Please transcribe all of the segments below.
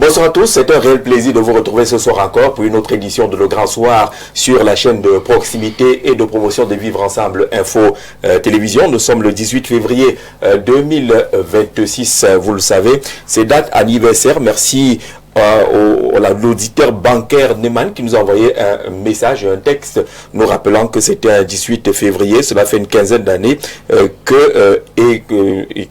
Bonsoir à tous, c'est un réel plaisir de vous retrouver ce soir encore pour une autre édition de Le Grand Soir sur la chaîne de proximité et de promotion de Vivre Ensemble Info Télévision. Nous sommes le 18 février 2026, vous le savez, c'est date anniversaire. Merci l'auditeur bancaire Neyman qui nous a envoyé un message, un texte nous rappelant que c'était un 18 février, cela fait une quinzaine d'années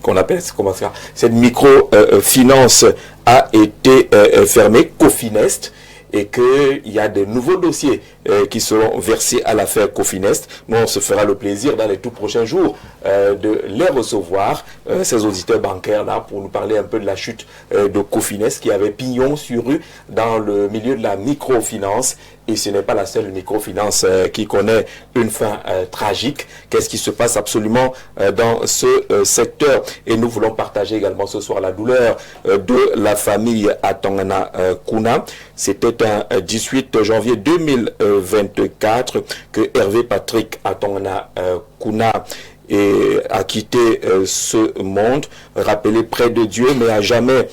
qu'on appelle comment ça, cette microfinance a été fermée, Cofinest, et qu'il y a de nouveaux dossiers qui seront versés à l'affaire Cofinest. Nous, on se fera le plaisir dans les tout prochains jours de les recevoir, ces auditeurs bancaires-là, pour nous parler un peu de la chute de Cofinest qui avait pignon sur rue dans le milieu de la microfinance. Et ce n'est pas la seule microfinance qui connaît une fin tragique. Qu'est-ce qui se passe absolument dans ce secteur? Et nous voulons partager également ce soir la douleur de la famille Atongana Kuna. C'était un 18 janvier 2024 que Hervé Patrick Atongana Kuna a quitté ce monde, rappelé près de Dieu, mais à jamais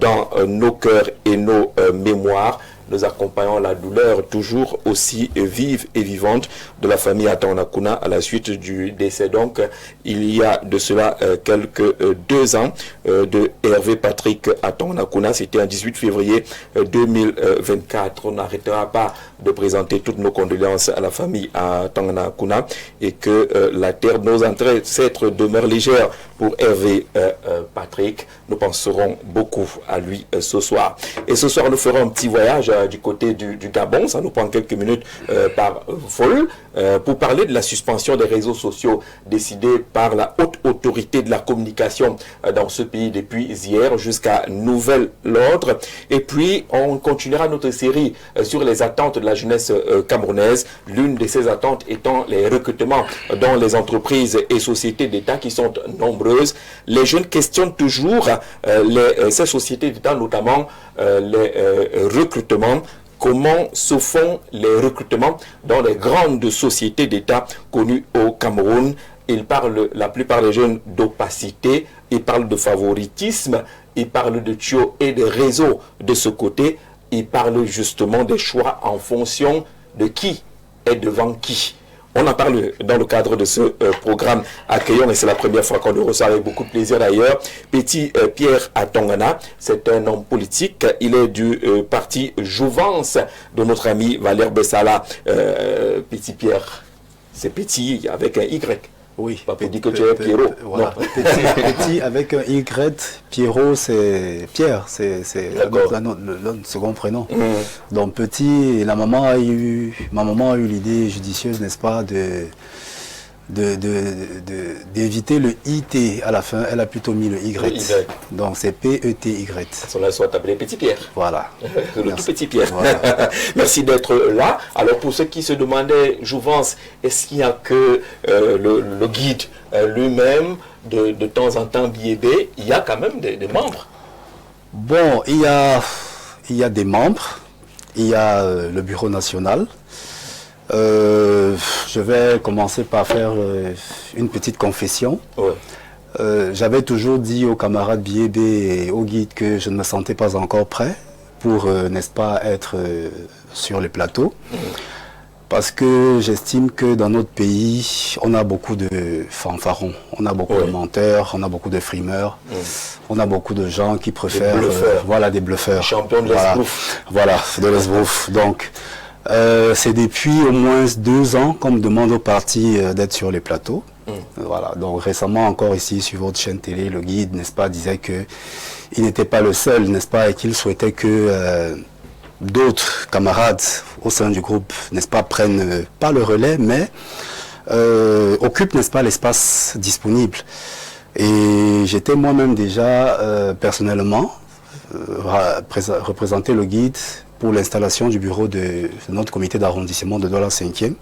dans nos cœurs et nos mémoires. Nous accompagnons la douleur toujours aussi vive et vivante de la famille Atongana Kuna à la suite du décès. Donc, il y a de cela quelques 2 ans de Hervé Patrick Atongana Kuna. C'était un 18 février 2024. On n'arrêtera pas de présenter toutes nos condoléances à la famille Atongana Kuna et que la terre de nos ancêtres demeure légère pour Hervé Patrick. Nous penserons beaucoup à lui ce soir. Et ce soir, nous ferons un petit voyage du côté du Gabon. Ça nous prend quelques minutes par vol pour parler de la suspension des réseaux sociaux décidée par la haute autorité de la communication dans ce pays depuis hier jusqu'à nouvel ordre. Et puis, on continuera notre série sur les attentes de la jeunesse camerounaise. L'une de ces attentes étant les recrutements dans les entreprises et sociétés d'État qui sont nombreuses. Les jeunes questionnent toujours ces sociétés d'État, notamment les recrutements. Comment se font les recrutements dans les grandes sociétés d'État connues au Cameroun? Ils parlent, la plupart des jeunes, d'opacité, ils parlent de favoritisme, ils parlent de tuyaux et de réseaux de ce côté, ils parlent justement des choix en fonction de qui est devant qui. On en parle dans le cadre de ce programme accueillant, et c'est la première fois qu'on le reçoit avec beaucoup de plaisir d'ailleurs. Petit Pierre Atongana, c'est un homme politique. Il est du parti Jouvence de notre ami Valère Bessala. Petit Pierre, c'est petit avec un Y. Oui. Papa dit que tu es Pierrot. Voilà. Petit avec un Y, Pierrot c'est Pierre, c'est le second prénom. Donc petit, ma maman a eu l'idée judicieuse, n'est-ce pas, d'éviter le IT à la fin. Elle a plutôt mis le Y. Donc c'est P-E-T-Y. Cela soit appelé Petit Pierre. Voilà. Le tout Petit Pierre. Voilà. Merci d'être là. Alors pour ceux qui se demandaient, Jouvence, est-ce qu'il n'y a que le guide lui-même, de temps en temps biébé, il y a quand même des membres? Bon, il y a des membres, il y a le bureau national. Je vais commencer par faire une petite confession. Ouais. J'avais toujours dit aux camarades Biébé et aux guides que je ne me sentais pas encore prêt pour, n'est-ce pas, être sur les plateaux. Parce que j'estime que dans notre pays, on a beaucoup de fanfarons, on a beaucoup de menteurs, on a beaucoup de frimeurs, on a beaucoup de gens qui préfèrent, voilà, des bluffeurs. Champion de l'esbrouf. Voilà, de l'esbrouf. Donc, c'est depuis au moins 2 ans qu'on me demande au parti d'être sur les plateaux. Voilà. Donc récemment encore ici sur votre chaîne télé, le guide, n'est-ce pas, disait que il n'était pas le seul, n'est-ce pas, et qu'il souhaitait que d'autres camarades au sein du groupe, n'est-ce pas, prennent pas le relais, mais occupent, n'est-ce pas, l'espace disponible. Et j'étais moi-même déjà personnellement représenté le guide pour l'installation du bureau de notre comité d'arrondissement de Douala 5e.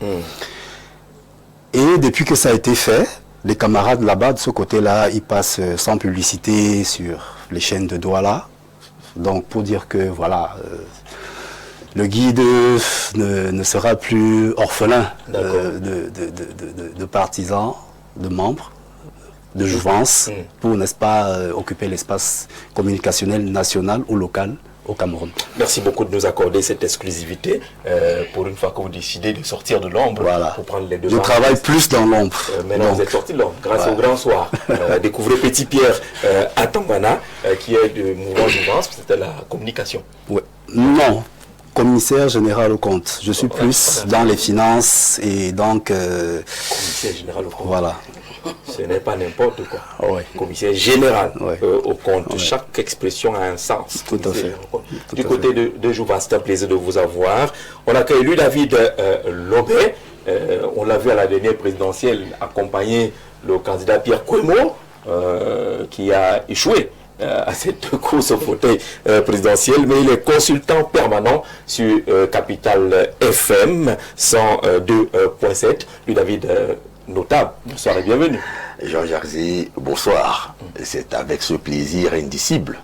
Et depuis que ça a été fait, les camarades là-bas, de ce côté-là, ils passent sans publicité sur les chaînes de Douala. Donc pour dire que voilà, le guide ne sera plus orphelin de partisans, de membres, de jouvence, pour, n'est-ce pas, occuper l'espace communicationnel national ou local au Cameroun. Merci beaucoup de nous accorder cette exclusivité pour une fois que vous décidez de sortir de l'ombre pour prendre les devants. Je travaille plus dans l'ombre. Maintenant, vous êtes sorti de l'ombre grâce au Grand Soir. Découvrez Petit Pierre à Tangana, qui est de Mouvement Jouvence, c'était la communication. Ouais. Non, commissaire général au compte. Je suis plus dans les finances et donc... commissaire général au compte. Voilà. Ce n'est pas n'importe quoi. Ouais. Commissaire général au compte. Ouais. Chaque expression a un sens. Tout à fait. Du côté de Jouvence, c'est un plaisir de vous avoir. On accueille lui, David Lobé. On l'a vu à la dernière présidentielle accompagner le candidat Pierre Kouemo, qui a échoué à cette course au fauteuil présidentiel, mais il est consultant permanent sur Capital FM 102.7. Lui, David, notable. Bonsoir et bienvenue. Jean-Jacques Zé, bonsoir. C'est avec ce plaisir indicible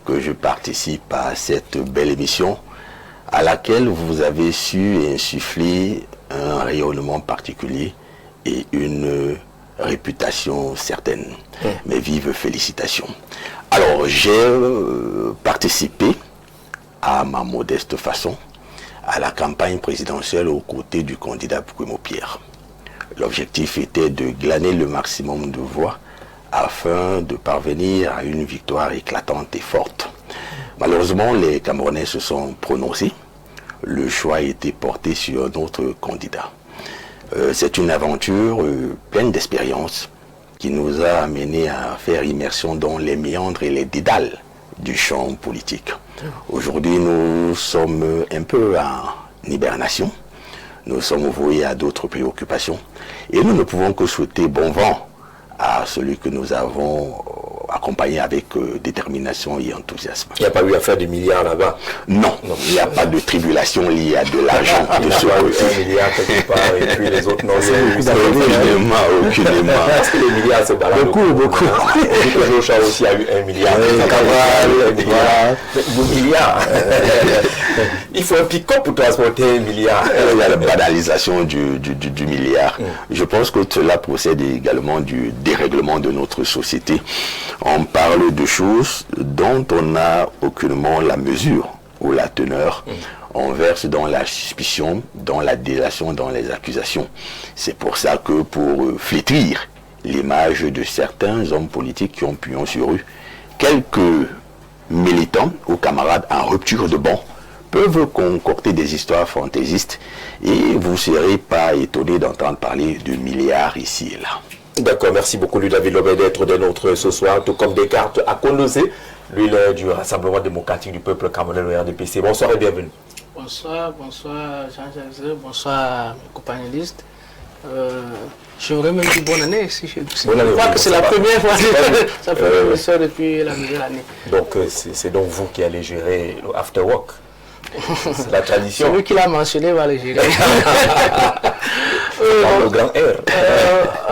que je participe à cette belle émission à laquelle vous avez su insuffler un rayonnement particulier et une réputation certaine. Mes vives félicitations. Alors, j'ai participé à ma modeste façon à la campagne présidentielle aux côtés du candidat Kouemo Pierre. L'objectif était de glaner le maximum de voix afin de parvenir à une victoire éclatante et forte. Malheureusement, les Camerounais se sont prononcés. Le choix a été porté sur un autre candidat. C'est une aventure pleine d'expérience qui nous a amené à faire immersion dans les méandres et les dédales du champ politique. Aujourd'hui, nous sommes un peu en hibernation. Nous sommes voués à d'autres préoccupations et nous ne pouvons que souhaiter bon vent à celui que nous avons accompagné avec détermination et enthousiasme. Il n'y a pas eu à faire des milliards là-bas? Non, il n'y a pas de tribulation liée à de l'argent. Il n'y a pas eu 1 milliard quelque part et puis les autres n'ont rien eu. Aucunement. Parce que les milliards se baladent. Beaucoup. On dit que Jocha aussi a eu 1 milliard. Milliard. Il faut un pick-up pour transporter 1 milliard. Il y a la banalisation du milliard. Je pense que cela procède également du dérèglement de notre société. On parle de choses dont on n'a aucunement la mesure ou la teneur. On verse dans la suspicion, dans la délation, dans les accusations. C'est pour ça que pour flétrir l'image de certains hommes politiques qui ont pignon sur eux, quelques militants ou camarades en rupture de banc peuvent concocter des histoires fantaisistes et vous ne serez pas étonné d'entendre parler de milliards ici et là. D'accord, merci beaucoup, lui, David Lobé, d'être des nôtres ce soir, tout comme Descartes à Condosé, lui, il est du Rassemblement démocratique du peuple camerounais, le RDPC. Bonsoir et bienvenue. Bonsoir Jean-Jacques, bonsoir mes compagnonnistes. J'aurais même dit bonne année si je crois que c'est la première fois que ça fait l'émission depuis la nouvelle année. Donc c'est donc vous qui allez gérer le after work. C'est la tradition. Celui qui l'a mentionné va le gérer. Le grand R.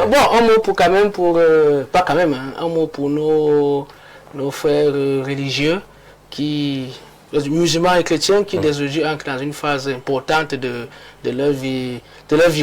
Bon, un mot pour quand même, pas quand même, hein, un mot pour nos frères religieux les musulmans et chrétiens qui dès aujourd'hui entrent dans une phase importante de leur vie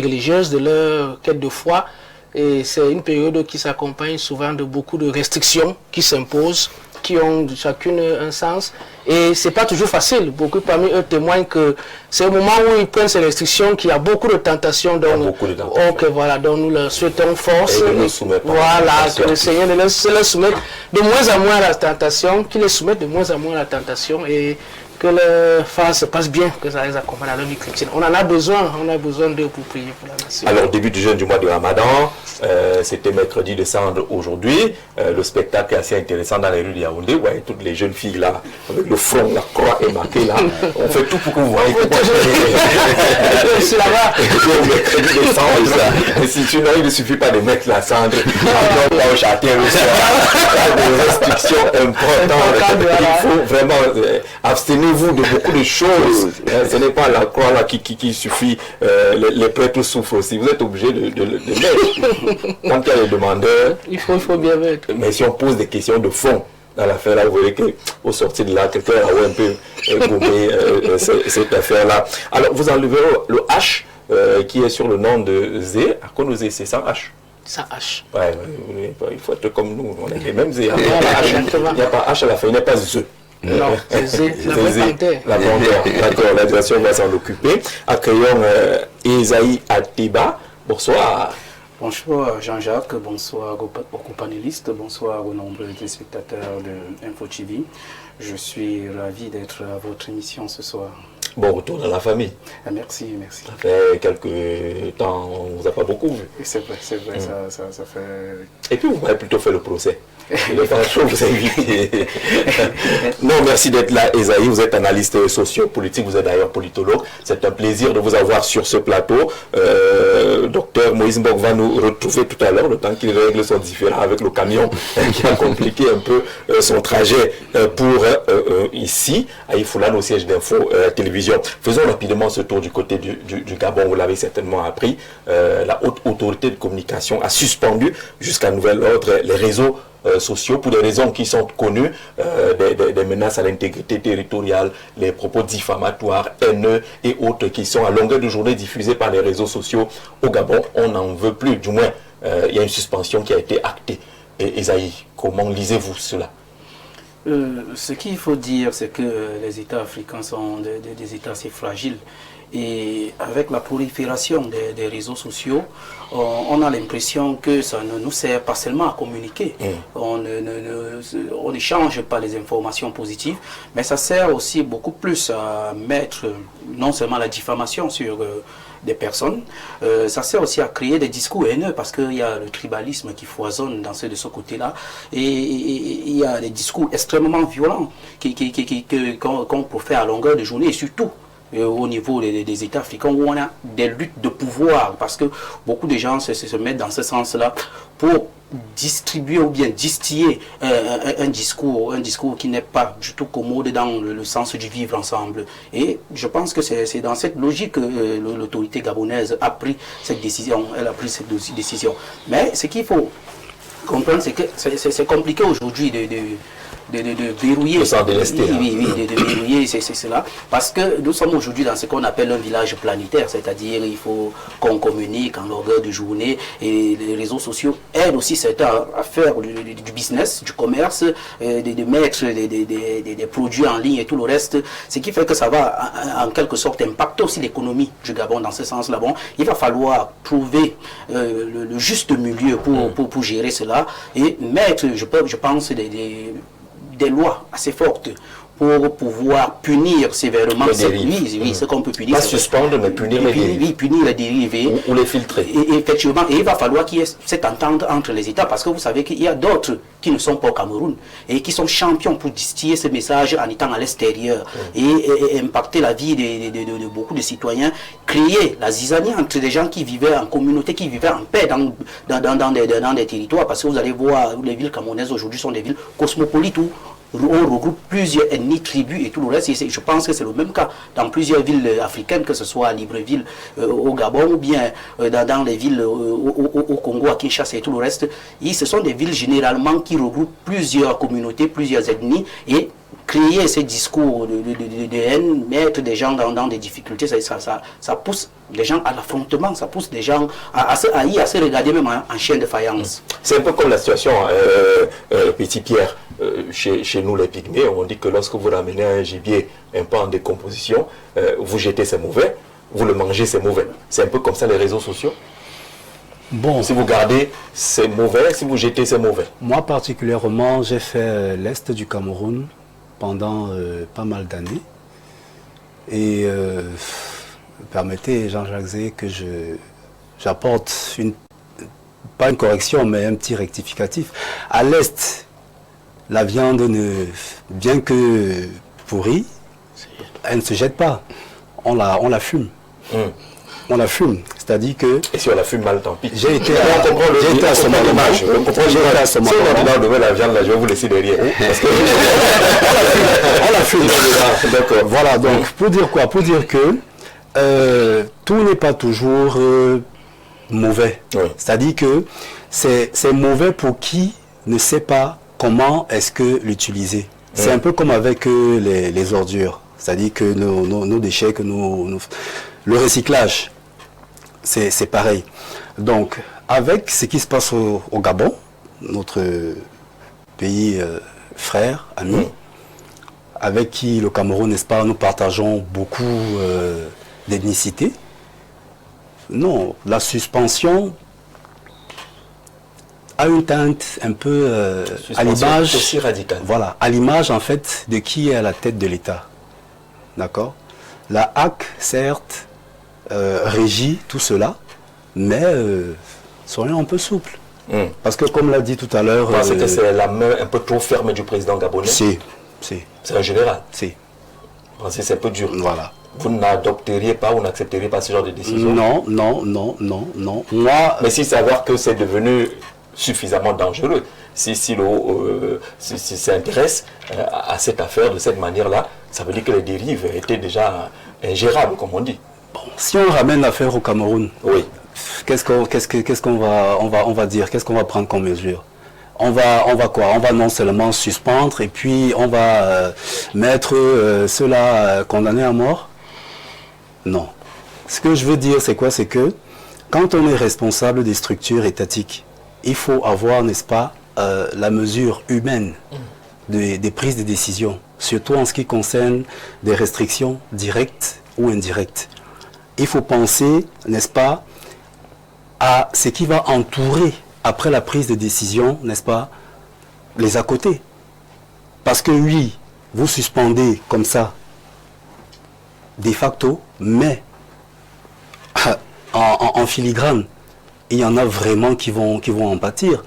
religieuse, de leur quête de foi. Et c'est une période qui s'accompagne souvent de beaucoup de restrictions qui s'imposent, qui ont chacune un sens. Et c'est pas toujours facile. Beaucoup parmi eux témoignent que c'est au moment où ils prennent ces restrictions qu'il y a beaucoup de tentations. Donc nous leur souhaitons force. Que le Seigneur les soumette de moins en moins à la tentation, qu'il les soumette de moins en moins à la tentation et que leur phase se passe bien, que ça les accompagne dans leur vie chrétienne. On en a besoin d'eux pour prier pour la nation. Alors, début du jeûne du mois de Ramadan, c'était mercredi de Cendre aujourd'hui. Le spectacle est assez intéressant dans les rues de Yaoundé. Ouais, toutes les jeunes filles là, avec le front, la croix est marquée là. On fait tout pour que vous voyez. C'est là-bas. Mercredi de Cendre, si tu n'as, il ne suffit pas de mettre la cendre. Alors, là, au château, il y a des restrictions importantes. Il faut vraiment abstenez-vous de beaucoup de choses. Ce n'est pas la croix là qui suffit. Les prêtres souffrent aussi. Vous êtes obligé de mettre. Quand il y a les demandeurs, il faut bien mettre. Mais si on pose des questions de fond dans l'affaire là, vous voyez qu'au sortir de là, quelqu'un a un peu gommé cette affaire là. Alors vous enlevez le H qui est sur le nom de Zé. À quoi nous Zé, c'est sans H. Sans H. Ouais, il faut être comme nous. On est les mêmes Zé. Il n'y a pas H à la fin, il n'y a pas Z. Non, c'est la vraie panthère. La panthère, d'accord, la direction va s'en occuper. Accueillons Esaïe Atiba. Bonsoir. Bonsoir Jean-Jacques, bonsoir aux panélistes, bonsoir aux nombreux téléspectateurs de Info TV. Je suis ravi d'être à votre émission ce soir. Bon retour dans la famille. Ah, merci, merci. Ça fait quelques temps, on ne vous a pas beaucoup vu. C'est vrai, ça fait... Et puis vous m'avez plutôt fait le procès. Il est pas chaud, vous invité. Non, merci d'être là, Esaïe. Vous êtes analyste sociopolitique, vous êtes d'ailleurs politologue. C'est un plaisir de vous avoir sur ce plateau. Docteur Moïse Mbok va nous retrouver tout à l'heure, le temps qu'il règle son différend avec le camion qui a compliqué un peu son trajet pour ici, à Ifoulane, au siège d'Info Télévision. Faisons rapidement ce tour du côté du Gabon. Vous l'avez certainement appris. La haute autorité de communication a suspendu jusqu'à nouvel ordre les réseaux sociaux pour des raisons qui sont connues, des menaces à l'intégrité territoriale, les propos diffamatoires, haineux et autres qui sont à longueur de journée diffusés par les réseaux sociaux au Gabon. On n'en veut plus, du moins il y a une suspension qui a été actée. Et Esaïe, comment lisez-vous cela? Ce qu'il faut dire, c'est que les États africains sont des États assez fragiles. Et avec la prolifération des réseaux sociaux, on a l'impression que ça ne nous sert pas seulement à communiquer. On n'échange pas les informations positives, mais ça sert aussi beaucoup plus à mettre non seulement la diffamation sur des personnes, ça sert aussi à créer des discours haineux parce qu'il y a le tribalisme qui foisonne de ce côté-là et il y a des discours extrêmement violents qu'on peut faire à longueur de journée et surtout au niveau des États africains où on a des luttes de pouvoir parce que beaucoup de gens se mettent dans ce sens-là pour distribuer ou bien distiller un discours qui n'est pas du tout commode dans le sens du vivre ensemble. Et je pense que c'est dans cette logique que l'autorité gabonaise a pris cette décision. Elle a pris cette décision. Mais ce qu'il faut comprendre, c'est que c'est compliqué aujourd'hui de verrouiller. De verrouiller, c'est cela. Parce que nous sommes aujourd'hui dans ce qu'on appelle un village planétaire, c'est-à-dire il faut qu'on communique en longueur de journée et les réseaux sociaux aident aussi certains à faire du business, du commerce, de mettre des produits en ligne et tout le reste. Ce qui fait que ça va en quelque sorte impacter aussi l'économie du Gabon dans ce sens-là. Bon, il va falloir trouver le juste milieu pour gérer cela et mettre, je pense, des lois assez fortes pour pouvoir punir sévèrement ce qu'on peut punir. Pas suspendre, mais punir les dérives. Oui, punir les dérives. Ou les filtrer. Et effectivement, et il va falloir qu'il y ait cette entente entre les États, parce que vous savez qu'il y a d'autres qui ne sont pas au Cameroun et qui sont champions pour distiller ce message en étant à l'extérieur et impacter la vie de beaucoup de citoyens, créer la zizanie entre des gens qui vivaient en communauté, qui vivaient en paix dans des territoires, parce que vous allez voir, les villes camerounaises aujourd'hui sont des villes cosmopolites où on regroupe plusieurs ethnies, tribus et tout le reste. Et je pense que c'est le même cas dans plusieurs villes africaines, que ce soit à Libreville, au Gabon, ou bien dans les villes au Congo, à Kinshasa et tout le reste. Et ce sont des villes généralement qui regroupent plusieurs communautés, plusieurs ethnies, et créer ces discours de haine, mettre des gens dans des difficultés, ça pousse des gens à l'affrontement, ça pousse des gens à se regarder même en chien de faïence. C'est un peu comme la situation, Petit Pierre, chez nous les Pygmées, on dit que lorsque vous ramenez un gibier un peu en décomposition, vous jetez, c'est mauvais, vous le mangez, c'est mauvais. C'est un peu comme ça les réseaux sociaux. Bon. Si vous gardez, c'est mauvais, si vous jetez, c'est mauvais. Moi particulièrement, j'ai fait l'Est du Cameroun pendant pas mal d'années. Et permettez, Jean-Jacques Zé, que j'apporte pas une correction, mais un petit rectificatif. À l'Est, la viande, bien que pourrie, elle ne se jette pas. On la fume. On la fume. C'est-à-dire que... Et si on la fume mal, tant pis. J'ai été à ce moment-là. Si on a donné la viande, là, je vais vous laisser derrière. Parce que on la fume. D'accord. Voilà, donc, pour dire quoi? Pour dire que tout n'est pas toujours mauvais. Oui. C'est-à-dire que c'est mauvais pour qui ne sait pas comment est-ce que l'utiliser. C'est un peu comme avec les ordures. C'est-à-dire que nos déchets, le recyclage, c'est pareil. Donc, avec ce qui se passe au Gabon, notre pays frère, ami, avec qui le Cameroun, n'est-ce pas, nous partageons beaucoup d'ethnicité. Non, la suspension a une teinte un peu à l'image, aussi radicale. voilà, à l'image en fait de qui est à la tête de l'État. D'accord? La HAC, certes, régit tout cela, mais soyons un peu souples. Parce que comme l'a dit tout à l'heure... Vous pensez que c'est la main un peu trop ferme du président gabonais? C'est un général. C'est. Vous pensez que c'est un peu dur? Voilà. Vous n'adopteriez pas ou n'accepteriez pas ce genre de décision? Non. Moi... Mais s'il s'avère que c'est devenu suffisamment dangereux, si s'intéresse à cette affaire de cette manière-là, ça veut dire que les dérives étaient déjà ingérables, comme on dit. Bon, si on ramène l'affaire au Cameroun, oui. Qu'est-ce qu'on va dire? Qu'est-ce qu'on va prendre comme mesure? On va quoi? On va non seulement suspendre et puis on va mettre ceux-là condamnés à mort? Non. Ce que je veux dire, c'est quoi? C'est que quand on est responsable des structures étatiques, il faut avoir, n'est-ce pas, la mesure humaine des prises de décision, surtout en ce qui concerne des restrictions directes ou indirectes. Il faut penser, n'est-ce pas, à ce qui va entourer, après la prise de décision, n'est-ce pas, les à côté. Parce que oui, vous suspendez comme ça, de facto, mais en filigrane, il y en a vraiment qui vont en pâtir.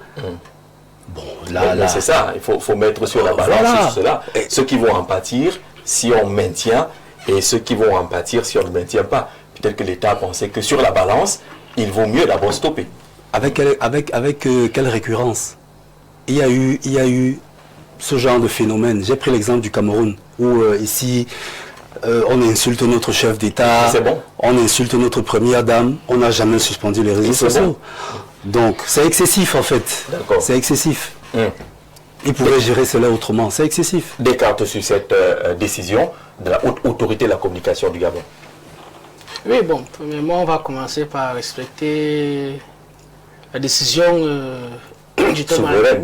Bon, là, c'est ça, il faut mettre sur la balance voilà. Cela. Ceux qui vont en pâtir si on maintient et ceux qui vont en pâtir si on ne maintient pas. Peut-être que l'État a pensé que sur la balance, il vaut mieux d'abord stopper. Avec quelle récurrence? Il y a eu ce genre de phénomène. J'ai pris l'exemple du Cameroun, où ici, on insulte notre chef d'État, bon. On insulte notre première dame, on n'a jamais suspendu les réseaux sociaux. Bon. Donc, c'est excessif en fait. C'est excessif. Ils pourraient gérer cela autrement, c'est excessif. Des cartes sur cette décision de la haute autorité de la communication du Gabon. Oui, bon, premièrement, on va commencer par respecter la décision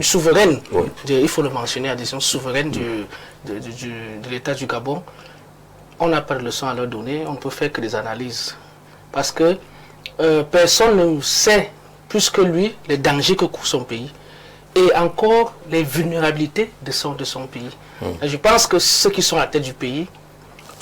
souveraine. Oui. Il faut le mentionner, la décision souveraine de l'État du Gabon. On n'a pas de leçon à leur donner, on ne peut faire que des analyses. Parce que personne ne sait plus que lui les dangers que court son pays et encore les vulnérabilités de son pays. Je pense que ceux qui sont à la tête du pays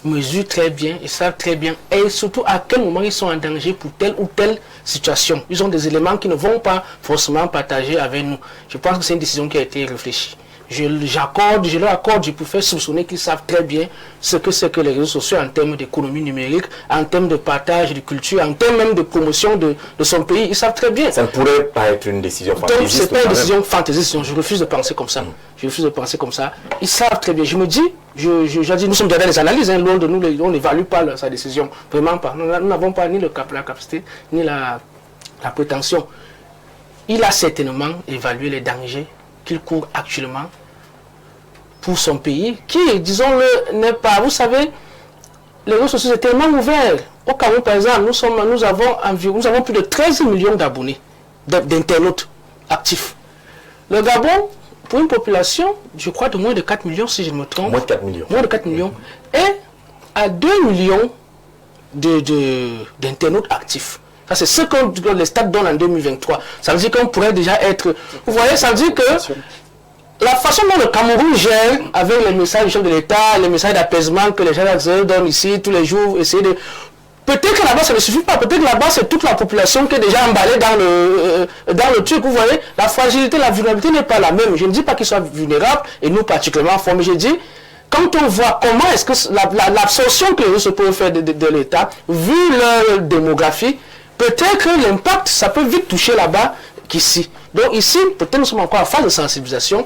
mesurent très bien et savent très bien et surtout à quel moment ils sont en danger pour telle ou telle situation. Ils ont des éléments qui ne vont pas forcément partager avec nous. Je pense que c'est une décision qui a été réfléchie. Je leur accorde, je peux faire soupçonner qu'ils savent très bien ce que c'est que les réseaux sociaux en termes d'économie numérique, en termes de partage de culture, en termes même de promotion de son pays. Ils savent très bien. Ça ne pourrait pas être une décision fantaisiste. Donc c'est pas une décision fantaisiste. Je refuse de penser comme ça. Je refuse de penser comme ça. Ils savent très bien. Je me dis, nous sommes derrière les analyses. Loin de nous, on n'évalue pas sa décision. Vraiment pas. Nous n'avons pas ni la capacité, ni la prétention. Il a certainement évalué les dangers qu'il court actuellement pour son pays, qui, disons-le, n'est pas... Vous savez, les réseaux sociaux sont tellement ouverts. Au Cameroun, par exemple, nous avons plus de 13 millions d'abonnés, d'internautes actifs. Le Gabon, pour une population, je crois, de moins de 4 millions, si je ne me trompe. Moins de 4 millions. Moins de 4 millions. Et à 2 millions d'internautes actifs. Ça, c'est ce que les stats donnent en 2023. Ça veut dire qu'on pourrait déjà être... Vous voyez, ça veut dire que la façon dont le Cameroun gère, avec les messages du chef de l'État, les messages d'apaisement que les gens donnent ici tous les jours, essayer de... Peut-être que là-bas, ça ne suffit pas. Peut-être que là-bas, c'est toute la population qui est déjà emballée dans le truc. Vous voyez, la fragilité, la vulnérabilité n'est pas la même. Je ne dis pas qu'ils soient vulnérables, et nous particulièrement, mais je dis... Quand on voit comment est-ce que l'absorption que les réseaux peuvent faire de l'État, vu leur démographie, peut-être que l'impact, ça peut vite toucher là-bas qu'ici. Donc ici, peut-être nous sommes encore en phase de sensibilisation.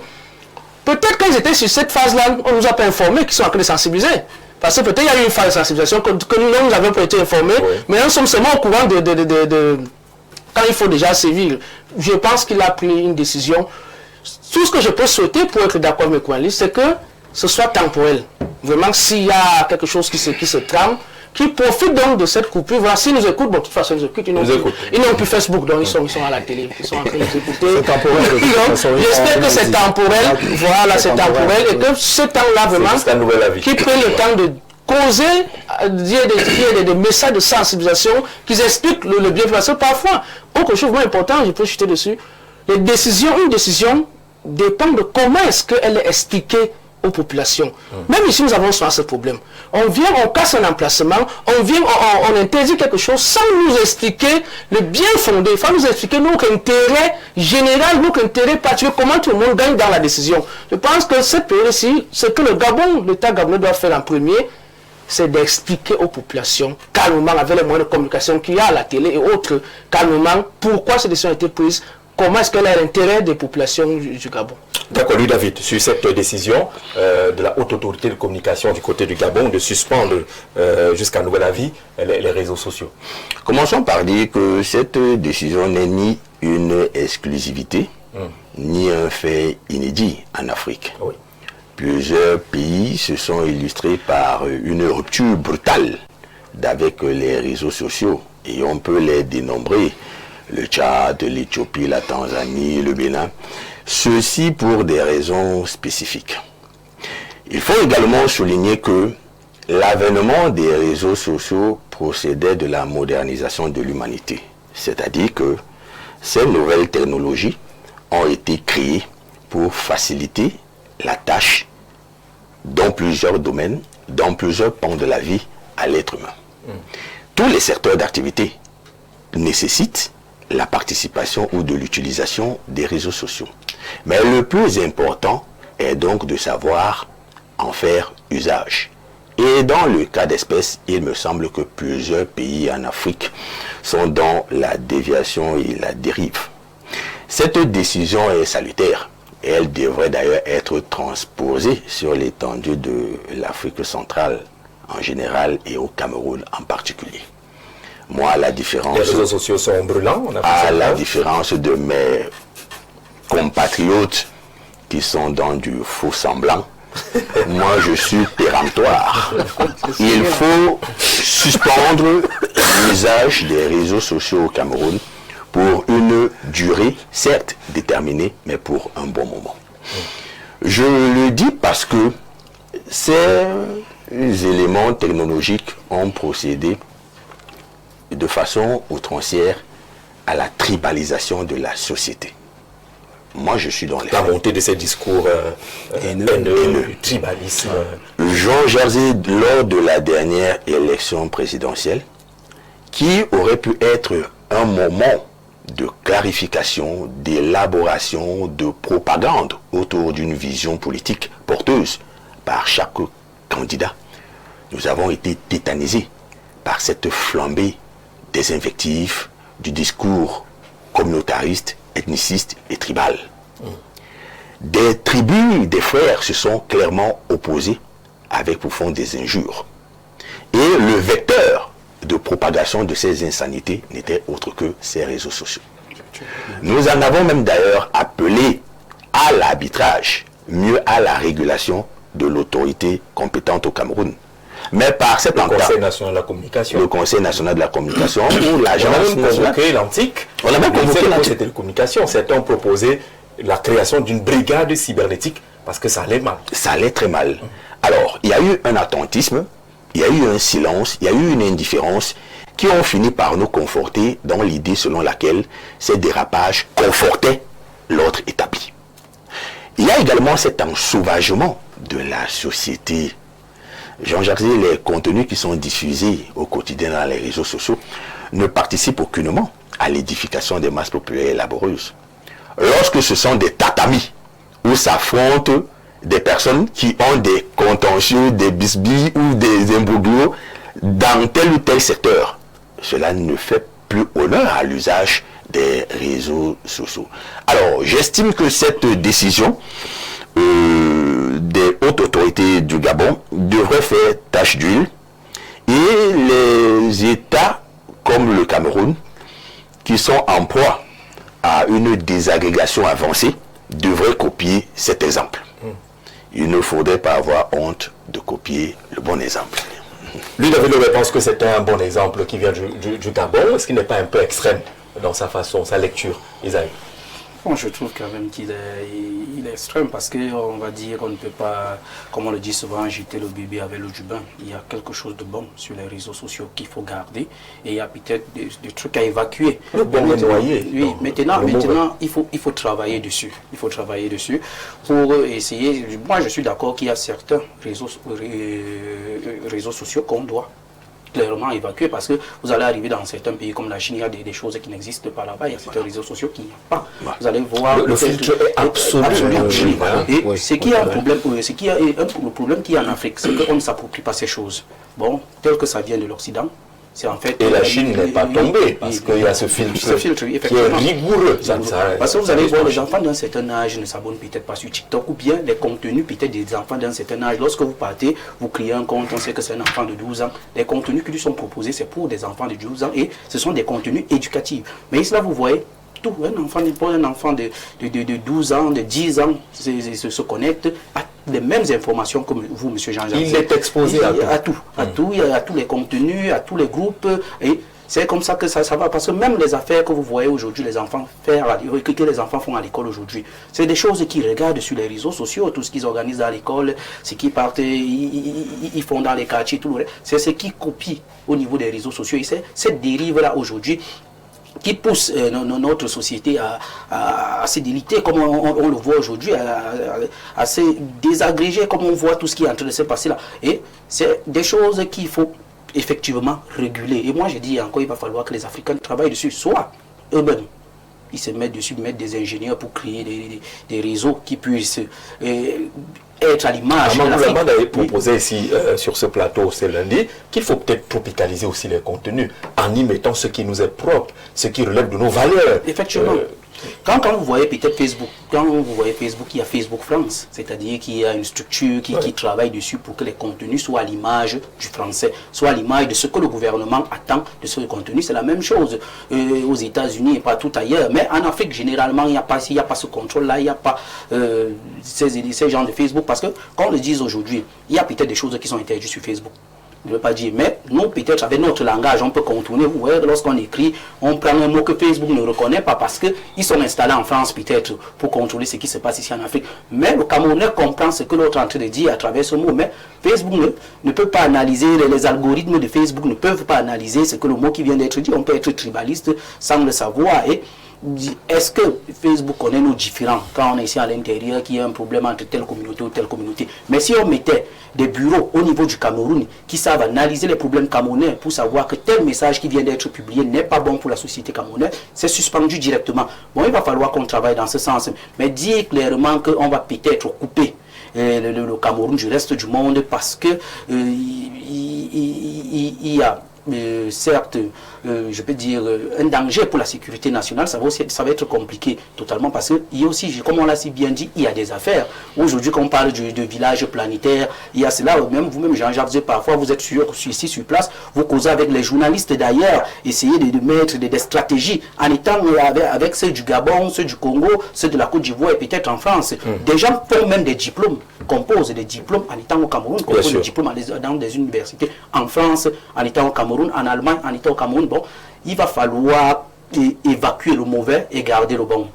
Peut-être qu'ils étaient sur cette phase-là, on ne nous a pas informés qu'ils sont en train de sensibiliser. Parce que peut-être il y a eu une phase de sensibilisation que nous n'avons pas été informés, mais nous sommes seulement au courant quand il faut déjà sévir. Je pense qu'il a pris une décision. Tout ce que je peux souhaiter pour être d'accord avec Kouali, c'est que ce soit temporel. Vraiment, s'il y a quelque chose qui se trame, qui profitent donc de cette coupure. Voilà, s'ils nous écoutent, bon, de toute façon, ils nous écoutent. Ils n'ont plus Facebook, donc ils sont à la télé. Ils sont en train de nous écouter. C'est temporel. J'espère que c'est temporel. Voilà, c'est temporel. Et que ce temps-là, vraiment, qui prennent le temps de causer, dire des messages de sensibilisation qui expliquent le bien. Parce que parfois, autre chose moins important, je peux chuter dessus, une décision dépend de comment est-ce qu'elle est expliquée aux populations. Même ici, nous avons souvent ce problème. On vient, on casse un emplacement, on interdit quelque chose sans nous expliquer le bien fondé. Il faut nous expliquer notre intérêt général, notre intérêt particulier, comment tout le monde gagne dans la décision. Je pense que cette période-ci, ce que l'État gabonais doit faire en premier, c'est d'expliquer aux populations, calmement, avec les moyens de communication qu'il y a à la télé et autres, calmement, pourquoi cette décision a été prise, comment est-ce qu'elle a l'intérêt des populations du Gabon. D'accord, Louis David, sur cette décision de la haute autorité de communication du côté du Gabon de suspendre jusqu'à nouvel avis les réseaux sociaux. Commençons par dire que cette décision n'est ni une exclusivité, ni un fait inédit en Afrique. Oui. Plusieurs pays se sont illustrés par une rupture brutale avec les réseaux sociaux et on peut les dénombrer, le Tchad, l'Éthiopie, la Tanzanie, le Bénin, ceci pour des raisons spécifiques. Il faut également souligner que l'avènement des réseaux sociaux procédait de la modernisation de l'humanité, c'est-à-dire que ces nouvelles technologies ont été créées pour faciliter la tâche dans plusieurs domaines, dans plusieurs pans de la vie à l'être humain. Tous les secteurs d'activité nécessitent la participation ou de l'utilisation des réseaux sociaux. Mais le plus important est donc de savoir en faire usage. Et dans le cas d'espèce, il me semble que plusieurs pays en Afrique sont dans la déviation et la dérive. Cette décision est salutaire. Et elle devrait d'ailleurs être transposée sur l'étendue de l'Afrique centrale en général et au Cameroun en particulier. Moi, à la différence... Les réseaux sociaux sont brûlants. À la différence de mes compatriotes qui sont dans du faux semblant, moi je suis péremptoire. Il faut suspendre l'usage des réseaux sociaux au Cameroun pour une durée, certes déterminée, mais pour un bon moment. Je le dis parce que ces éléments technologiques ont procédé de façon outrancière à la tribalisation de la société. Moi, je suis dans les... La montée de ces discours haineux, tribalisme. Jean Jaurès, lors de la dernière élection présidentielle, qui aurait pu être un moment de clarification, d'élaboration, de propagande autour d'une vision politique porteuse par chaque candidat. Nous avons été tétanisés par cette flambée des invectives, du discours communautariste, ethniciste et tribal. Des tribus, des frères se sont clairement opposés avec pour fond des injures. Et le vecteur de propagation de ces insanités n'était autre que ces réseaux sociaux. Nous en avons même d'ailleurs appelé à l'arbitrage, mieux à la régulation de l'autorité compétente au Cameroun. Mais par cet entente, le Conseil national de la communication. Le Conseil national de la communication ou l'agence nationale. On a même convoqué l'antique. On a même convoqué l'antique. C'était la communication. Certains ont proposé la création d'une brigade cybernétique parce que ça allait mal. Ça allait très mal. Alors, il y a eu un attentisme, il y a eu un silence, il y a eu une indifférence qui ont fini par nous conforter dans l'idée selon laquelle ces dérapages confortaient l'ordre établi. Il y a également cet ensauvagement de la société. Jean-Jacques, les contenus qui sont diffusés au quotidien dans les réseaux sociaux ne participent aucunement à l'édification des masses populaires et laboreuses. Lorsque ce sont des tatamis où s'affrontent des personnes qui ont des contentieux, des bisbilles ou des imbroglios dans tel ou tel secteur, cela ne fait plus honneur à l'usage des réseaux sociaux. Alors, j'estime que cette décision des hautes autorités du Gabon devrait faire tache d'huile et les États comme le Cameroun qui sont en proie à une désagrégation avancée devraient copier cet exemple. Il ne faudrait pas avoir honte de copier le bon exemple. Lui, David Lobé pense que c'était un bon exemple qui vient du Gabon. Est-ce qu'il n'est pas un peu extrême dans sa façon, sa lecture, Isaïe? Bon, je trouve quand même qu'il est extrême parce qu'on va dire qu'on ne peut pas, comme on le dit souvent, jeter le bébé avec l'eau du bain. Il y a quelque chose de bon sur les réseaux sociaux qu'il faut garder et il y a peut-être des trucs à évacuer. Le bon est noyé. Oui, maintenant il faut travailler dessus. Il faut travailler dessus pour essayer. Moi, je suis d'accord qu'il y a certains réseaux sociaux qu'on doit clairement évacuer parce que vous allez arriver dans certains pays comme la Chine, il y a des choses qui n'existent pas là-bas, il y a certains réseaux sociaux qui n'y a pas. Vous allez voir le filtre est absolument et ce qui est un problème, le problème qu'il y a en Afrique, c'est qu'on ne s'approprie pas ces choses. Bon, tel que ça vient de l'Occident. En fait, et la Chine n'est pas tombée parce qu'il y a ce filtre qui est rigoureux. Parce que vous allez voir, les enfants d'un certain âge ne s'abonnent peut-être pas sur TikTok ou bien les contenus peut-être des enfants d'un certain âge. Lorsque vous partez, vous créez un compte, on sait que c'est un enfant de 12 ans. Les contenus qui lui sont proposés, c'est pour des enfants de 12 ans et ce sont des contenus éducatifs. Mais ici, là, vous voyez, tout, un enfant de 12 ans, de 10 ans se connecte à les mêmes informations que vous, M. Jean-Jacques. Il est exposé à tout. Il y a tous les contenus, à tous les groupes. Et c'est comme ça que ça va. Parce que même les affaires que vous voyez aujourd'hui, les enfants que les enfants font à l'école aujourd'hui, c'est des choses qu'ils regardent sur les réseaux sociaux, tout ce qu'ils organisent à l'école, ce qu'ils partent, ils font dans les quartiers, tout le reste. C'est ce qu'ils copient au niveau des réseaux sociaux. Et c'est cette dérive-là aujourd'hui qui pousse notre société à se déliter comme on le voit aujourd'hui, à se désagréger comme on voit tout ce qui est en train de se passer là. Et c'est des choses qu'il faut effectivement réguler. Et moi je dis encore, il va falloir que les Africains travaillent dessus, soit eux-mêmes. Ils se mettent dessus, mettent des ingénieurs pour créer des réseaux qui puissent être à l'image. Le gouvernement avait proposé ici sur ce plateau ce lundi qu'il faut peut-être tropicaliser aussi les contenus en y mettant ce qui nous est propre, ce qui relève de nos valeurs. Effectivement. Quand vous voyez peut-être Facebook, il y a Facebook France, c'est-à-dire qu'il y a une structure qui travaille dessus pour que les contenus soient à l'image du français, soient à l'image de ce que le gouvernement attend de ce contenu. C'est la même chose aux États-Unis et partout ailleurs. Mais en Afrique, généralement, il n'y a pas ce contrôle-là, il n'y a pas ces gens de Facebook. Parce que, comme on le dit aujourd'hui, il y a peut-être des choses qui sont interdites sur Facebook. Je ne veux pas dire, mais nous, peut-être avec notre langage, on peut contourner. Vous voyez, lorsqu'on écrit, on prend un mot que Facebook ne reconnaît pas parce qu'ils sont installés en France, peut-être, pour contrôler ce qui se passe ici en Afrique. Mais le Camerounais comprend ce que l'autre est en train de dire à travers ce mot. Mais Facebook ne peut pas analyser, les algorithmes de Facebook ne peuvent pas analyser ce que le mot qui vient d'être dit. On peut être tribaliste sans le savoir. Et est-ce que Facebook connaît nos différents quand on est ici à l'intérieur, qu'il y a un problème entre telle communauté ou telle communauté? Mais si on mettait des bureaux au niveau du Cameroun qui savent analyser les problèmes camerounais pour savoir que tel message qui vient d'être publié n'est pas bon pour la société camerounaise, c'est suspendu directement. Bon, il va falloir qu'on travaille dans ce sens. Mais dire clairement qu'on va peut-être couper le Cameroun du reste du monde parce que il y a certes, je peux dire, un danger pour la sécurité nationale, ça va être compliqué totalement parce qu'il y a aussi, comme on l'a si bien dit, il y a des affaires. Aujourd'hui, quand on parle de village planétaire, il y a cela, même vous-même, Jean-Jacques, parfois vous êtes ici sur place, vous causez avec les journalistes d'ailleurs, essayez de mettre des stratégies en étant avec ceux du Gabon, ceux du Congo, ceux de la Côte d'Ivoire et peut-être en France. Des gens font même des diplômes, composent des diplômes en étant au Cameroun, composent des diplômes dans des universités en France, en étant au Cameroun, en Allemagne, en étant au Cameroun. Bon, il va falloir évacuer le mauvais et garder le bon.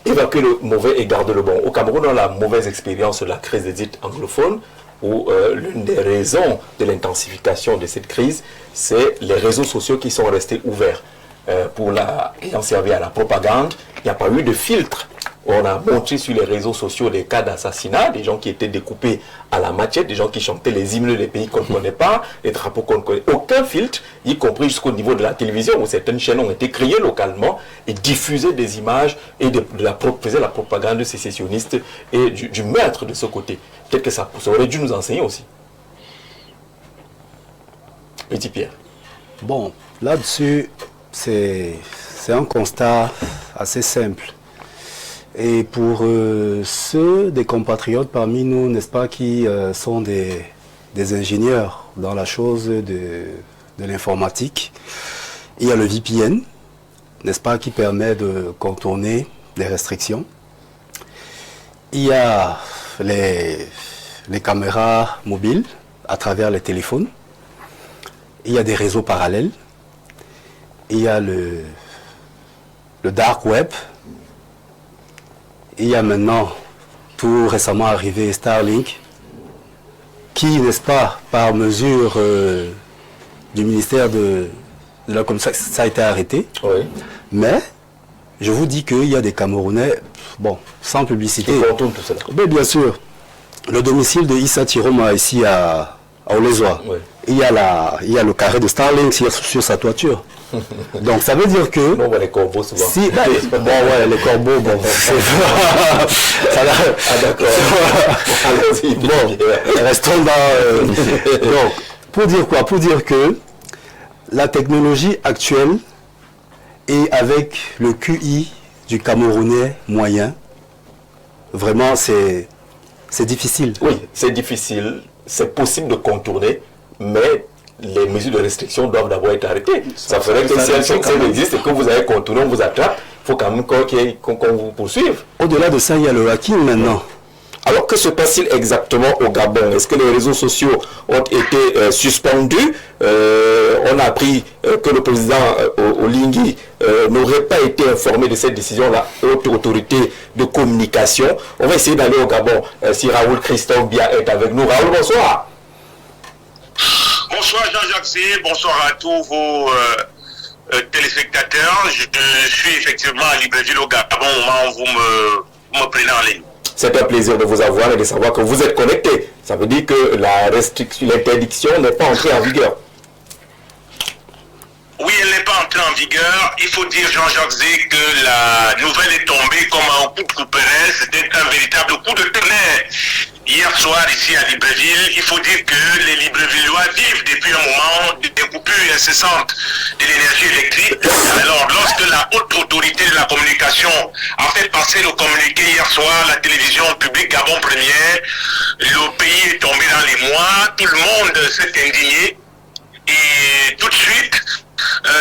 Évacuer le mauvais et garder le bon. Au Cameroun, on a la mauvaise expérience de la crise des dites anglophones, où l'une des raisons de l'intensification de cette crise, c'est les réseaux sociaux qui sont restés ouverts. Ayant servi à la propagande, il n'y a pas eu de filtre. On a montré sur les réseaux sociaux des cas d'assassinat, des gens qui étaient découpés à la machette, des gens qui chantaient les hymnes des pays qu'on ne connaît pas, les drapeaux qu'on ne connaît. Aucun filtre, y compris jusqu'au niveau de la télévision, où certaines chaînes ont été créées localement et diffusaient des images et faisaient la propagande sécessionniste et du meurtre de ce côté. Peut-être que ça aurait dû nous enseigner aussi. Petit Pierre. Bon, là-dessus, c'est un constat assez simple. Et pour ceux des compatriotes parmi nous, n'est-ce pas, qui sont des ingénieurs dans la chose de l'informatique, il y a le VPN, n'est-ce pas, qui permet de contourner les restrictions. Il y a les caméras mobiles à travers les téléphones. il y a des réseaux parallèles, il y a le dark web, il y a maintenant, tout récemment arrivé, Starlink, qui, n'est-ce pas, par mesure du ministère de la Communication, ça a été arrêté. Oui. Mais, je vous dis qu'il y a des Camerounais, bon, sans publicité. Qui contournent tout cela. Mais bien sûr, le domicile de Issa Tiroma ici à Olezoa, Oui. il y a le carré de Starlink sur sa toiture. Donc ça veut dire que... Non, on voit les corbeaux souvent. Si, bon ouais, les corbeaux, bon, Ah d'accord. Allons-y. bon, restons dans... donc, pour dire quoi? Pour dire que la technologie actuelle et avec le QI du Camerounais moyen, vraiment c'est difficile. Oui, c'est difficile, c'est possible de contourner, mais les mesures de restriction doivent d'abord être arrêtées. Ça ferait que si elles existent et que vous avez contourné, on vous attrape, il faut quand même qu'on vous poursuive. Au-delà de ça, il y a le hacking maintenant. Alors que se passe-t-il exactement au Gabon? Est-ce que les réseaux sociaux ont été suspendus? On a appris que le président Oligui n'aurait pas été informé de cette décision, la haute autorité de communication. On va essayer d'aller au Gabon. Si Raoul Christophe Bia est avec nous. Raoul, bonsoir. Bonsoir Jean-Jacques C, bonsoir à tous vos téléspectateurs. Je suis effectivement à Libreville au Gabon au moment où vous me prenez en ligne. C'est un plaisir de vous avoir et de savoir que vous êtes connecté. Ça veut dire que l'interdiction n'est pas entrée en vigueur. Oui, elle n'est pas entrée en vigueur. Il faut dire, Jean-Jacques Zé, que la nouvelle est tombée comme un coup de couperet. C'était un véritable coup de tonnerre. Hier soir, ici à Libreville, il faut dire que les Librevillois vivent depuis un moment des coupures incessantes de l'énergie électrique. Alors, lorsque la haute autorité de la communication a fait passer le communiqué hier soir, la télévision publique Gabon Première, le pays est tombé dans les mois, tout le monde s'est indigné et tout de suite,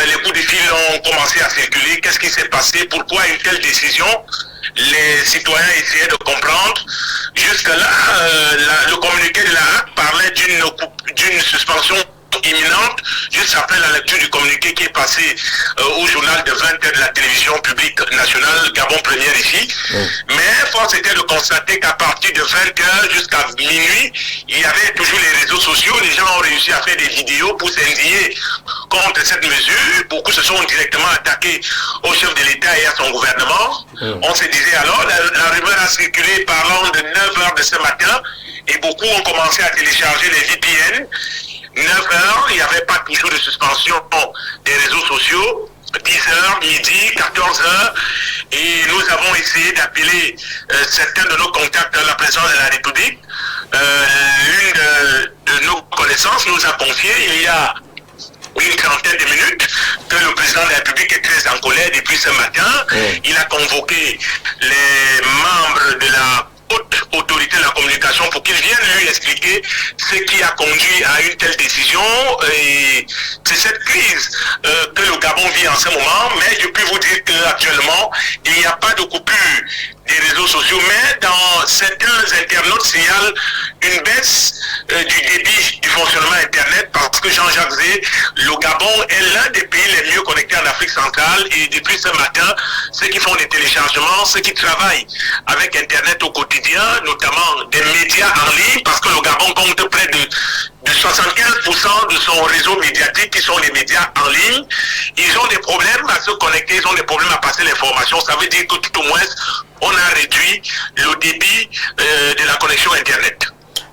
les coups de fil ont commencé à circuler. Qu'est-ce qui s'est passé? Pourquoi une telle décision? Les citoyens essayaient de comprendre. Jusque-là, le communiqué de la HAC parlait d'une suspension imminente, juste après la lecture du communiqué qui est passé au journal de 20h de la télévision publique nationale, Gabon Première ici. Mais force était de constater qu'à partir de 20h jusqu'à minuit, il y avait toujours les réseaux sociaux. Les gens ont réussi à faire des vidéos pour s'indigner contre cette mesure. Beaucoup se sont directement attaqués au chef de l'État et à son gouvernement. On se disait alors, la rumeur a circulé parlant de 9h de ce matin et beaucoup ont commencé à télécharger les VPN. 9h, il n'y avait pas toujours de suspension des réseaux sociaux. 10h, midi, 14h, et nous avons essayé d'appeler certains de nos contacts à la présidence de la République. L'une de nos connaissances nous a confié il y a une trentaine de minutes que le président de la République est très en colère depuis ce matin. Il a convoqué les membres de la haute autorité de la communication pour qu'ils viennent lui expliquer ce qui a conduit à une telle décision. Et c'est cette crise que le Gabon vit en ce moment, mais je peux vous dire qu'actuellement, il n'y a pas de coupure des réseaux sociaux, mais dans certains internautes signalent une baisse du débit du fonctionnement Internet parce que Jean-Jacques Zé, le Gabon est l'un des pays les mieux connectés en Afrique centrale et depuis ce matin, ceux qui font des téléchargements, ceux qui travaillent avec Internet au quotidien, notamment des médias en ligne, parce que le Gabon compte près de 75% de son réseau médiatique qui sont les médias en ligne. Ils ont des problèmes à se connecter, ils ont des problèmes à passer l'information. Ça veut dire que tout au moins, on a réduit le débit de la connexion Internet.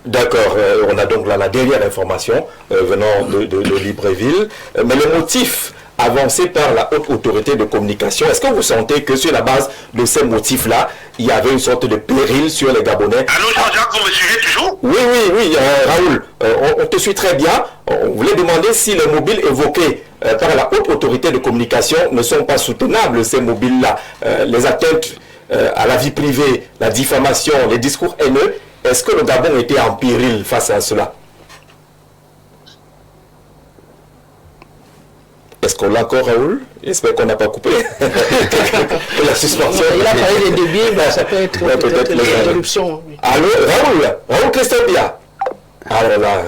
D'accord, on a donc là la dernière information venant de Libreville. Mais le motif avancé par la haute autorité de communication, est-ce que vous sentez que sur la base de ces motifs-là, il y avait une sorte de péril sur les Gabonais? Allô Jean-Jacques, vous me suivez toujours? Oui, Raoul, on te suit très bien. On voulait demander si les mobiles évoqués par la haute autorité de communication ne sont pas soutenables, ces mobiles-là. Les atteintes à la vie privée, la diffamation, les discours haineux, est-ce que le Gabon était en péril face à cela? Est-ce qu'on l'a encore, Raoul? J'espère qu'on n'a pas coupé. La suspension. Il a parlé des débits, ben, ça peut être peut-être les interruptions. Allô, Raoul Christophe Bia. Alors là,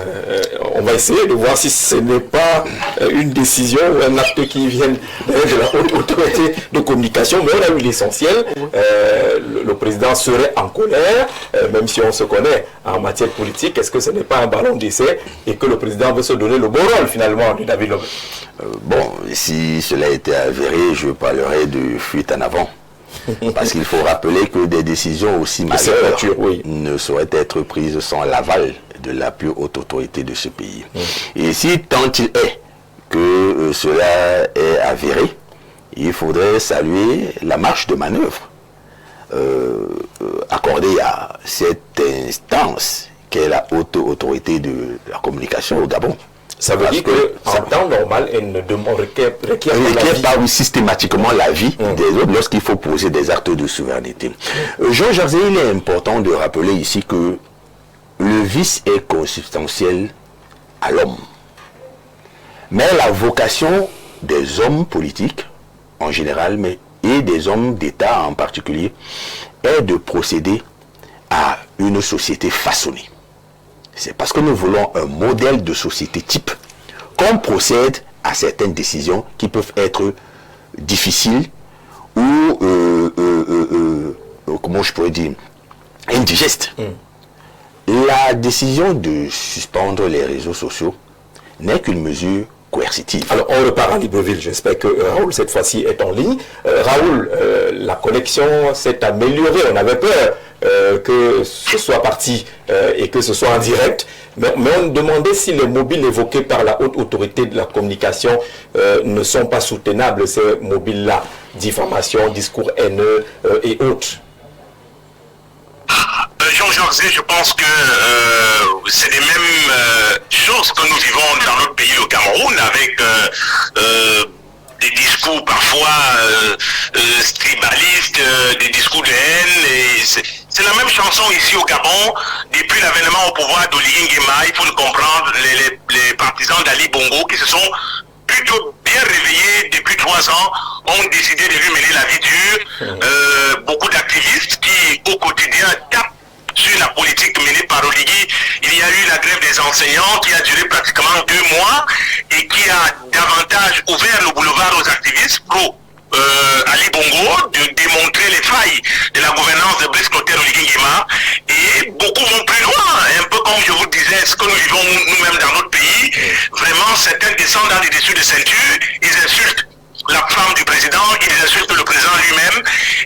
on va essayer de voir si ce n'est pas une décision ou un acte qui vient de la haute autorité de communication, mais on a eu l'essentiel. Le président serait en colère, même si on se connaît en matière politique. Est-ce que ce n'est pas un ballon d'essai et que le président veut se donner le bon rôle finalement de David Lobé? Bon, si cela était avéré, je parlerai de fuite en avant. Parce qu'il faut rappeler que des décisions aussi majeures ne sauraient être prises sans l'aval de la plus haute autorité de ce pays. Et si tant il est que cela est avéré, il faudrait saluer la marge de manœuvre accordée à cette instance qu'est la haute autorité de la communication au Gabon. Ça veut dire qu'en temps normal, elle ne requiert pas systématiquement l'avis des autres lorsqu'il faut poser des actes de souveraineté. Jean-Jacques, il est important de rappeler ici que le vice est consubstantiel à l'homme. Mais la vocation des hommes politiques en général, et des hommes d'État en particulier, est de procéder à une société façonnée. C'est parce que nous voulons un modèle de société type qu'on procède à certaines décisions qui peuvent être difficiles ou, comment je pourrais dire, indigestes. La décision de suspendre les réseaux sociaux n'est qu'une mesure coercitive. Alors, on repart à Libreville. J'espère que Raoul, cette fois-ci, est en ligne. Raoul, la connexion s'est améliorée. On avait peur que ce soit parti et que ce soit en direct. Mais on demandait si les mobiles évoqués par la haute autorité de la communication ne sont pas soutenables, ces mobiles-là. Diffamation, discours haineux et autres. Jean-Jacques, je pense que c'est les mêmes choses que nous vivons dans notre pays, le Cameroun, avec des discours parfois tribalistes, des discours de haine. C'est la même chanson ici au Gabon. Depuis l'avènement au pouvoir d'Oligui Nguema, il faut le comprendre, les partisans d'Ali Bongo qui se sont plutôt bien réveillés depuis 3 ans, ont décidé de lui mener la vie dure. Beaucoup d'activistes qui, au quotidien, tapent sur la politique menée par Oligui. Il y a eu la grève des enseignants qui a duré pratiquement 2 mois et qui a davantage ouvert le boulevard aux activistes pro Ali Bongo de démontrer les failles de la gouvernance de Brice Clotaire Oligui Nguema. Et beaucoup vont plus loin, un peu comme je vous disais, ce que nous vivons nous-mêmes dans notre pays. Vraiment, certains descendent dans les dessus de ceinture, ils insultent la femme du président, ils insultent le président lui-même,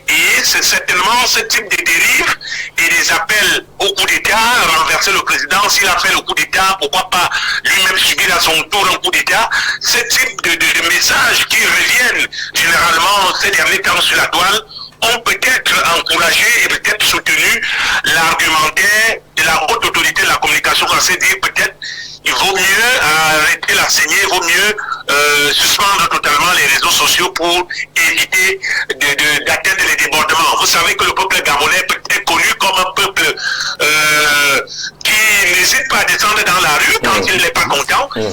et c'est certainement ce type de dérive et des appels au coup d'État, renverser le président, s'il a fait le coup d'État, pourquoi pas lui-même subir à son tour un coup d'État. Ce type de messages qui reviennent généralement ces derniers temps sur la toile ont peut-être encouragé et peut-être soutenu l'argumentaire de la haute autorité de la communication, on s'est dit peut-être il vaut mieux arrêter la saignée, il vaut mieux suspendre totalement les réseaux sociaux pour éviter d'atteindre les débordements. Vous savez que le peuple gabonais est connu comme un peuple qui n'hésite pas à descendre dans la rue quand il n'est pas content. Et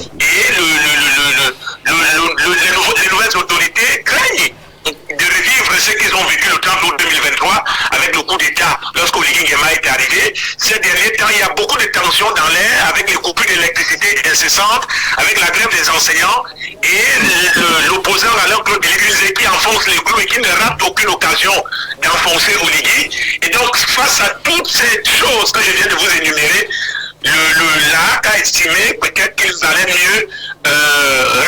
les nouvelles autorités craignent de revivre ce qu'ils ont vécu le 30 août 2023 avec le coup d'État lorsque Oligui Nguema est arrivé. Ces derniers temps, il y a beaucoup de tensions dans l'air avec les coupures d'électricité incessantes, avec la grève des enseignants et l'opposant Alain Claude Delisle qui enfonce les clous et qui ne rate aucune occasion d'enfoncer Oligui. Et donc, face à toutes ces choses que je viens de vous énumérer, l'AC a estimé peut-être qu'ils allaient mieux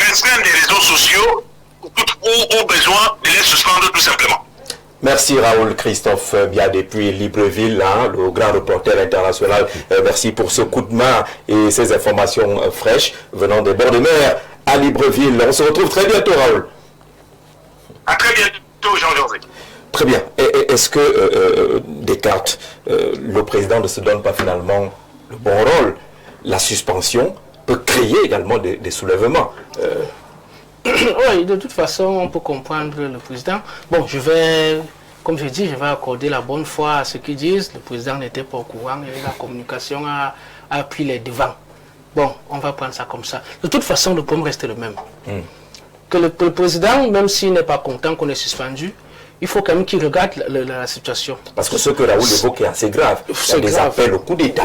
restreindre les réseaux sociaux ou au besoin de les suspendre tout simplement. Merci Raoul Christophe Bia depuis Libreville, le grand reporter international. Merci pour ce coup de main et ces informations fraîches venant des bords de mer à Libreville. On se retrouve très bientôt Raoul. À très bientôt Jean-José. Très bien. Est-ce que Descartes, le président ne se donne pas finalement le bon rôle? La suspension peut créer également des soulèvements. Oui, de toute façon, on peut comprendre le président. Bon, comme je dis, je vais accorder la bonne foi à ceux qui disent. Le président n'était pas au courant et la communication a pris les devants. Bon, on va prendre ça comme ça. De toute façon, le problème reste le même. Que le président, même s'il n'est pas content qu'on ait suspendu, il faut quand même qu'ils regardent la situation. Parce que ce que Raoul évoque est assez grave. Il y a des appels au coup d'État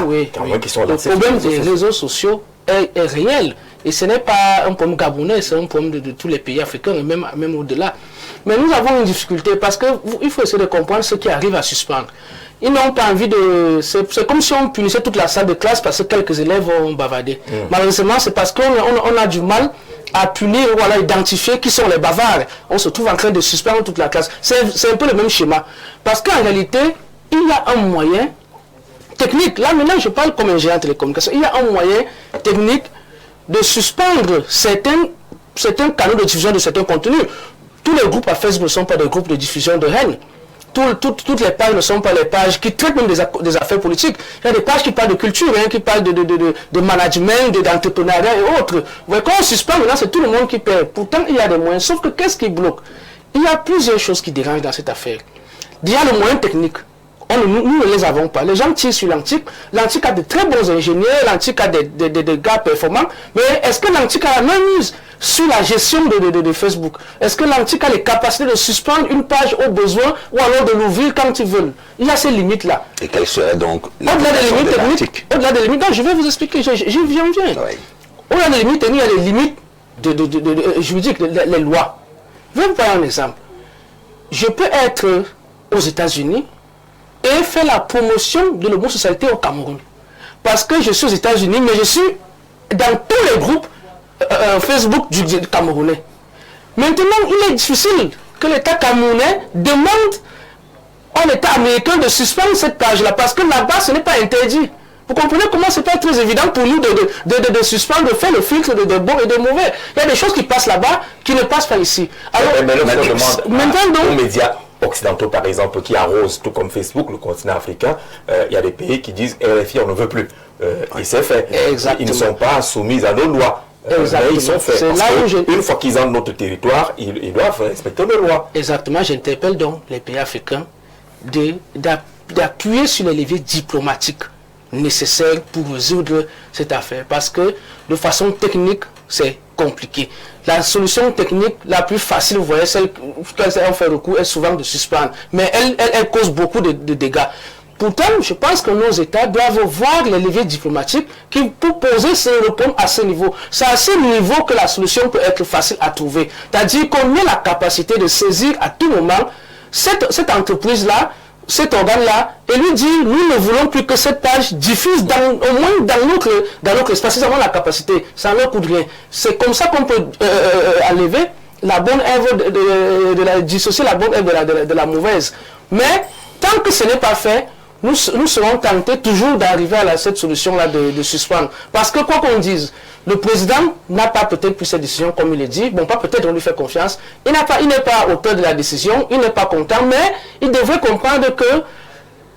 qui sont lancés. Le problème des réseaux sociaux est réel. Et ce n'est pas un problème gabonais, c'est un problème de tous les pays africains, et même au-delà. Mais nous avons une difficulté parce qu'il faut essayer de comprendre ce qui arrive à suspendre. Ils n'ont pas envie de... C'est comme si on punissait toute la salle de classe parce que quelques élèves ont bavardé. Malheureusement, c'est parce qu'on a du mal à punir, voilà, identifier qui sont les bavards. On se trouve en train de suspendre toute la classe. C'est un peu le même schéma. Parce qu'en réalité, il y a un moyen technique. Là, maintenant, je parle comme ingénieur en télécommunication. Il y a un moyen technique de suspendre certains canaux de diffusion de certains contenus. Tous les groupes à Facebook ne sont pas des groupes de diffusion de haine. Toutes les pages ne sont pas les pages qui traitent même des affaires politiques. Il y a des pages qui parlent de culture, qui parlent de management, d'entrepreneuriat et autres. Vous voyez, quand on suspend, maintenant, c'est tout le monde qui perd. Pourtant, il y a des moyens. Sauf que qu'est-ce qui bloque? Il y a plusieurs choses qui dérangent dans cette affaire. Il y a le moyen technique. Nous ne les avons pas. Les gens tirent sur l'Antique. L'Antique a de très bons ingénieurs, l'Antique a des gars performants. Mais est-ce que l'Antique a la même mise sur la gestion de Facebook? Est-ce que l'Antique a les capacités de suspendre une page au besoin ou alors de l'ouvrir quand ils veulent? Il y a ces limites-là. Et quelles seraient donc au-delà des limites techniques? Au-delà des limites, je vais vous expliquer, j'y viens. Oui. Au-delà des limites techniques, il y a les limites juridiques, les lois. Je vais vous prendre un exemple. Je peux être aux États-Unis et faire la promotion de l'homosexualité au Cameroun. Parce que je suis aux États-Unis, mais je suis dans tous les groupes Facebook du Camerounais. Maintenant, il est difficile que l'État camerounais demande à l'État américain de suspendre cette page-là, parce que là-bas, ce n'est pas interdit. Vous comprenez comment c'est pas très évident pour nous de suspendre, de faire le filtre de bons et de mauvais. Il y a des choses qui passent là-bas qui ne passent pas ici. Alors, mais demande aux médias occidentaux, par exemple, qui arrosent, tout comme Facebook, le continent africain, il y a des pays qui disent RFI, on ne veut plus. Et c'est fait. Exactement. Ils ne sont pas soumis à nos lois. Mais ils sont faits. Une fois qu'ils ont notre territoire, ils doivent respecter nos lois. Exactement. J'interpelle donc les pays africains d'appuyer sur les leviers diplomatiques nécessaires pour résoudre cette affaire. Parce que de façon technique, c'est compliqué. La solution technique la plus facile, vous voyez, celle qu'elles ont fait recours, est souvent de suspendre. Mais elle cause beaucoup de dégâts. Pourtant, je pense que nos États doivent voir les leviers diplomatiques pour poser le problème à ce niveau. C'est à ce niveau que la solution peut être facile à trouver. C'est-à-dire qu'on ait la capacité de saisir à tout moment cette entreprise-là, cet organe-là, et lui dire, nous ne voulons plus que cette page diffuse au moins dans notre espace. Nous avons la capacité, ça ne coûte rien. C'est comme ça qu'on peut enlever la bonne œuvre, dissocier la bonne œuvre de la mauvaise. Mais tant que ce n'est pas fait, nous serons tentés toujours d'arriver à cette solution-là de suspendre. Parce que quoi qu'on dise, le président n'a pas peut-être pris cette décision comme il est dit. Bon, pas peut-être, on lui fait confiance. Il n'est pas auteur de la décision, il n'est pas content, mais il devrait comprendre que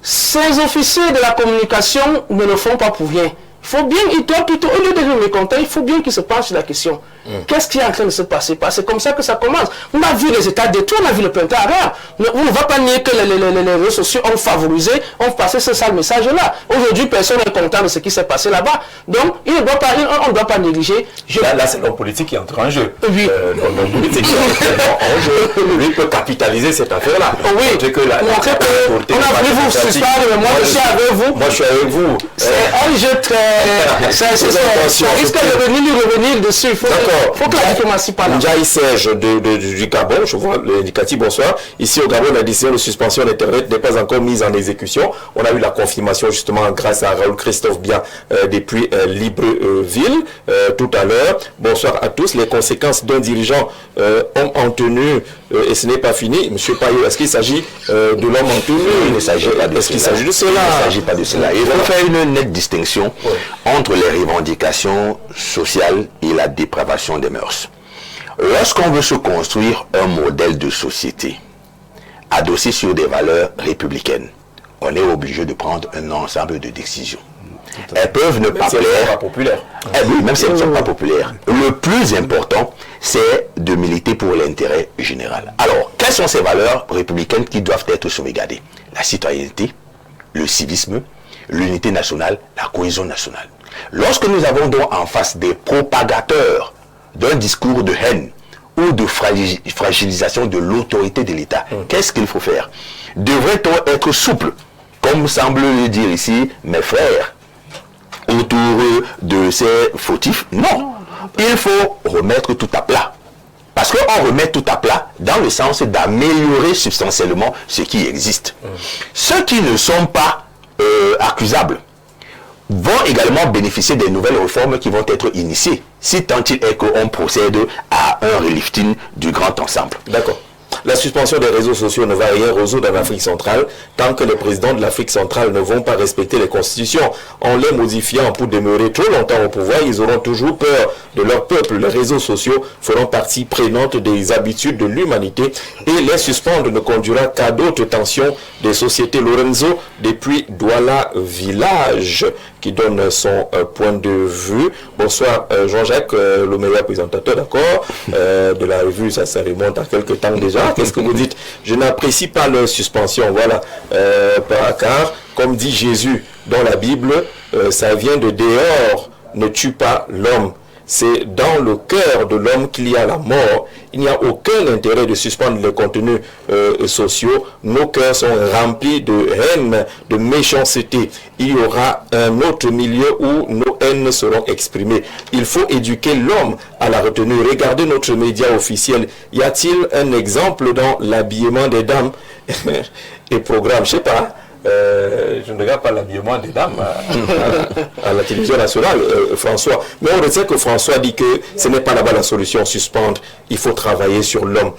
ces officiers de la communication ne le font pas pour rien. Il faut bien, il doit plutôt, au lieu d'être mécontent, il faut bien qu'il se penche sur la question. Qu'est-ce qui est en train de se passer? C'est comme ça que ça commence. On a vu les États détruits, on a vu le printemps arabe. On ne va pas nier que les réseaux sociaux ont favorisé, ont passé ce sale message-là. Aujourd'hui, personne n'est content de ce qui s'est passé là-bas. Donc, on ne doit pas négliger. Là, c'est l'homme politique qui entre en jeu. Oui. L'homme politique qui entre en jeu, lui peut capitaliser cette affaire-là. Oui. On a voulu vous suspendre, mais moi, je suis avec vous. Moi, je suis avec vous. C'est un jeu très... Ça risque de revenir dessus. Il faut que la diplomatie parle. Ndiaye Serge du Gabon, je vois l'indicatif, bonsoir. Ici au Gabon, la décision de suspension d'Internet n'est pas encore mise en exécution. On a eu la confirmation justement grâce à Raoul Christophe Bien depuis Libreville tout à l'heure. Bonsoir à tous. Les conséquences d'un dirigeant homme en tenue, et ce n'est pas fini. Monsieur Payot, est-ce qu'il s'agit de l'homme en tenue? Il ne s'agit pas de cela. Est-ce qu'il s'agit de cela? Il ne s'agit pas de cela. Il faut faire une nette distinction entre les revendications sociales et la dépravation des mœurs. Lorsqu'on veut se construire un modèle de société adossé sur des valeurs républicaines, on est obligé de prendre un ensemble de décisions. Elles peuvent ne pas plaire. Oui, même si elles ne sont pas populaires. Le plus important, c'est de militer pour l'intérêt général. Alors, quelles sont ces valeurs républicaines qui doivent être sauvegardées? La citoyenneté, le civisme, l'unité nationale, la cohésion nationale. Lorsque nous avons donc en face des propagateurs d'un discours de haine ou de fragilisation de l'autorité de l'État. Qu'est-ce qu'il faut faire? Devrait-on être souple, comme semble le dire ici mes frères, autour de ces fautifs? Non. Il faut remettre tout à plat. Parce qu'on remet tout à plat dans le sens d'améliorer substantiellement ce qui existe. Ceux qui ne sont pas accusables vont également bénéficier des nouvelles réformes qui vont être initiées, si tant il est qu'on procède à un relifting du grand ensemble. D'accord. La suspension des réseaux sociaux ne va rien résoudre en Afrique centrale tant que les présidents de l'Afrique centrale ne vont pas respecter les constitutions. En les modifiant pour demeurer trop longtemps au pouvoir, ils auront toujours peur de leur peuple. Les réseaux sociaux feront partie prenante des habitudes de l'humanité et les suspendre ne conduira qu'à d'autres tensions des sociétés. Lorenzo, depuis Douala Village, qui donne son point de vue. Bonsoir Jean-Jacques, le meilleur présentateur, d'accord, de la revue, ça remonte à quelques temps déjà. Qu'est-ce que vous dites? Je n'apprécie pas leur suspension, voilà, car, comme dit Jésus dans la Bible, ça vient de dehors, ne tue pas l'homme. C'est dans le cœur de l'homme qu'il y a la mort. Il n'y a aucun intérêt de suspendre les contenus sociaux. Nos cœurs sont remplis de haine, de méchanceté. Il y aura un autre milieu où nos haines seront exprimées. Il faut éduquer l'homme à la retenue. Regardez notre média officiel. Y a-t-il un exemple dans l'habillement des dames et programme? Je sais pas. Je ne regarde pas l'habillement des dames à la télévision nationale, François. Mais on retient que François dit que ce n'est pas là-bas la solution, suspendre. Il faut travailler sur l'homme.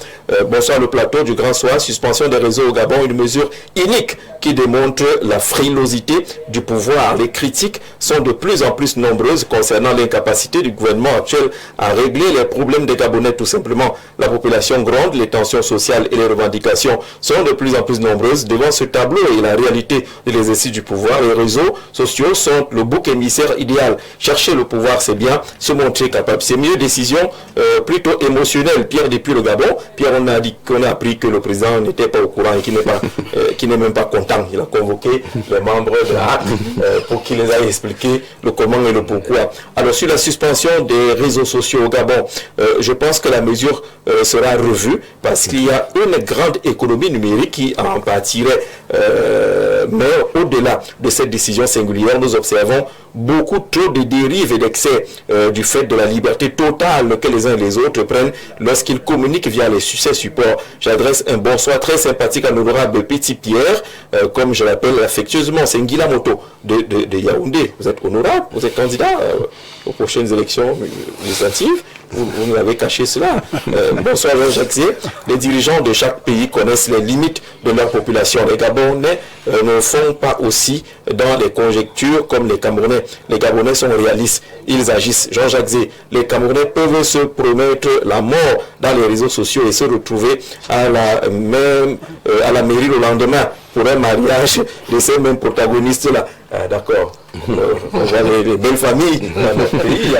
Bonsoir le plateau du Grand Soir. Suspension des réseaux au Gabon, une mesure unique qui démontre la frilosité du pouvoir. Les critiques sont de plus en plus nombreuses concernant l'incapacité du gouvernement actuel à régler les problèmes des Gabonais. Tout simplement, la population gronde, les tensions sociales et les revendications sont de plus en plus nombreuses. Devant ce tableau et la réalité de l'exercice du pouvoir, les réseaux sociaux sont le bouc émissaire idéal. Chercher le pouvoir, c'est bien, se montrer capable. C'est mieux, décision plutôt émotionnelle. Pierre, depuis le Gabon, Pierre, on a appris que le président n'était pas au courant et qu'il n'est même pas content. Il a convoqué les membres de la HAC pour qu'ils les aient expliqué le comment et le pourquoi. Alors, sur la suspension des réseaux sociaux au Gabon, je pense que la mesure sera revue parce qu'il y a une grande économie numérique qui en pâtirait. Mais au-delà de cette décision singulière, nous observons beaucoup trop de dérives et d'excès du fait de la liberté totale que les uns et les autres prennent lorsqu'ils communiquent via ces supports. J'adresse un bonsoir très sympathique à l'honorable Petit Pierre, comme je l'appelle affectueusement, c'est Ngila Moto de Yaoundé. Vous êtes honorable, vous êtes candidat aux prochaines élections législatives. Vous nous avez caché cela. Bonsoir Jean-Jacques. Les dirigeants de chaque pays connaissent les limites de leur population. Les Gabonais ne font pas aussi dans les conjectures comme les Camerounais. Les Gabonais sont réalistes, ils agissent. Jean-Jacques Zé, les Camerounais peuvent se promettre la mort dans les réseaux sociaux et se retrouver à la mairie le lendemain pour un mariage de ces mêmes protagonistes-là. D'accord. On voit les belles familles dans notre pays.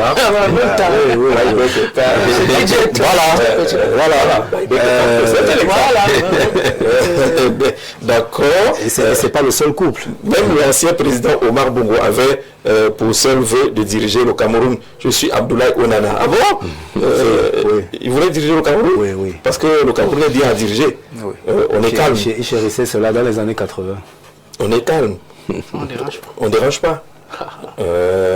D'accord. Et c'est pas le seul couple. Même l'ancien président Omar Bongo avait pour seul vœu de diriger le Cameroun. Je suis Abdoulaye Onana. Ah bon? Oui. Il voulait diriger le Cameroun? Oui, oui. Parce que le Cameroun est bien à diriger. Oui. On est calme. Il chérissait cela dans les années 80. On est calme. On ne dérange pas. On ne dérange pas.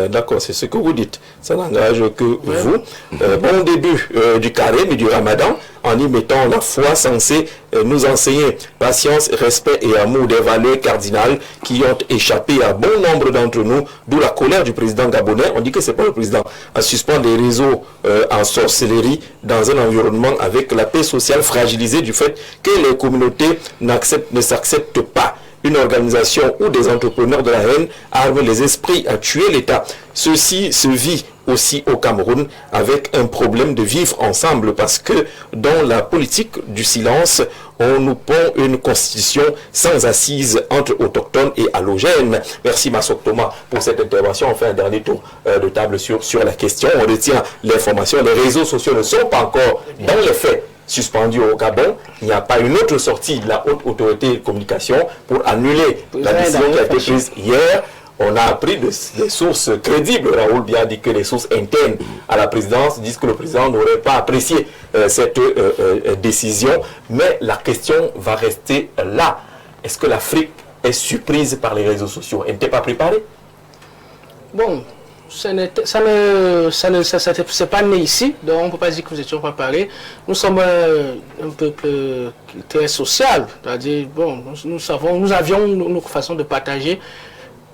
D'accord, c'est ce que vous dites. Ça n'engage que vous. Bon début du carême et du ramadan, en y mettant la foi censée nous enseigner patience, respect et amour, des valeurs cardinales qui ont échappé à bon nombre d'entre nous, d'où la colère du président gabonais. On dit que c'est pas le président à suspendre les réseaux en sorcellerie dans un environnement avec la paix sociale fragilisée du fait que les communautés ne s'acceptent pas. Une organisation ou des entrepreneurs de la haine arment les esprits à tuer l'État. Ceci se vit aussi au Cameroun avec un problème de vivre ensemble parce que dans la politique du silence, on nous pond une constitution sans assise entre autochtones et allogènes. Merci Massok Thomas pour cette intervention. On fait un dernier tour de table sur la question. On retient l'information. Les réseaux sociaux ne sont pas encore dans les faits suspendu au Gabon. Il n'y a pas une autre sortie de la haute autorité de communication pour annuler la décision qui a été prise hier. on a appris des sources crédibles. Raoul Bia dit que les sources internes à la présidence disent que le président n'aurait pas apprécié cette décision. Mais la question va rester là. Est-ce que l'Afrique est surprise par les réseaux sociaux? Elle n'était pas préparée? Bon, c'est pas né ici, donc on ne peut pas dire que nous étions préparés. Nous sommes un peuple très social, c'est-à-dire, bon, nous avions notre façon de partager,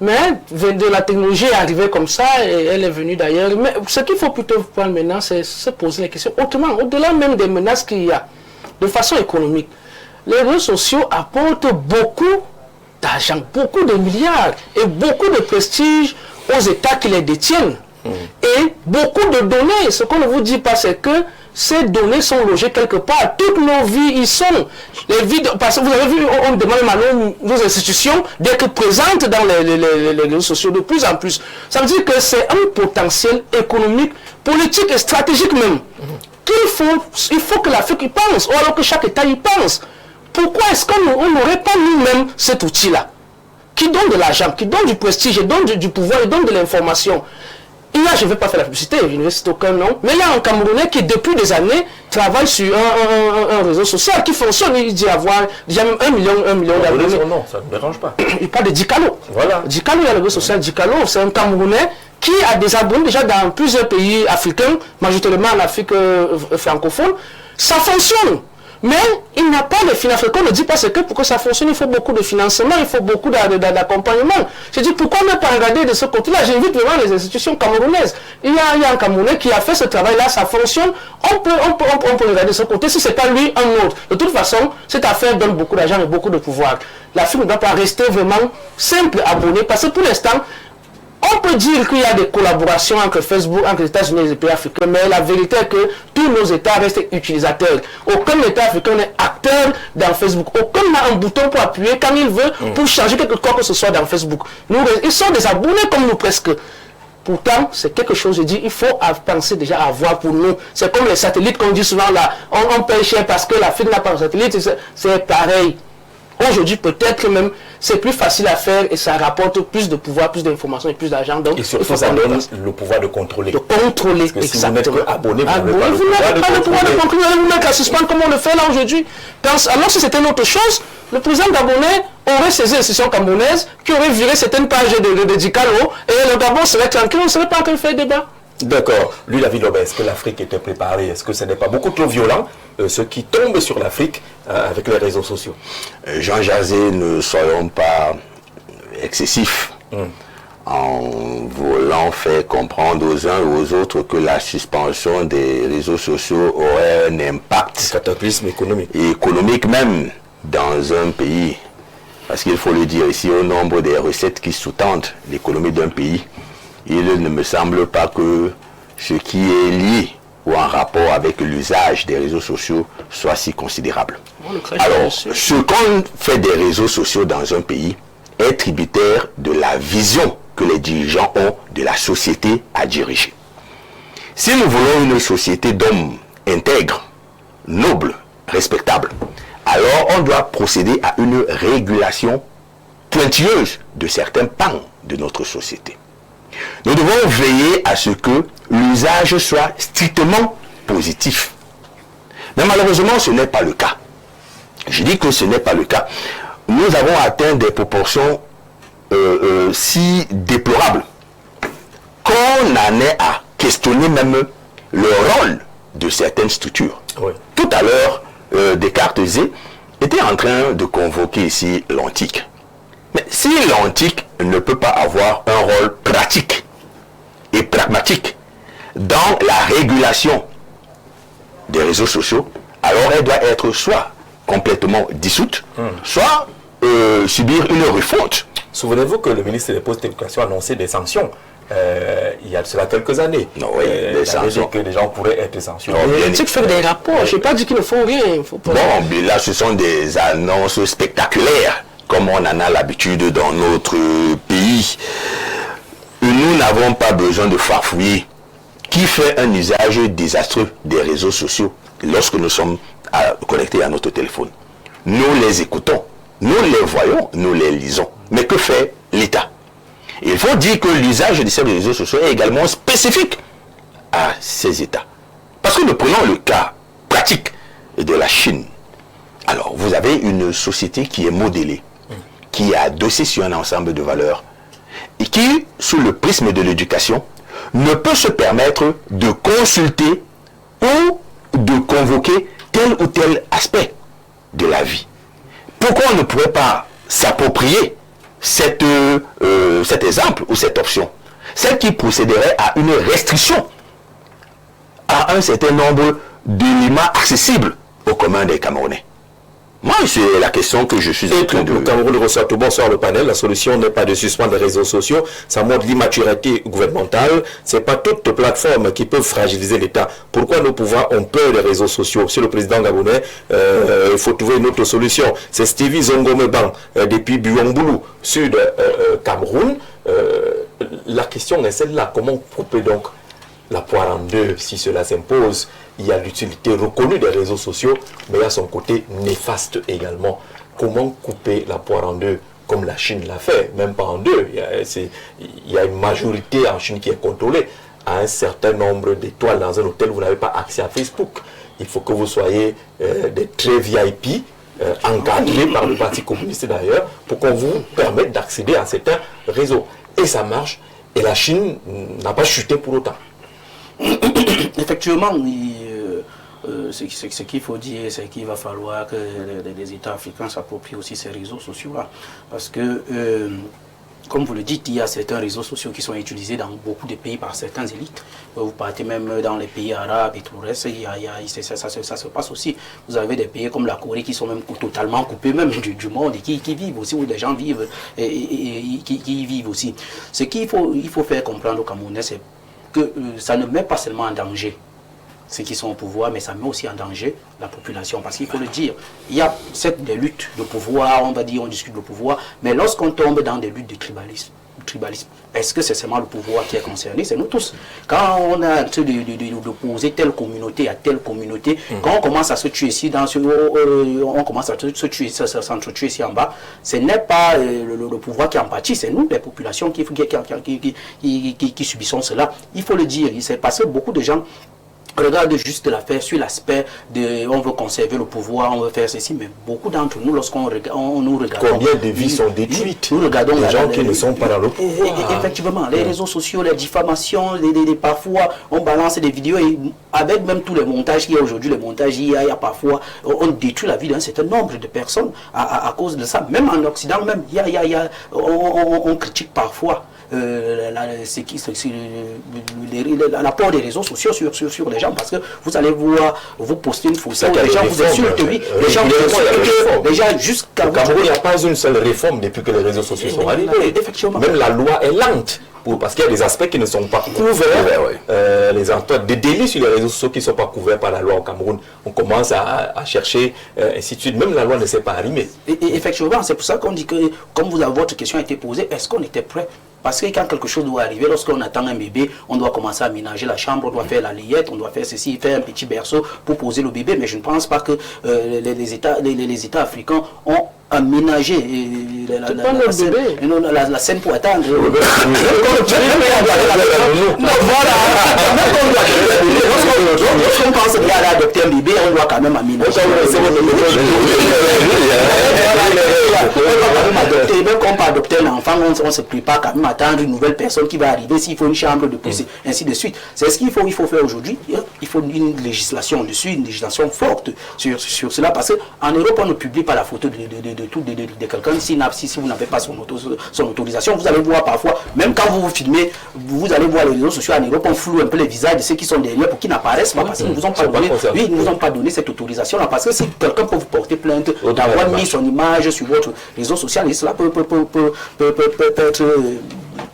mais de la technologie est arrivée comme ça, et elle est venue d'ailleurs. Mais ce qu'il faut plutôt prendre maintenant, c'est se poser les questions autrement, au-delà même des menaces qu'il y a, de façon économique. Les réseaux sociaux apportent beaucoup d'argent, beaucoup de milliards, et beaucoup de prestige aux États qui les détiennent. Et beaucoup de données. Ce qu'on ne vous dit pas, c'est que ces données sont logées quelque part. Toutes nos vies y sont. Les vies parce que vous avez vu, on demande même à nos institutions d'être présentes dans les réseaux sociaux de plus en plus. Ça veut dire que c'est un potentiel économique, politique et stratégique même. Il faut que l'Afrique y pense, ou alors que chaque État y pense. Pourquoi est-ce qu'on n'aurait pas nous-mêmes cet outil-là qui donne de l'argent, qui donne du prestige, et donne du pouvoir, et donne de l'information? Il y a, je ne vais pas faire la publicité, je ne vais citer aucun nom, mais il y a un Camerounais qui depuis des années travaille sur un réseau social qui fonctionne. Il dit avoir déjà même 1 million d'abonnés. Non, ça ne me dérange pas. Il parle de Dicalo. Voilà. Dicalo, il y a le réseau social Dicalo, c'est un Camerounais qui a des abonnés déjà dans plusieurs pays africains, majoritairement en Afrique francophone. Ça fonctionne. Mais il n'a pas de financement. On ne dit pas que pour que ça fonctionne, il faut beaucoup de financement, il faut beaucoup d'accompagnement. Je dis pourquoi ne pas regarder de ce côté-là? J'invite vraiment les institutions camerounaises. Il y a un Camerounais qui a fait ce travail-là, ça fonctionne. On peut regarder de ce côté. Si ce n'est pas lui, un autre. De toute façon, cette affaire donne beaucoup d'argent et beaucoup de pouvoir. L'Afrique ne doit pas rester vraiment simple abonné, parce que pour l'instant, on peut dire qu'il y a des collaborations entre Facebook, entre les États-Unis et les pays africains, mais la vérité est que tous nos États restent utilisateurs. Aucun État africain n'est acteur dans Facebook. Aucun n'a un bouton pour appuyer quand il veut pour changer quelque chose que ce soit dans Facebook. Ils sont des abonnés comme nous presque. Pourtant, c'est quelque chose, je dis, il faut penser déjà à avoir pour nous. C'est comme les satellites qu'on dit souvent là, on paye cher parce que l'Afrique n'a pas de satellite, c'est pareil. Aujourd'hui, peut-être même, c'est plus facile à faire et ça rapporte plus de pouvoir, plus d'informations et plus d'argent. Et surtout, ça donne le pouvoir de contrôler. De contrôler, parce que si vous n'êtes que abonné, vous n'avez pas le pouvoir de contrôler. Vous n'avez qu'à suspendre comme on le fait là aujourd'hui. Alors si c'était une autre chose, le président gabonais aurait saisi l'institution camerounaise qui aurait viré certaines pages de Dicalo et le Gabon serait tranquille, on ne serait pas en train de faire débat. D'accord. Lui, David Lobé, est-ce que l'Afrique était préparée? Est-ce que ce n'est pas beaucoup trop violent, ce qui tombe sur l'Afrique avec les réseaux sociaux? Jean Jazé, ne soyons pas excessifs en voulant faire comprendre aux uns et aux autres que la suspension des réseaux sociaux aurait un impact. Un cataclysme économique. Et économique même dans un pays. Parce qu'il faut le dire ici, au nombre des recettes qui sous-tendent l'économie d'un pays, il ne me semble pas que ce qui est lié ou en rapport avec l'usage des réseaux sociaux soit si considérable. Alors, ce qu'on fait des réseaux sociaux dans un pays est tributaire de la vision que les dirigeants ont de la société à diriger. Si nous voulons une société d'hommes intègres, nobles, respectables, alors on doit procéder à une régulation pointilleuse de certains pans de notre société. Nous devons veiller à ce que l'usage soit strictement positif. Mais malheureusement, ce n'est pas le cas. Je dis que ce n'est pas le cas. Nous avons atteint des proportions si déplorables qu'on en est à questionner même le rôle de certaines structures. Oui. Tout à l'heure, Descartes était en train de convoquer ici l'antique. Mais si l'antique ne peut pas avoir un rôle pratique et pragmatique dans la régulation des réseaux sociaux, alors elle doit être soit complètement dissoute, soit subir une refonte. Souvenez-vous que le ministre des Postes et de l'Éducation a annoncé des sanctions il y a cela quelques années. Non, oui, des sanctions. Que les gens pourraient être sanctionnés. Tu fais des rapports, je n'ai pas dit qu'ils ne font rien. Bon, mais là, ce sont des annonces spectaculaires, comme on en a l'habitude dans notre pays. Nous n'avons pas besoin de farfouiller. Qui fait un usage désastreux des réseaux sociaux lorsque nous sommes connectés à notre téléphone? Nous les écoutons, nous les voyons, nous les lisons. Mais que fait l'État? Il faut dire que l'usage de ces réseaux sociaux est également spécifique à ces États. Parce que nous prenons le cas pratique de la Chine. Alors, vous avez une société qui est modélée, qui est adossée sur un ensemble de valeurs, et qui, sous le prisme de l'éducation, ne peut se permettre de consulter ou de convoquer tel ou tel aspect de la vie. Pourquoi on ne pourrait pas s'approprier cet exemple ou cette option? Celle qui procéderait à une restriction à un certain nombre d'éléments accessibles au commun des Camerounais. Moi, c'est la question que je suis en train de... Le Cameroun reçoit tout bonsoir le panel. La solution n'est pas de suspendre les réseaux sociaux. Ça montre l'immaturité gouvernementale. C'est pas toutes les plateformes qui peuvent fragiliser l'État. Pourquoi nos pouvoirs ont peur des réseaux sociaux? Monsieur le président gabonais, il faut trouver une autre solution. C'est Stevie Zongomeban, depuis Buongbulu, sud Cameroun. La question est celle-là. Comment couper donc la poire en deux si cela s'impose? Il y a l'utilité reconnue des réseaux sociaux, mais il y a son côté néfaste également. Comment couper la poire en deux, comme la Chine l'a fait, même pas en deux. Il y a une majorité en Chine qui est contrôlée. À un certain nombre d'étoiles dans un hôtel, vous n'avez pas accès à Facebook. Il faut que vous soyez des très VIP, encadrés par le Parti communiste d'ailleurs, pour qu'on vous permette d'accéder à certains réseaux. Et ça marche, et la Chine n'a pas chuté pour autant. Effectivement, ce qu'il faut dire, c'est qu'il va falloir que les États africains s'approprient aussi ces réseaux sociaux-là. Parce que, comme vous le dites, il y a certains réseaux sociaux qui sont utilisés dans beaucoup de pays par certaines élites. Vous partez même dans les pays arabes et tout le reste, ça se passe aussi. Vous avez des pays comme la Corée qui sont même totalement coupés même du monde et qui vivent aussi, où des gens vivent et qui vivent aussi. Ce qu'il faut faire comprendre aux Camerounais, c'est que ça ne met pas seulement en danger ceux qui sont au pouvoir, mais ça met aussi en danger la population. Parce qu'il faut le dire, il y a des luttes de pouvoir, on va dire, on discute de pouvoir, mais lorsqu'on tombe dans des luttes de tribalisme, est-ce que c'est seulement le pouvoir qui est concerné? C'est nous tous. Quand on a d'opposer telle communauté à telle communauté, quand on commence à se tuer ici, on commence à s'entretuer ici en bas, ce n'est pas le pouvoir qui en pâtit, c'est nous, les populations qui subissons cela. Il faut le dire, il s'est passé beaucoup de gens. Regarde juste l'affaire sur l'aspect de on veut conserver le pouvoir, on veut faire ceci, mais beaucoup d'entre nous, lorsqu'on nous regarde. Combien de vies sont détruites? Nous regardons les gens qui ne sont pas dans le pouvoir. Effectivement, les réseaux sociaux, les diffamations, parfois on balance des vidéos et avec même tous les montages qu'il y a aujourd'hui, les montages, il y a parfois, on détruit la vie d'un certain nombre de personnes à cause de ça. Même en Occident, même, on critique parfois. L'apport des réseaux sociaux sur les gens, parce que vous allez voir, vous postez une photo, les gens vous insultent, oui, les gens jusqu'à... Au Cameroun, il n'y a pas une seule réforme depuis que les réseaux sociaux sont arrivés. Effectivement. Même la loi est lente, parce qu'il y a des aspects qui ne sont pas couverts, les enquêtes, des délits sur les réseaux sociaux qui ne sont pas couverts par la loi au Cameroun. On commence à chercher, ainsi de suite. Même la loi ne s'est pas arrimée. Effectivement, c'est pour ça qu'on dit que, comme votre question a été posée, est-ce qu'on était prêt? Parce que quand quelque chose doit arriver, lorsqu'on attend un bébé, on doit commencer à aménager la chambre, on doit faire la layette, on doit faire ceci, faire un petit berceau pour poser le bébé. Mais je ne pense pas que les États africains ont aménagé la scène pour attendre. Lorsqu'on pense à adopter un bébé, on doit quand même aménager. Même quand on peut adopter un enfant, on se prépare quand même à attendre une nouvelle personne qui va arriver, s'il faut une chambre de plus, ainsi de suite. C'est ce qu'il faut faire aujourd'hui. Il faut une législation dessus, une législation forte sur cela, parce qu'en Europe, on ne publie pas la photo de quelqu'un si vous n'avez pas son autorisation. Vous allez voir parfois, même quand vous vous filmez, vous allez voir les réseaux sociaux en Europe, on floue un peu les visages de ceux qui sont derrière pour qu'ils n'apparaissent pas, parce qu'ils ne vous ont pas donné, ils ne vous ont pas donné cette autorisation-là, parce que si quelqu'un peut vous porter plainte d'avoir mis son image sur votre réseau social, et cela peut être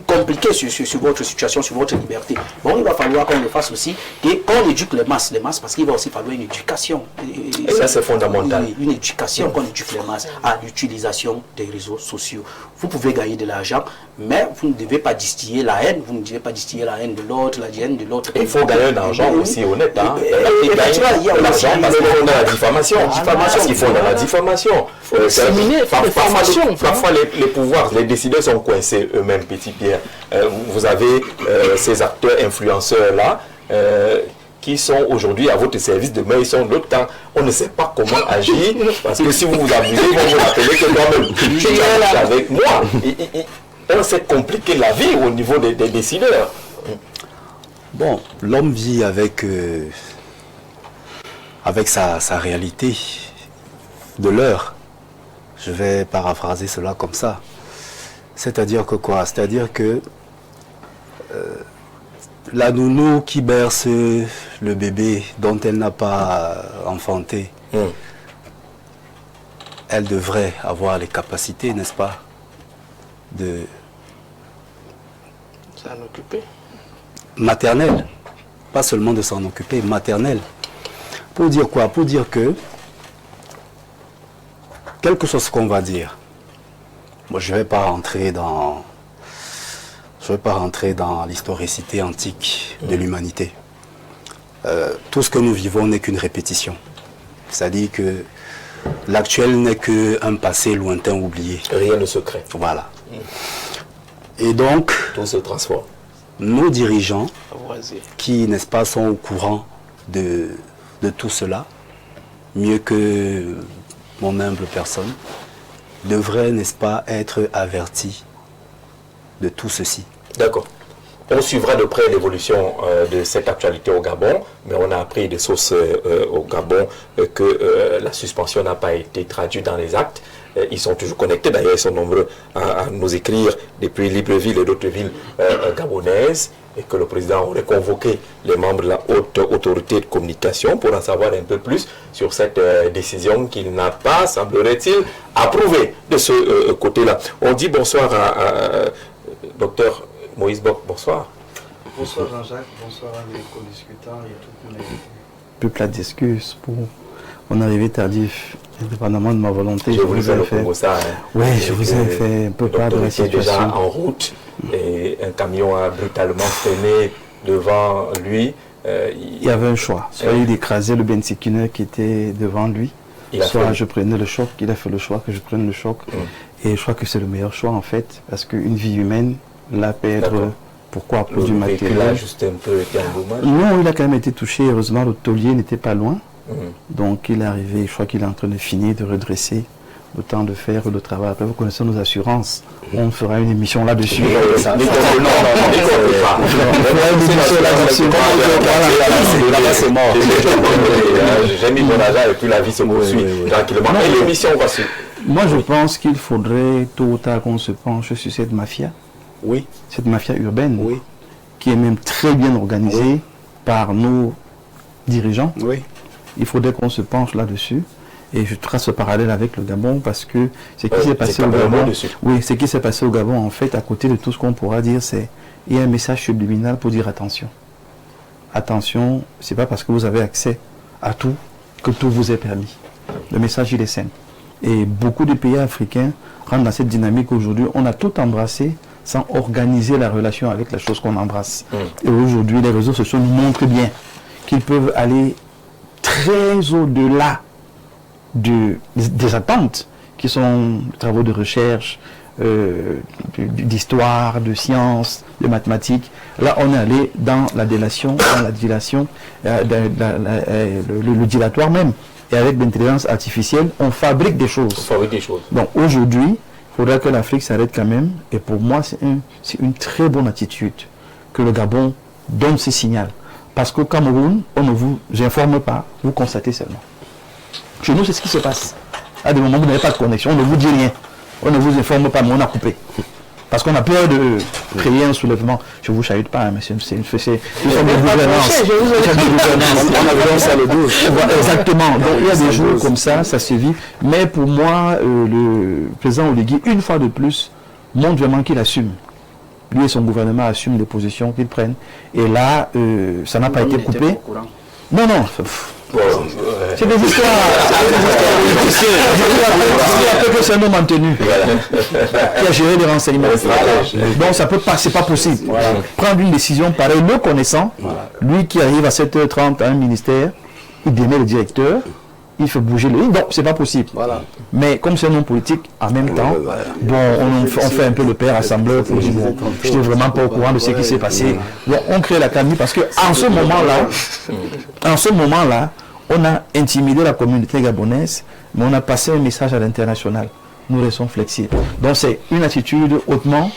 compliqué sur votre situation, sur votre liberté. Bon, il va falloir qu'on le fasse aussi, et qu'on éduque les masses, parce qu'il va aussi falloir une éducation. Et ça, c'est fondamental. Une éducation, qu'on éduque les masses à l'utilisation des réseaux sociaux. Vous pouvez gagner de l'argent, mais vous ne devez pas distiller la haine, vous ne devez pas distiller la haine de l'autre, la haine de l'autre. Il faut gagner de l'argent aussi honnête. Effectivement, il y a l'argent parce qu'ils font dans la diffamation. Parce qu'ils font dans la diffamation. Parfois, les pouvoirs, les décideurs sont coincés eux-mêmes, petit Pierre. dire, vous avez ces acteurs influenceurs-là qui sont aujourd'hui à votre service, demain ils sont de l'autre temps. On ne sait pas comment agir, parce que si vous vous amusez, ils vont vous rappeler que quand même, tu es avec moi. On s'est compliqué la vie au niveau des décideurs. Bon, l'homme vit avec sa réalité de l'heure. Je vais paraphraser cela comme ça. C'est-à-dire que quoi? C'est-à-dire que la nounou qui berce le bébé dont elle n'a pas enfanté, elle devrait avoir les capacités, n'est-ce pas, de s'en occuper. Maternelle, pas seulement de s'en occuper, maternelle. Pour dire quoi? Pour dire que, quelque chose qu'on va dire, moi je ne vais pas rentrer dans l'historicité antique de l'humanité. Tout ce que nous vivons n'est qu'une répétition. C'est-à-dire que l'actuel n'est qu'un passé lointain oublié. Rien ne se crée. Voilà. Et donc, tout se transforme. Nos dirigeants, qui, n'est-ce pas, sont au courant de tout cela, mieux que mon humble personne, devraient, n'est-ce pas, être avertis de tout ceci. D'accord. On suivra de près l'évolution de cette actualité au Gabon, mais on a appris des sources au Gabon que la suspension n'a pas été traduite dans les actes. Ils sont toujours connectés, d'ailleurs ils sont nombreux à nous écrire depuis Libreville et d'autres villes gabonaises, et que le président aurait convoqué les membres de la haute autorité de communication pour en savoir un peu plus sur cette décision qu'il n'a pas, semblerait-il, approuvée de ce côté-là. On dit bonsoir à docteur Moïse Bock, bonsoir. Bonsoir Jean-Jacques, bonsoir à mes co-discutants et à toutes mes plus plates excuses pour mon arrivée tardive, indépendamment de ma volonté. Je vous ai fait ça. Oui, je vous ai fait un peu part de la situation. Déjà en route et un camion a brutalement freiné devant lui. Il y avait un choix. Soit il écrasait le Bensikiner qui était devant lui, soit je prenais le choc. Il a fait le choix que je prenne le choc. Et je crois que c'est le meilleur choix en fait, parce qu'une vie humaine, la perdre, pourquoi? Pour du matériel. Il a juste un peu été endommagé. Non, il a quand même été touché. Heureusement, le taulier n'était pas loin. Donc il est arrivé, je crois qu'il est en train de finir, de redresser, le temps de faire le travail. Après, vous connaissez nos assurances. On fera une émission là-dessus. C'est mort. J'ai mis mon argent et puis la vie se poursuit tranquillement. Et l'émission va suivre. Moi, je pense qu'il faudrait tôt ou tard qu'on se penche sur cette mafia. Oui. Cette mafia urbaine. Oui. Qui est même très bien organisée par nos dirigeants. Oui. Il faudrait qu'on se penche là-dessus. Et je trace ce parallèle avec le Gabon parce que ce qui s'est passé au Gabon, ce qui s'est passé au Gabon, en fait, à côté de tout ce qu'on pourra dire, c'est il y a un message subliminal pour dire attention. Attention, c'est pas parce que vous avez accès à tout que tout vous est permis. Le message, il est simple. Et beaucoup de pays africains rentrent dans cette dynamique aujourd'hui. On a tout embrassé sans organiser la relation avec la chose qu'on embrasse. Et aujourd'hui, les réseaux sociaux nous montrent bien qu'ils peuvent aller très au-delà des attentes qui sont des travaux de recherche, d'histoire, de sciences, de mathématiques. Là, on est allé dans la délation, le dilatoire même. Et avec l'intelligence artificielle, on fabrique des choses. Donc aujourd'hui, il faudrait que l'Afrique s'arrête quand même. Et pour moi, c'est une très bonne attitude que le Gabon donne ce signal. Parce qu'au Cameroun, on ne vous informe pas, vous constatez seulement. Chez nous, c'est ce qui se passe. À des moments où vous n'avez pas de connexion, on ne vous dit rien. On ne vous informe pas, mais on a coupé. Parce qu'on a peur de créer un soulèvement. Je ne vous chahute pas, mais c'est une forme de gouvernance. On a besoin ça le dos. Exactement. Donc il y a des jours comme ça se vit. Mais pour moi, le président Oligui, une fois de plus, montre vraiment qu'il assume. Lui et son gouvernement assument les positions qu'ils prennent. Et là, ça n'a pas été coupé. Non, non. C'est des histoires. C'est un homme maintenu qui a géré les renseignements. Donc ça peut pas, c'est pas possible. Prendre une décision pareille, le connaissant, lui qui arrive à 7h30 à un ministère, il démet le directeur, il faut bouger le... Non, c'est pas possible. Voilà. Mais comme c'est un homme politique, en même temps, bon, on fait un peu le père assembleur pour dire, bon, je n'étais vraiment pas au courant de ce qui s'est passé. Bon, on crée la calamité parce que en ce moment-là, on a intimidé la communauté gabonaise, mais on a passé un message à l'international. Nous restons flexibles. Donc c'est une attitude hautement...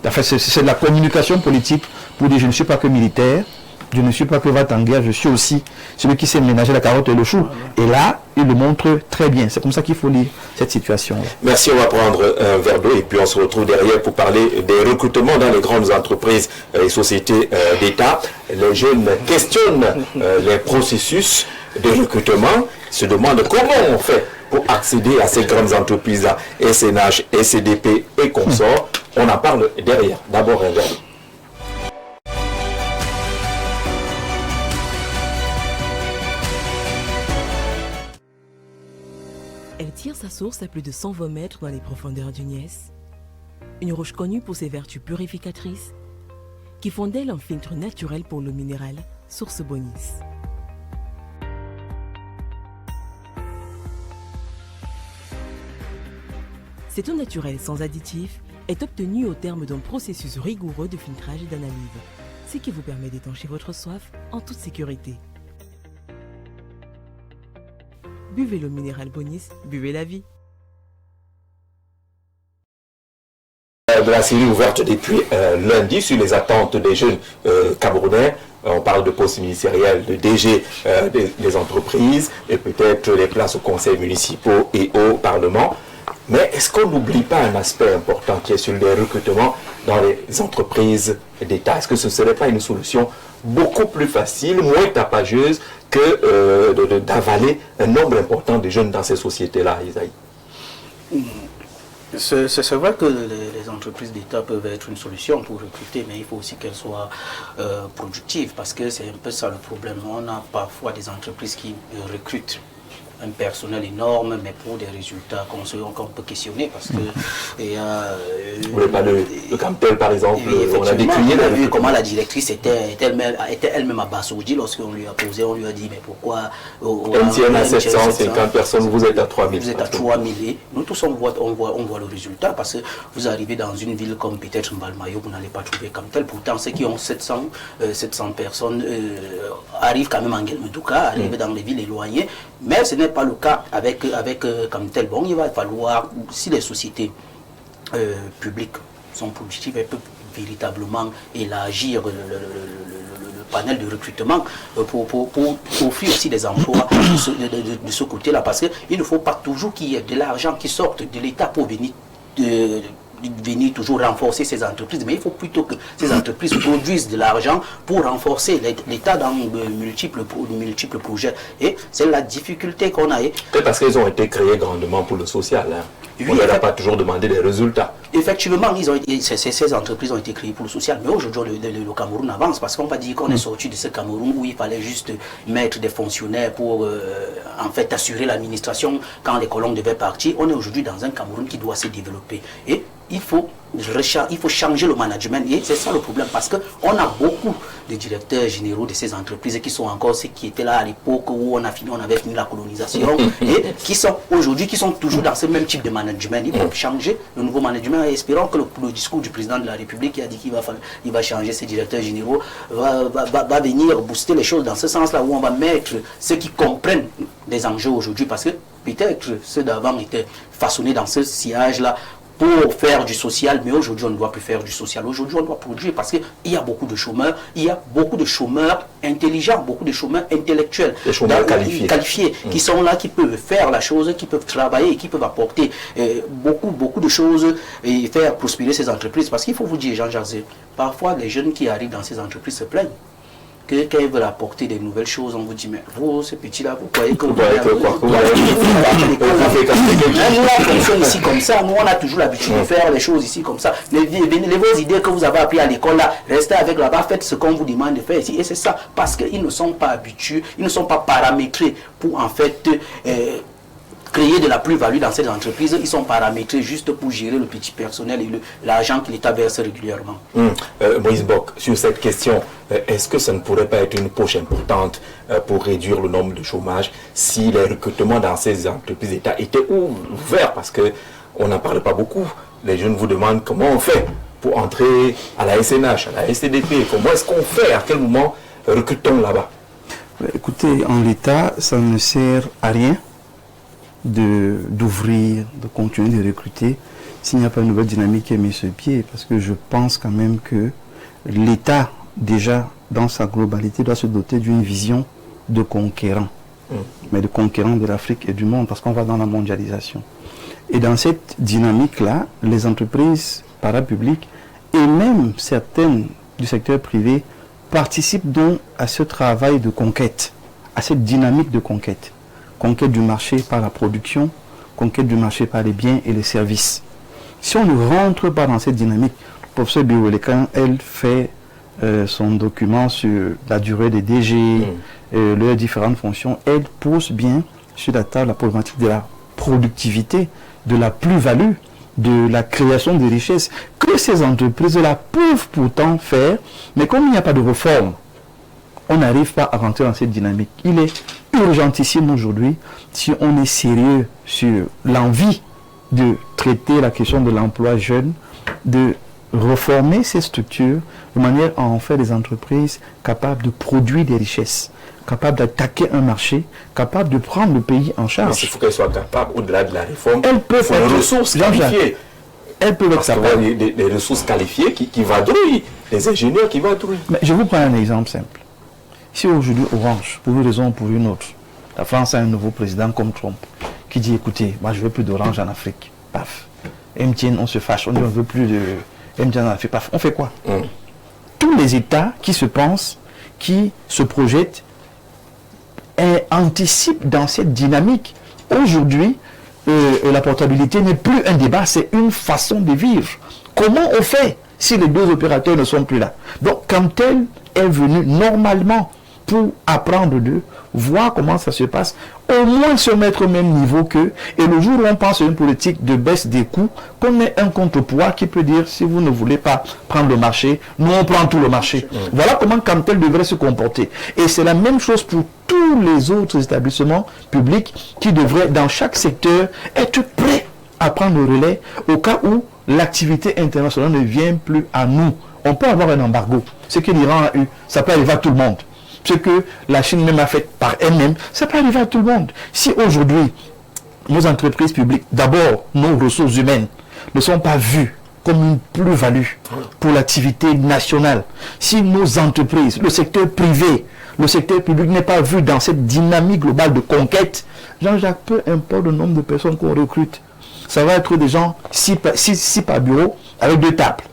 Enfin, c'est de la communication politique pour dire je ne suis pas que militaire, je ne suis pas que va en guerre, je suis aussi celui qui sait ménager la carotte et le chou. Et là, il le montre très bien. C'est comme ça qu'il faut lire cette situation. Merci, on va prendre un verre d'eau et puis on se retrouve derrière pour parler des recrutements dans les grandes entreprises et sociétés d'État. Les jeunes questionnent les processus de recrutement, se demandent comment on fait pour accéder à ces grandes entreprises-là, SNH, SCDP et consorts. On en parle derrière. D'abord un verre d'eau. Elle tire sa source à plus de 120 mètres dans les profondeurs du Niès. Une roche connue pour ses vertus purificatrices qui font d'elle un filtre naturel pour l'eau minérale, source Bonis. Cette eau naturelle sans additifs est obtenue au terme d'un processus rigoureux de filtrage et d'analyse, ce qui vous permet d'étancher votre soif en toute sécurité. Buvez l'eau minérale Bonis, buvez la vie. De la série ouverte depuis lundi sur les attentes des jeunes Camerounais. On parle de postes ministériels, de DG des entreprises et peut-être les places aux conseils municipaux et au Parlement. Mais est-ce qu'on n'oublie pas un aspect important qui est celui des recrutements dans les entreprises d'État? Est-ce que ce ne serait pas une solution beaucoup plus facile, moins tapageuse que d'avaler un nombre important de jeunes dans ces sociétés-là, Isaïe? C'est vrai que les entreprises d'État peuvent être une solution pour recruter, mais il faut aussi qu'elles soient productives, parce que c'est un peu ça le problème. On a parfois des entreprises qui recrutent un personnel énorme, mais pour des résultats qu'on peut questionner, parce que vous voulez pas de Campbell, par exemple, on a décrié on a vu comment la directrice était elle-même abasourdie lorsqu'on lui a posé, on lui a dit mais pourquoi MTN à 750 personnes, vous êtes à 3000. Vous êtes à 3000 et nous tous on voit le résultat, parce que vous arrivez dans une ville comme peut-être Mbalmayo, vous n'allez pas trouver Campbell. Pourtant ceux qui ont 700 personnes arrivent quand même en Guelmedouka, arrivent dans les villes éloignées, mais ce n'est pas le cas avec Campbell. Bon, il va falloir, si les sociétés publiques sont productives, elles peuvent véritablement élargir le panel de recrutement pour offrir aussi des emplois de ce côté-là, parce qu'il ne faut pas toujours qu'il y ait de l'argent qui sorte de l'État pour venir toujours renforcer ces entreprises, mais il faut plutôt que ces entreprises produisent de l'argent pour renforcer l'État dans de multiples projets. Et c'est la difficulté qu'on a. Peut-être parce qu'ils ont été créés grandement pour le social. Hein. Oui, on ne leur a pas toujours demandé des résultats. Effectivement, ces entreprises ont été créées pour le social, mais aujourd'hui le Cameroun avance, parce qu'on va dire qu'on est sorti de ce Cameroun où il fallait juste mettre des fonctionnaires pour en fait assurer l'administration quand les colons devaient partir. On est aujourd'hui dans un Cameroun qui doit se développer. Et il faut changer le management, et c'est ça le problème, parce qu'on a beaucoup de directeurs généraux de ces entreprises qui sont encore ceux qui étaient là à l'époque où on avait fini la colonisation et qui sont aujourd'hui, qui sont toujours dans ce même type de management. Il faut changer le nouveau management, et espérons que le discours du président de la République qui a dit qu'il va changer ces directeurs généraux va venir booster les choses dans ce sens-là, où on va mettre ceux qui comprennent les enjeux aujourd'hui, parce que peut-être ceux d'avant étaient façonnés dans ce sillage-là pour faire du social, mais aujourd'hui on ne doit plus faire du social. Aujourd'hui on doit produire, parce qu'il y a beaucoup de chômeurs, il y a beaucoup de chômeurs intelligents, beaucoup de chômeurs intellectuels, des chômeurs qualifiés. Qui sont là, qui peuvent faire la chose, qui peuvent travailler, qui peuvent apporter beaucoup de choses et faire prospérer ces entreprises. Parce qu'il faut vous dire, Jean-Jacques, parfois les jeunes qui arrivent dans ces entreprises se plaignent. Quand ils veulent apporter des nouvelles choses, on vous dit, mais vous, ce petit-là, vous croyez que vous allez nous, on fonctionne ici comme ça, nous, on a toujours l'habitude de faire les choses ici comme ça. Vos idées que vous avez apprises à l'école, là, restez avec là-bas, faites ce qu'on vous demande de faire ici. Et c'est ça, parce qu'ils ne sont pas habitués, ils ne sont pas paramétrés pour, en fait, créer de la plus-value dans ces entreprises, ils sont paramétrés juste pour gérer le petit personnel et l'argent que l'État verse régulièrement. Moïse Bock, sur cette question, est-ce que ça ne pourrait pas être une poche importante pour réduire le nombre de chômage si les recrutements dans ces entreprises d'État étaient ouverts? Parce qu'on n'en parle pas beaucoup. Les jeunes vous demandent comment on fait pour entrer à la SNH, à la STDP. Comment est-ce qu'on fait? À quel moment recrute-t-on là-bas? Écoutez, en l'État, ça ne sert à rien d'ouvrir, de continuer de recruter s'il n'y a pas une nouvelle dynamique qui est mise sur pied. Parce que je pense quand même que l'État, déjà, dans sa globalité, doit se doter d'une vision de conquérant. Mais de conquérant de l'Afrique et du monde, parce qu'on va dans la mondialisation. Et dans cette dynamique-là, les entreprises parapubliques et même certaines du secteur privé participent donc à ce travail de conquête, à cette dynamique de conquête. Conquête du marché par la production, conquête du marché par les biens et les services. Si on ne rentre pas dans cette dynamique, le professeur Biweleka, elle fait son document sur la durée des DG, leurs différentes fonctions, elle pose bien sur la table la problématique de la productivité, de la plus-value, de la création de richesses, que ces entreprises-là peuvent pourtant faire, mais comme il n'y a pas de réforme, on n'arrive pas à rentrer dans cette dynamique. Il est urgentissime aujourd'hui, si on est sérieux sur l'envie de traiter la question de l'emploi jeune, de reformer ces structures de manière à en faire des entreprises capables de produire des richesses, capables d'attaquer un marché, capables de prendre le pays en charge. Mais il faut qu'elles soient capables, au-delà de la réforme, elles peuvent être des ressources qualifiées. Elles peuvent être capables. Des ressources qualifiées qui vadrouillent, des ingénieurs qui vadrouillent. Mais je vous prends un exemple simple. Si aujourd'hui Orange, pour une raison ou pour une autre, la France a un nouveau président comme Trump, qui dit écoutez, moi je ne veux plus d'Orange en Afrique. Paf. MTN, on se fâche, on dit on ne veut plus de MTN en Afrique. Paf. On fait quoi? Tous les États qui se pensent, qui se projettent, anticipent dans cette dynamique. Aujourd'hui, la portabilité n'est plus un débat, c'est une façon de vivre. Comment on fait si les deux opérateurs ne sont plus là? Donc, quand elle est venue normalement pour apprendre d'eux, voir comment ça se passe, au moins se mettre au même niveau qu'eux, et le jour où on pense à une politique de baisse des coûts, qu'on ait un contrepoids qui peut dire, si vous ne voulez pas prendre le marché, nous on prend tout le marché. Voilà comment Cantel devrait se comporter. Et c'est la même chose pour tous les autres établissements publics qui devraient, dans chaque secteur, être prêts à prendre le relais au cas où l'activité internationale ne vient plus à nous. On peut avoir un embargo. Ce que l'Iran a eu, ça peut arriver à tout le monde. Ce que la Chine même a fait par elle-même, ça peut arriver à tout le monde. Si aujourd'hui, nos entreprises publiques, d'abord nos ressources humaines, ne sont pas vues comme une plus-value pour l'activité nationale, si nos entreprises, le secteur privé, le secteur public n'est pas vu dans cette dynamique globale de conquête, Jean-Jacques, peu importe le nombre de personnes qu'on recrute, ça va être des gens 6 par bureau avec 2 tables.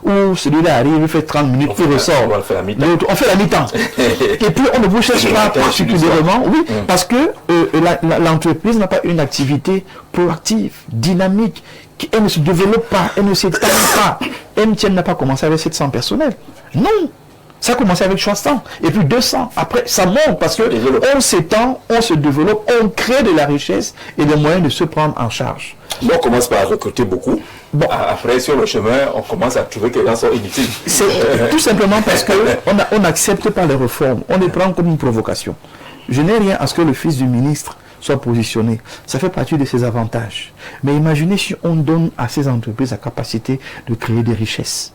Où celui-là arrive, il fait 30 minutes, il ressort. On fait la mi-temps. On fait la mi-temps. Et puis on ne vous cherche pas particulièrement, oui, parce que l'entreprise n'a pas une activité proactive, dynamique, elle ne se développe pas, elle ne s'étend pas. MTN n'a pas commencé avec 700 personnels. Non, ça a commencé avec 300, et puis 200. Après, ça monte parce qu'on s'étend, on se développe, on crée de la richesse et des moyens de se prendre en charge. On commence par recruter beaucoup. Bon. Après, sur le chemin, on commence à trouver que les gens sont inutiles. C'est tout simplement parce qu'on n'accepte pas les réformes. On les prend comme une provocation. Je n'ai rien à ce que le fils du ministre soit positionné. Ça fait partie de ses avantages. Mais imaginez si on donne à ces entreprises la capacité de créer des richesses.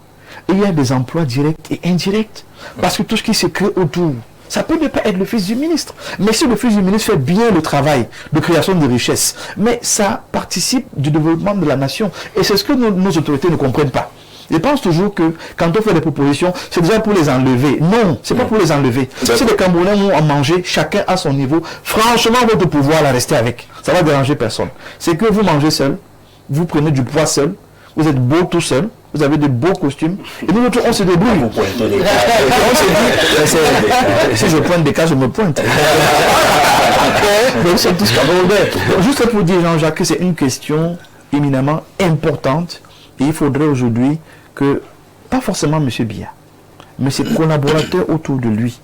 Et il y a des emplois directs et indirects. Parce que tout ce qui se crée autour, ça peut ne pas être le fils du ministre. Mais si le fils du ministre fait bien le travail de création de richesses, mais ça participe du développement de la nation. Et c'est ce que nos autorités ne comprennent pas. Ils pensent toujours que quand on fait des propositions, c'est déjà pour les enlever. Non, c'est pas pour les enlever. Si les Camerounais vont en manger, chacun à son niveau, franchement, votre pouvoir la rester avec. Ça va déranger personne. C'est que vous mangez seul, vous prenez du poids seul, vous êtes beau tout seul, vous avez de beaux costumes, et nous, on se débrouille. On se dit, si je pointe des cas, je me pointe. Nous sommes tous Camerounais. Juste pour dire, Jean-Jacques, que c'est une question éminemment importante, et il faudrait aujourd'hui que, pas forcément M. Biya, mais ses collaborateurs autour de lui,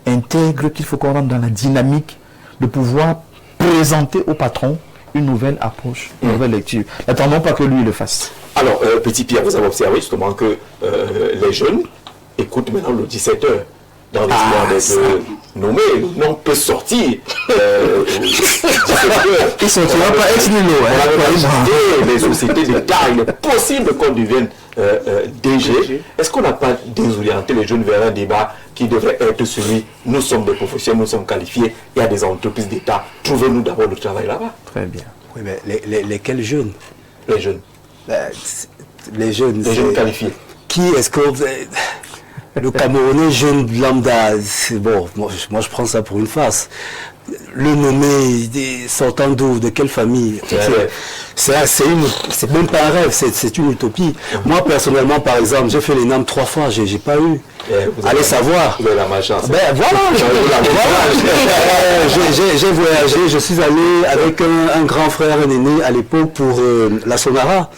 intègrent qu'il faut qu'on rentre dans la dynamique de pouvoir présenter au patron une nouvelle approche, une nouvelle lecture. N'attendons pas que lui le fasse. Alors, Petit Pierre, vous avez observé justement que les jeunes écoutent maintenant le 17h. Dans l'espoir d'être nommé, le nom peut sortir. Il sortira pas ex nihilo. Les sociétés d'État, il est possible qu'on devienne DG. Est-ce qu'on n'a pas désorienté les jeunes vers un débat qui devrait être celui, nous sommes des professionnels, nous sommes qualifiés, il y a des entreprises d'État, trouvez-nous d'abord le travail là-bas. Très bien. Oui, mais lesquels jeunes? Les jeunes. Les jeunes qualifiés. Qui est-ce que... Le Camerounais jeune lambda, c'est bon, moi je prends ça pour une farce. Le nommer, sortant d'où, de quelle famille, c'est même pas un rêve, c'est une utopie. Moi personnellement, par exemple, j'ai fait les NAM 3 fois, j'ai pas eu. Allez savoir. Vous avez la malchance. Ben voilà, j'ai voyagé, je suis allé avec un grand frère, un aîné à l'époque pour la Sonara.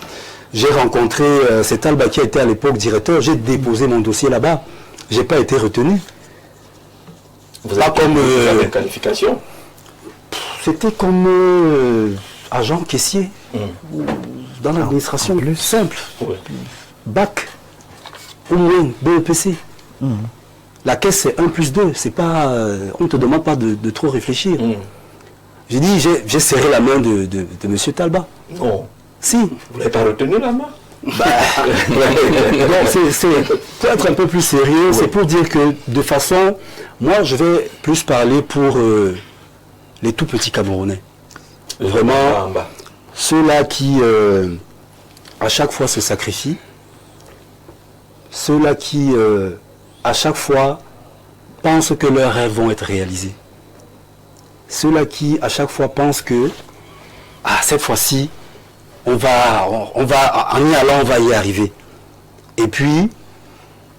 J'ai rencontré cet Alba qui était à l'époque directeur, j'ai déposé mon dossier là-bas. J'ai pas été retenu. Vous avez une qualification? C'était comme agent caissier dans l'administration, plus simple. Bac, au moins BEPC. La caisse c'est 1+2, c'est pas, on ne te demande pas de trop réfléchir. J'ai dit, j'ai serré la main de M. Talba. Non. Si. Vous n'avez pas retenu la main? C'est pour être un peu plus sérieux, c'est pour dire que de façon, moi je vais plus parler pour les tout petits Camerounais. Vraiment, ceux-là qui à chaque fois se sacrifient, ceux-là qui à chaque fois pensent que leurs rêves vont être réalisés, ceux-là qui à chaque fois pensent que cette fois-ci, on va, en y allant, on va y arriver. Et puis,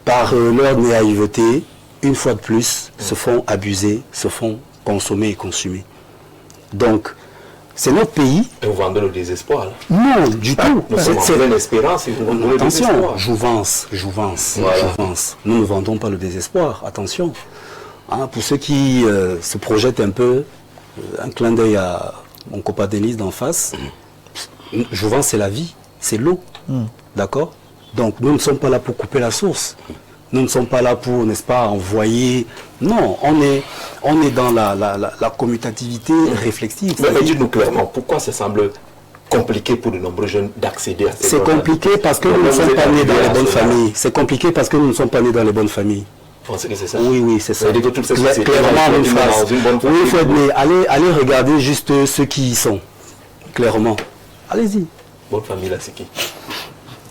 par leur naïveté, une fois de plus, se font abuser, se font consommer et consumer. Donc, c'est notre pays. Et vous vendez le désespoir, là? Non, du tout. C'est l'espérance et vous vendez le désespoir. Attention, jouvence. Nous ne vendons pas le désespoir, attention. Pour ceux qui se projettent un peu, un clin d'œil à mon copain Denise d'en face, jouvence, c'est la vie, c'est l'eau. D'accord? Donc, nous ne sommes pas là pour couper la source. Nous ne sommes pas là pour, n'est-ce pas, envoyer... Non, on est dans la commutativité réflexive. Mais dites-nous clairement, pourquoi ça semble compliqué pour de nombreux jeunes d'accéder à ces... C'est compliqué parce que nous ne sommes pas nés dans les bonnes familles. C'est compliqué parce que nous ne sommes pas nés dans les bonnes familles. Vous pensez que c'est ça? Oui, c'est ça. Que toutes ces sociétés clairement, une phrase. Oui, mais allez regarder juste ceux qui y sont. Clairement. Allez-y. Bonne famille, là, c'est qui?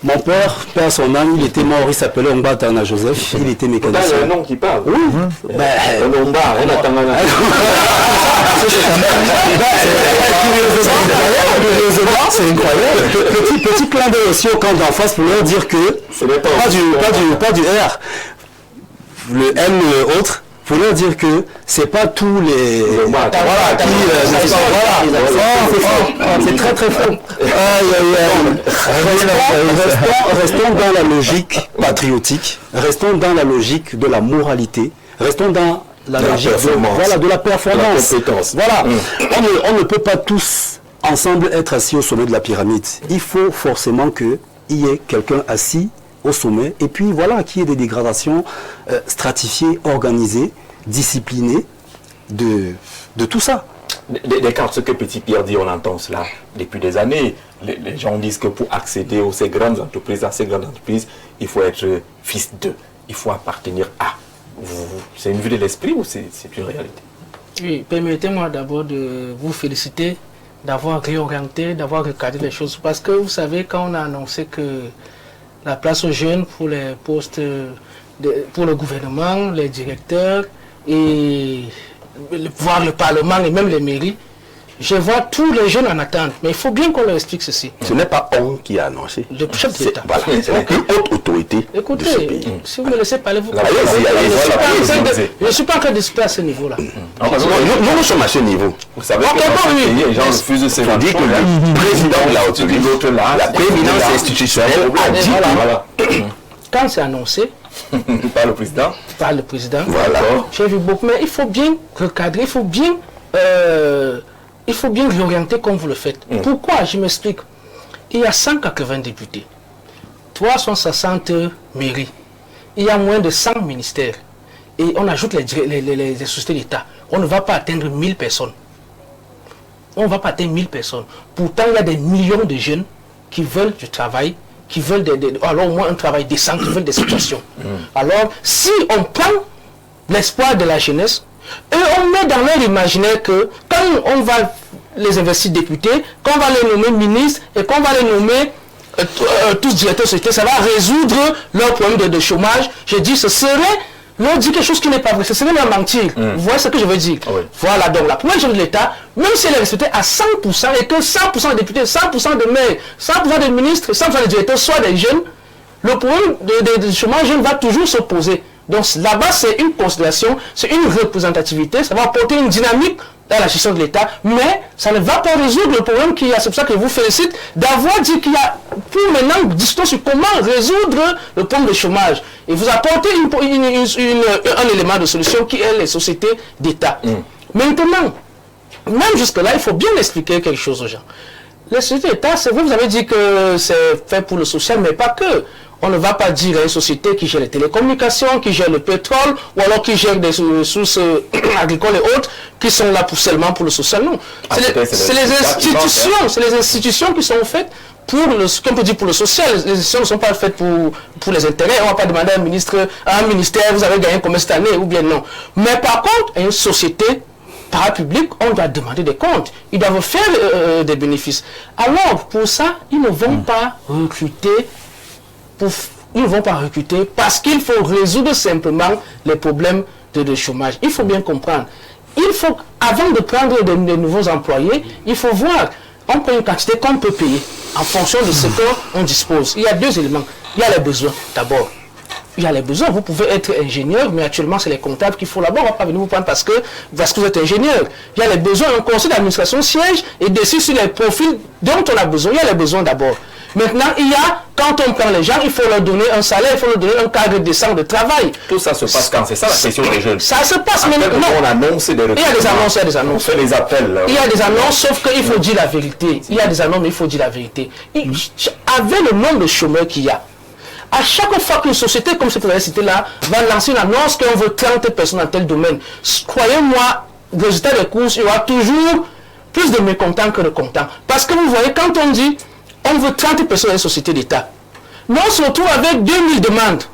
Mon père, père son âme, il était mort, il s'appelait Omba Tana Joseph, il était mécanicien. Il y a un nom qui parle. Oui. Omba, c'est incroyable. Petit clin d'œil aussi au camp d'en face pour leur dire que pas du R, le M autre. Pour leur dire que c'est pas tous les c'est très très faux. Restons dans la logique patriotique, restons dans la logique de la moralité, restons dans la logique de la performance. Voilà. On ne peut pas tous ensemble être assis au sommet de la pyramide. Il faut forcément qu'il y ait quelqu'un assis au sommet, et puis voilà, qu'il y ait des dégradations stratifiées, organisées, disciplinées de tout ça. Descartes, ce que Petit Pierre dit, on entend cela depuis des années. Les gens disent que pour accéder à ces grandes entreprises, il faut être fils d'eux, il faut appartenir à. C'est une vue de l'esprit ou c'est une réalité? Oui, permettez-moi d'abord de vous féliciter d'avoir réorienté, d'avoir recadré les choses, parce que vous savez, quand on a annoncé que la place aux jeunes pour les postes, pour le gouvernement, les directeurs, et voir le Parlement et même les mairies, je vois tous les jeunes en attente. Mais il faut bien qu'on leur explique ceci. Ce n'est pas on qui a annoncé. Le chef d'État. Voilà, c'est une haute autorité. Écoutez, de ce pays. si vous me laissez parler, vous... Allez-y. Je ne suis pas en train de discuter à ce niveau-là. Nous sommes à ce niveau. Vous savez que les gens refusent ces gens. Il faut dire que le président de la Haute-Autorité, la prééminence institutionnelle a dit quand c'est annoncé, par le président. Par le président. Voilà. J'ai vu beaucoup, mais il faut bien recadrer, il faut bien il faut bien réorienter comme vous le faites. Pourquoi? Je m'explique. Il y a 180 députés, 360 mairies, il y a moins de 100 ministères, et on ajoute les sociétés d'État. On ne va pas atteindre 1000 personnes. On ne va pas atteindre 1000 personnes. Pourtant, il y a des millions de jeunes qui veulent du travail, qui veulent alors au moins un travail décent, qui veulent des situations. Alors, si on prend l'espoir de la jeunesse, et on met dans leur imaginaire que quand on va les investir députés, qu'on va les nommer ministres et qu'on va les nommer tous directeurs de société, ça va résoudre leur problème de chômage. Je dis, ce serait leur dire quelque chose qui n'est pas vrai, ce serait leur mentir. Vous voyez ce que je veux dire? Voilà, donc la première chose de l'État, même si elle est respectée à 100% et que 100% des députés, 100% de maires, 100% des ministres, 100% des directeurs soient des jeunes, le problème de chômage jeune va toujours se poser. Donc là-bas, c'est une considération, c'est une représentativité, ça va apporter une dynamique dans la gestion de l'État, mais ça ne va pas résoudre le problème qu'il y a. C'est pour ça que je vous félicite d'avoir dit qu'il y a, pour maintenant, discussion sur comment résoudre le problème du chômage. Et vous apportez un élément de solution qui est les sociétés d'État. Maintenant, même jusque-là, il faut bien expliquer quelque chose aux gens. Les sociétés d'État, c'est vrai, vous avez dit que c'est fait pour le social, mais pas que. On ne va pas dire à une société qui gère les télécommunications, qui gère le pétrole, ou alors qui gère des ressources agricoles et autres, qui sont là seulement pour le social. Non. C'est les institutions qui sont faites pour le, comme on peut dire, pour le social. Les institutions ne sont pas faites pour les intérêts. On ne va pas demander à un ministère, vous avez gagné combien cette année, ou bien non. Mais par contre, à une société parapublique, on doit demander des comptes. Ils doivent faire des bénéfices. Alors, pour ça, ils ne vont pas recruter. Ils ne vont pas recruter parce qu'il faut résoudre simplement les problèmes de chômage. Il faut bien comprendre. Il faut, avant de prendre de nouveaux employés, il faut voir, on prend une quantité qu'on peut payer en fonction de ce qu'on dispose. Il y a deux éléments. Il y a les besoins d'abord. Il y a les besoins. Vous pouvez être ingénieur, mais actuellement c'est les comptables qu'il faut là-bas. On ne va pas venir vous prendre parce que vous êtes ingénieur. Il y a les besoins. Un conseil d'administration siège et décide sur les profils dont on a besoin. Il y a les besoins d'abord. Maintenant, il y a, quand on prend les gens, il faut leur donner un salaire, il faut leur donner un cadre décent de travail. Tout ça se passe quand? C'est ça la question des jeunes. Ça se passe maintenant. On annonce des recrutements. Il y a des annonces, il y a des annonces. On fait des appels. Il y a des annonces, sauf qu'il faut dire la vérité. Il y a des annonces, mais il faut dire la vérité. Avec le nombre de chômeurs qu'il y a, à chaque fois qu'une société comme cette que vous avez cité là va lancer une annonce qu'on veut 30 personnes dans tel domaine, croyez-moi, résultat des courses, il y aura toujours plus de mécontents que de contents. Parce que vous voyez, quand on dit on veut 30 personnes dans une société d'État, mais on se retrouve avec 2000 demandes.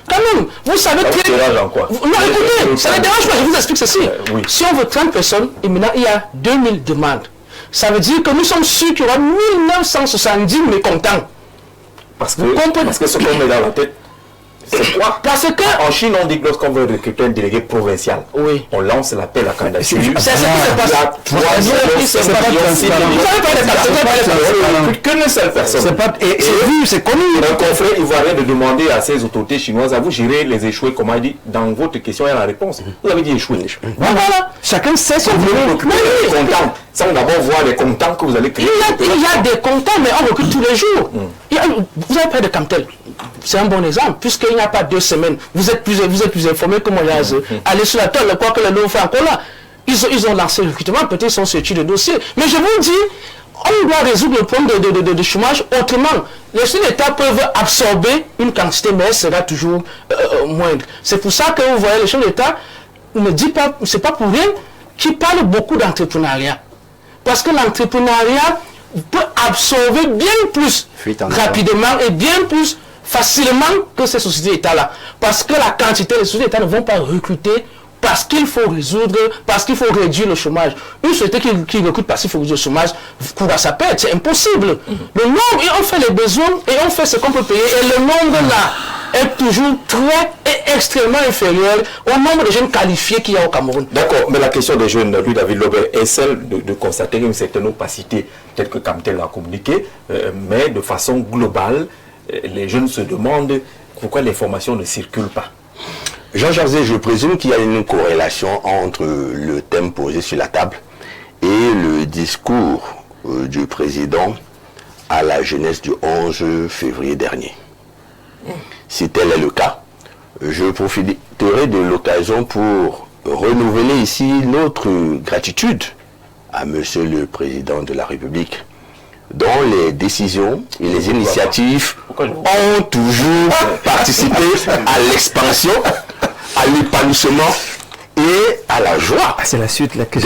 Quand même, vous savez que... Non, écoutez, ça ne dérange pas, je vous explique ceci. Oui. Si on veut 30 personnes, et maintenant il y a 2000 demandes, ça veut dire que nous sommes sûrs qu'il y aura 1970 mécontents. Parce que ce qu'on met dans la tête, c'est quoi? Parce que en Chine, on dit que lorsqu'on veut recruter un délégué provincial, on lance l'appel à candidature. C'est ce qui se passe. Qu'une seule personne. C'est connu. Un confrère ivoirien de demander à ces autorités chinoises, à vous gérer les échoués, comment il dit, dans votre question, il y a la réponse. Vous avez dit échouer. Voilà. Chacun sait son comptant. Ça, on va d'abord voir les comptants que vous allez créer. Il y a des comptants, mais on recrute tous les jours. Vous avez parlé de Camtel. C'est un bon exemple, puisqu'il n'y a pas 2 semaines. Vous êtes plus informés que moi. Allez sur la toile, quoi que le lot fait encore là. Ils ont lancé le recrutement, peut-être ils sont sortis de dossier. Mais je vous dis, on doit résoudre le problème de chômage autrement. Les sociétés d'État peuvent absorber une quantité, mais elle sera toujours moindre. C'est pour ça que vous voyez, les chefs d'État ne disent pas, c'est pas pour rien qu'ils parlent beaucoup d'entrepreneuriat. Parce que l'entrepreneuriat peut absorber bien plus rapidement et bien plus facilement que ces sociétés d'État-là. Parce que la quantité des sociétés d'État ne vont pas recruter parce qu'il faut résoudre, parce qu'il faut réduire le chômage. Une société qui recrute parce qu'il faut réduire le chômage court à sa perte, c'est impossible. Le nombre, et on fait les besoins et on fait ce qu'on peut payer. Et le nombre là est toujours très et extrêmement inférieur au nombre de jeunes qualifiés qu'il y a au Cameroun. D'accord, mais la question des jeunes, lui David Lobé, est celle de constater une certaine opacité, peut-être que Camtel a communiqué, mais de façon globale, les jeunes se demandent pourquoi l'information ne circule pas. Jean-Jacques, je présume qu'il y a une corrélation entre le thème posé sur la table et le discours du président à la jeunesse du 11 février dernier. Si tel est le cas, je profiterai de l'occasion pour renouveler ici notre gratitude à Monsieur le Président de la République, dont les décisions et les initiatives ont toujours participé à l'expansion, à l'épanouissement et à la joie C'est la suite là que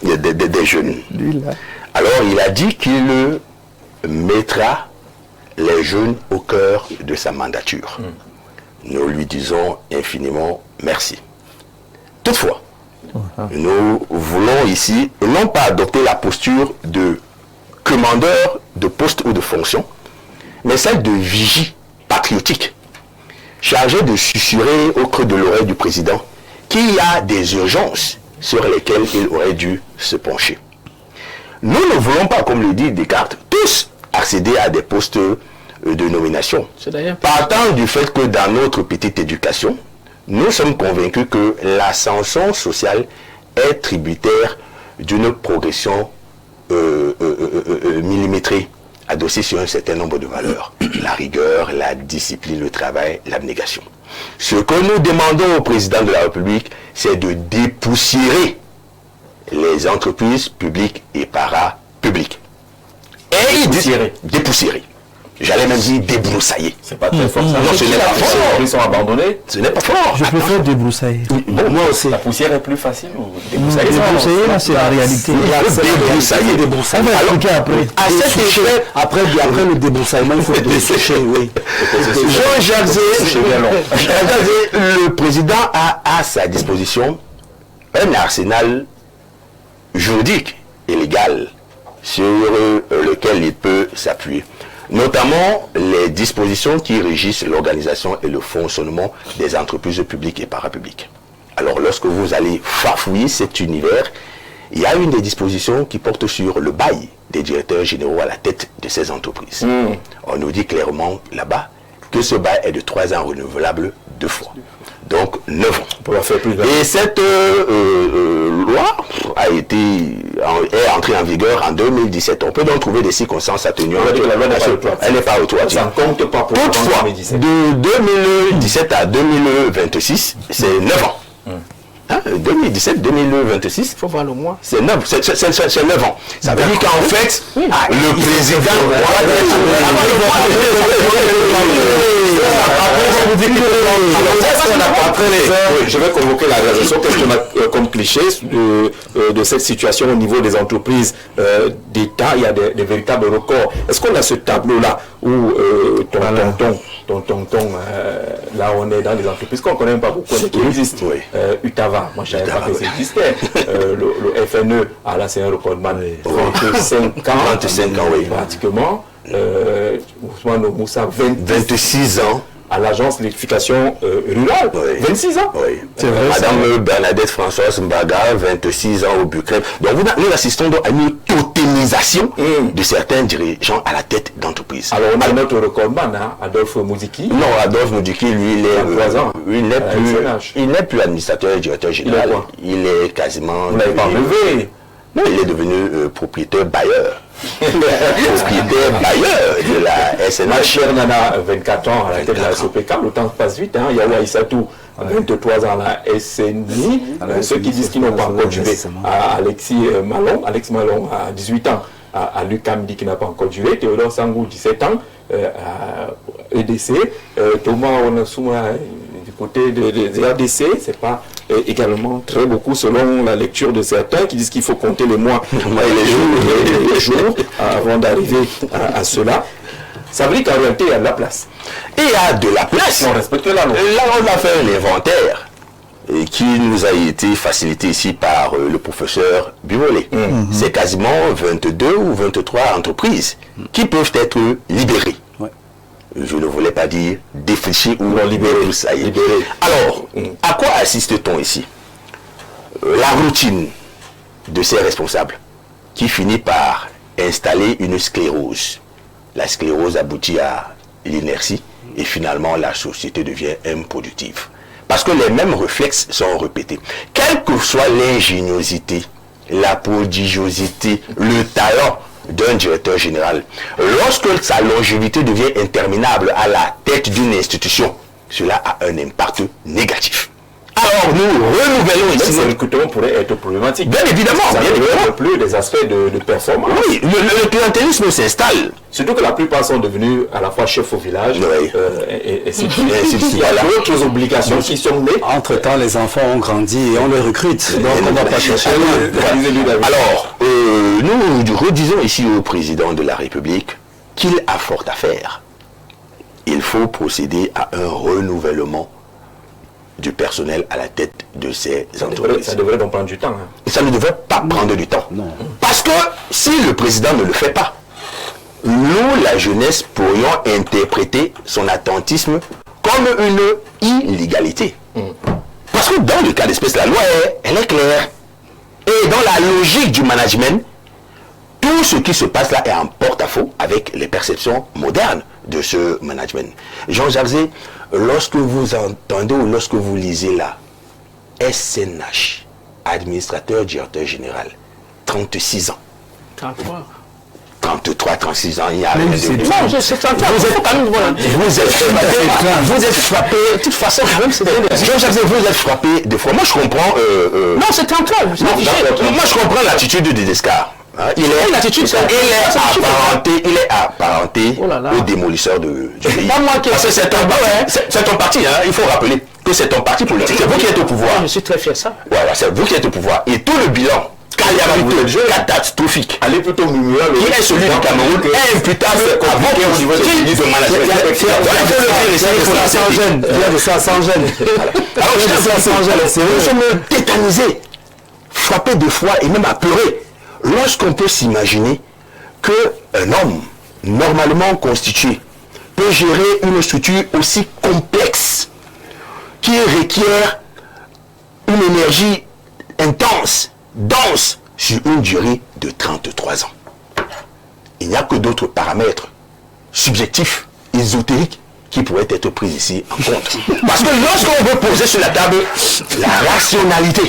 des jeunes. Alors il a dit qu'il mettra les jeunes au cœur de sa mandature. Nous lui disons infiniment merci. Toutefois, nous voulons ici non pas adopter la posture de commandeur de poste ou de fonction, mais celle de vigie patriotique, chargée de susurrer au creux de l'oreille du président qu'il y a des urgences sur lesquelles il aurait dû se pencher. Nous ne voulons pas, comme le dit Descartes, tous accéder à des postes de nomination. Partant du fait que dans notre petite éducation, nous sommes convaincus que l'ascension sociale est tributaire d'une progression millimétrée, adossée sur un certain nombre de valeurs. La rigueur, la discipline, le travail, l'abnégation. Ce que nous demandons au président de la République, c'est de dépoussiérer les entreprises publiques et parapubliques. Et il dit dépoussiérer. J'allais même dire débroussailler. C'est pas très fort ça. Non, ce n'est pas fort. Ils sont abandonnés. Ce n'est pas fort. Je préfère débroussailler. Bon, moi aussi. La poussière est plus facile ou Débroussailler, là, c'est la réalité. Débroussailler. On va expliquer après. À cet effet, Après le débroussaillement, il faut dessoucher, oui. Jean-Jacques Zé, le président a à sa disposition un arsenal juridique et légal sur lequel il peut s'appuyer. Notamment les dispositions qui régissent l'organisation et le fonctionnement des entreprises publiques et parapubliques. Alors lorsque vous allez farfouiller cet univers, il y a une des dispositions qui porte sur le bail des directeurs généraux à la tête de ces entreprises. On nous dit clairement là-bas que ce bail est de 3 ans renouvelable 2 fois. Donc 9 ans. Pour faire plus et cette loi est entrée en vigueur en 2017. On peut donc trouver des circonstances atténuantes. Elle n'est pas retrouvée. Ça ne compte pas pour toutefois, de 2017 à 2026, c'est 9 ans. 2017-2026, il faut voir le mois. C'est 9 ans. Ça veut dire qu'en fait, le président doit je vais convoquer la réalisation. Qu'est-ce qu'on a comme cliché de cette situation au niveau des entreprises d'État? Il y a des véritables records. Est-ce qu'on a ce tableau-là où là on est dans les entreprises qu'on ne connaît même pas beaucoup, mais qui existent. Utava, moi je ne savais pas que ça existait. Le FNE, là c'est un recordman. 35 ans, oui. Pratiquement. Ousmane Moussa, 26 ans. À l'agence d'électrification rurale, 26 ans. Oui. Madame Bernadette Françoise Mbaga, 26 ans au Bucrem. Donc nous assistons donc à une totémisation de certains dirigeants à la tête d'entreprise. Alors on a notre recordman, Adolphe Moudiki. Non, Adolphe Moudiki, lui, il n'est plus administrateur, directeur général. Il est quasiment... Vous n'avez pas relevé. Non, il est devenu propriétaire bailleur. Propriétaire bailleur de la SNH. Chernana, 24 ans à la tête de la SOPK, le temps passe vite. Yawa Issatou, 23 ans à la SNI. Ceux qui disent qu'ils n'ont pas encore joué, Alex Malon à 18 ans, à l'UQAM dit qu'il n'a pas encore joué. Théodore Sangou, 17 ans, à EDC. Thomas Onasuma, du côté de RDC, c'est pas également très beaucoup selon la lecture de certains qui disent qu'il faut compter les mois et les jours avant d'arriver à cela. Ça veut dire qu'en réalité il y a de la place. Et il y a de la place. On respecte là. Là on a fait un inventaire qui nous a été facilité ici par le professeur Buolé. C'est quasiment 22 ou 23 entreprises qui peuvent être libérées. Je ne voulais pas dire défricher ou libérer, ça y est. Alors, à quoi assiste-t-on ici? La routine de ces responsables qui finit par installer une sclérose. La sclérose aboutit à l'inertie et finalement la société devient improductive. Parce que les mêmes réflexes sont répétés. Quelle que soit l'ingéniosité, la prodigiosité, le talent d'un directeur général, lorsque sa longévité devient interminable à la tête d'une institution, cela a un impact négatif. Alors nous renouvelons ici. Ce recrutement pourrait être problématique. Bien évidemment. Ça ne plus des aspects de performance. Oui, le clientélisme s'installe. Surtout que la plupart sont devenus à la fois chefs au village et il y a d'autres obligations qui sont nées. Entre-temps, les enfants ont grandi et on les recrute. Donc on ne va pas chercher. Alors, nous redisons ici au président de la République qu'il a fort à faire. Il faut procéder à un renouvellement du personnel à la tête de ces entreprises. Ça devrait donc prendre du temps. Hein. Ça ne devrait pas prendre du temps. Non. Parce que si le président ne le fait pas, nous, la jeunesse, pourrions interpréter son attentisme comme une illégalité. Parce que dans le cas d'espèce, la loi, elle est claire. Et dans la logique du management, tout ce qui se passe là est en porte-à-faux avec les perceptions modernes de ce management. Jean-Jacques Zé, lorsque vous entendez ou lorsque vous lisez là, SNH, administrateur directeur général, 36 ans. 33. 33, 36 ans, il n'y a rien de plus. Non, c'est 33. Vous êtes frappé, de toute façon, quand même, c'est Jean-Jacques Zé, vous êtes frappé des fois. Moi, je comprends. Non, c'est 33. Moi, je comprends l'attitude de Descartes. Il est apparenté au démolisseur du pays. Parce que c'est ton parti, hein, il faut rappeler que c'est ton parti politique. C'est vous qui êtes au pouvoir. Je suis très fier de ça. Voilà, c'est vous qui êtes au pouvoir. Et tout le bilan catastrophique, allez plutôt murmurer qui est celui du Cameroun, est imputable à votre niveau de management. Nous sommes tétanisés, frappés de foi et même apeurés. Lorsqu'on peut s'imaginer qu'un homme normalement constitué peut gérer une structure aussi complexe qui requiert une énergie intense, dense, sur une durée de 33 ans. Il n'y a que d'autres paramètres subjectifs, ésotériques, qui pourraient être pris ici en compte. Parce que lorsqu'on veut poser sur la table la rationalité,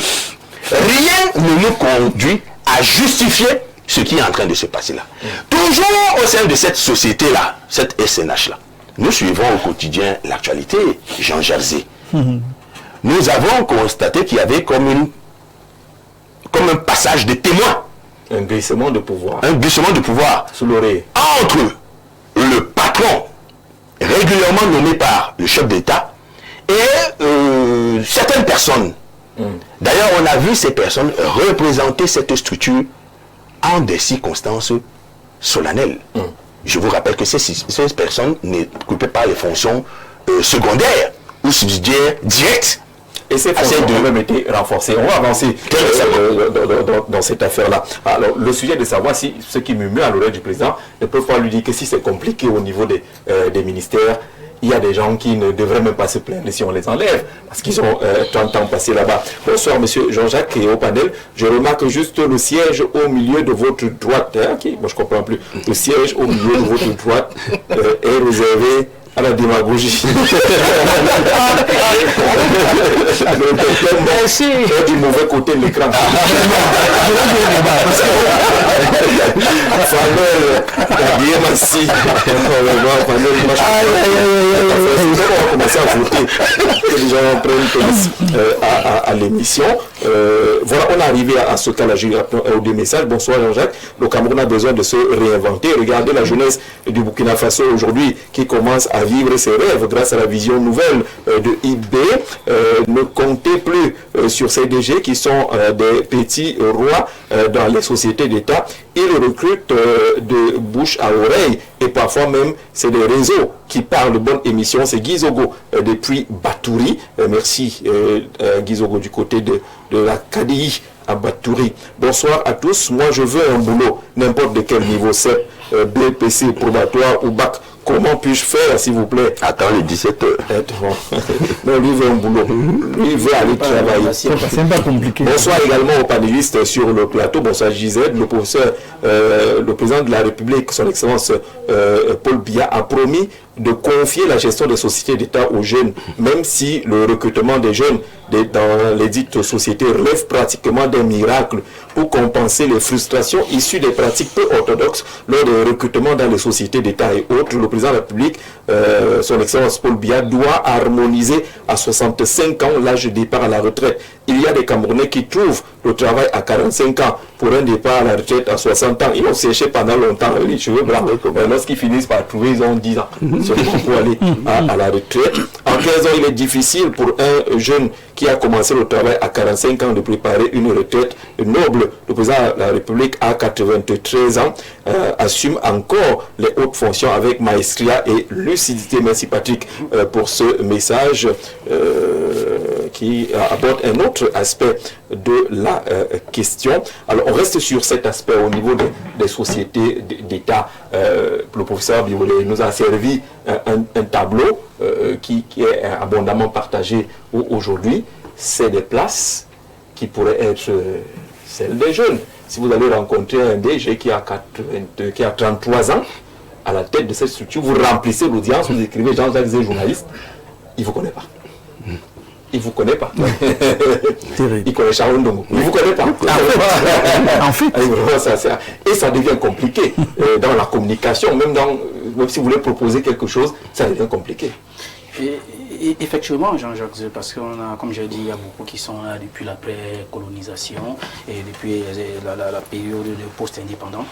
rien ne nous conduit à justifier ce qui est en train de se passer là. Toujours au sein de cette société-là, cette SNH-là, nous suivons au quotidien l'actualité, Jean-Jacques Zé. Nous avons constaté qu'il y avait comme un passage de témoins. Un glissement de pouvoir. Un glissement de pouvoir. Sous l'oreille. Entre le patron, régulièrement nommé par le chef d'État, et certaines personnes. D'ailleurs, on a vu ces personnes représenter cette structure en des circonstances solennelles. Je vous rappelle que ces personnes n'occupaient pas les fonctions secondaires ou subsidiaires directes. Et ces fonctions ont même été renforcées. On va avancer dans cette affaire-là. Alors, le sujet de savoir si ceux qui murmurent à l'oreille du président ne peuvent pas lui dire que si c'est compliqué au niveau des ministères, il y a des gens qui ne devraient même pas se plaindre si on les enlève, parce qu'ils ont 30 ans passé là-bas. Bonsoir, monsieur Jean-Jacques, et au panel. Je remarque juste le siège au milieu de votre droite. Moi, je ne comprends plus. Le siège au milieu de votre droite est réservé à la démagogie. Merci. Du mauvais côté de l'écran. On va commencer à voter. Que les gens prennent place à l'émission. Voilà, on est arrivé à ce cas-là. J'ai eu des messages. Bonsoir Jean-Jacques. Le Cameroun a besoin de se réinventer. Regardez la jeunesse du Burkina Faso aujourd'hui qui commence à vivre ses rêves grâce à la vision nouvelle de IB. Ne comptez plus sur ces DG qui sont des petits rois dans les sociétés d'État. Ils recrutent de bouche à oreille et parfois même c'est des réseaux qui parlent de bonne émission. C'est Guy Zogo depuis Batouri. Merci Guy Zogo du côté de la KDI à Batouri. Bonsoir à tous. Moi je veux un boulot, n'importe de quel niveau, CEP, BPC, probatoire ou bac. Comment puis-je faire, s'il vous plaît? Attends les 17 heures. Non, lui veut un boulot. Lui veut aller travailler. C'est pas compliqué. Bonsoir également aux panélistes sur le plateau. Bonsoir Gisèle, le professeur, le président de la République, son Excellence Paul Biya, a promis de confier la gestion des sociétés d'État aux jeunes, même si le recrutement des jeunes dans les dites sociétés relève pratiquement d'un miracle pour compenser les frustrations issues des pratiques peu orthodoxes lors des recrutements dans les sociétés d'État et autres. Le président de la République, son excellence Paul Biya, doit harmoniser à 65 ans l'âge de départ à la retraite. Il y a des Camerounais qui trouvent le travail à 45 ans pour un départ à la retraite à 60 ans. Ils ont séché pendant longtemps les cheveux blancs. Lorsqu'ils finissent par trouver, ils ont 10 ans seulement pour aller à la retraite. En 15 ans, il est difficile pour un jeune qui a commencé le travail à 45 ans de préparer une retraite noble. Le président de la République à 93 ans assume encore les hautes fonctions avec maestria et lucidité. Merci Patrick pour ce message qui aborde un autre aspect de la question. Alors on reste sur cet aspect au niveau des sociétés d'État. Le professeur Biolay nous a servi un tableau qui est abondamment partagé aujourd'hui. C'est des places qui pourraient être celles des jeunes. Si vous allez rencontrer un DG qui a 33 ans à la tête de cette structure, vous remplissez l'audience, vous écrivez Jean-Jacques Zé, journaliste, il ne vous connaît pas. Il ne vous connaît pas. Il connaît Charles Ndongo. Il ne vous connaît pas. En fait. Et ça devient compliqué dans la communication. Même si vous voulez proposer quelque chose, ça devient compliqué. Et effectivement, Jean-Jacques, parce qu'on a, comme j'ai dit, il y a beaucoup qui sont là depuis l'après-colonisation et depuis la période de post-indépendant.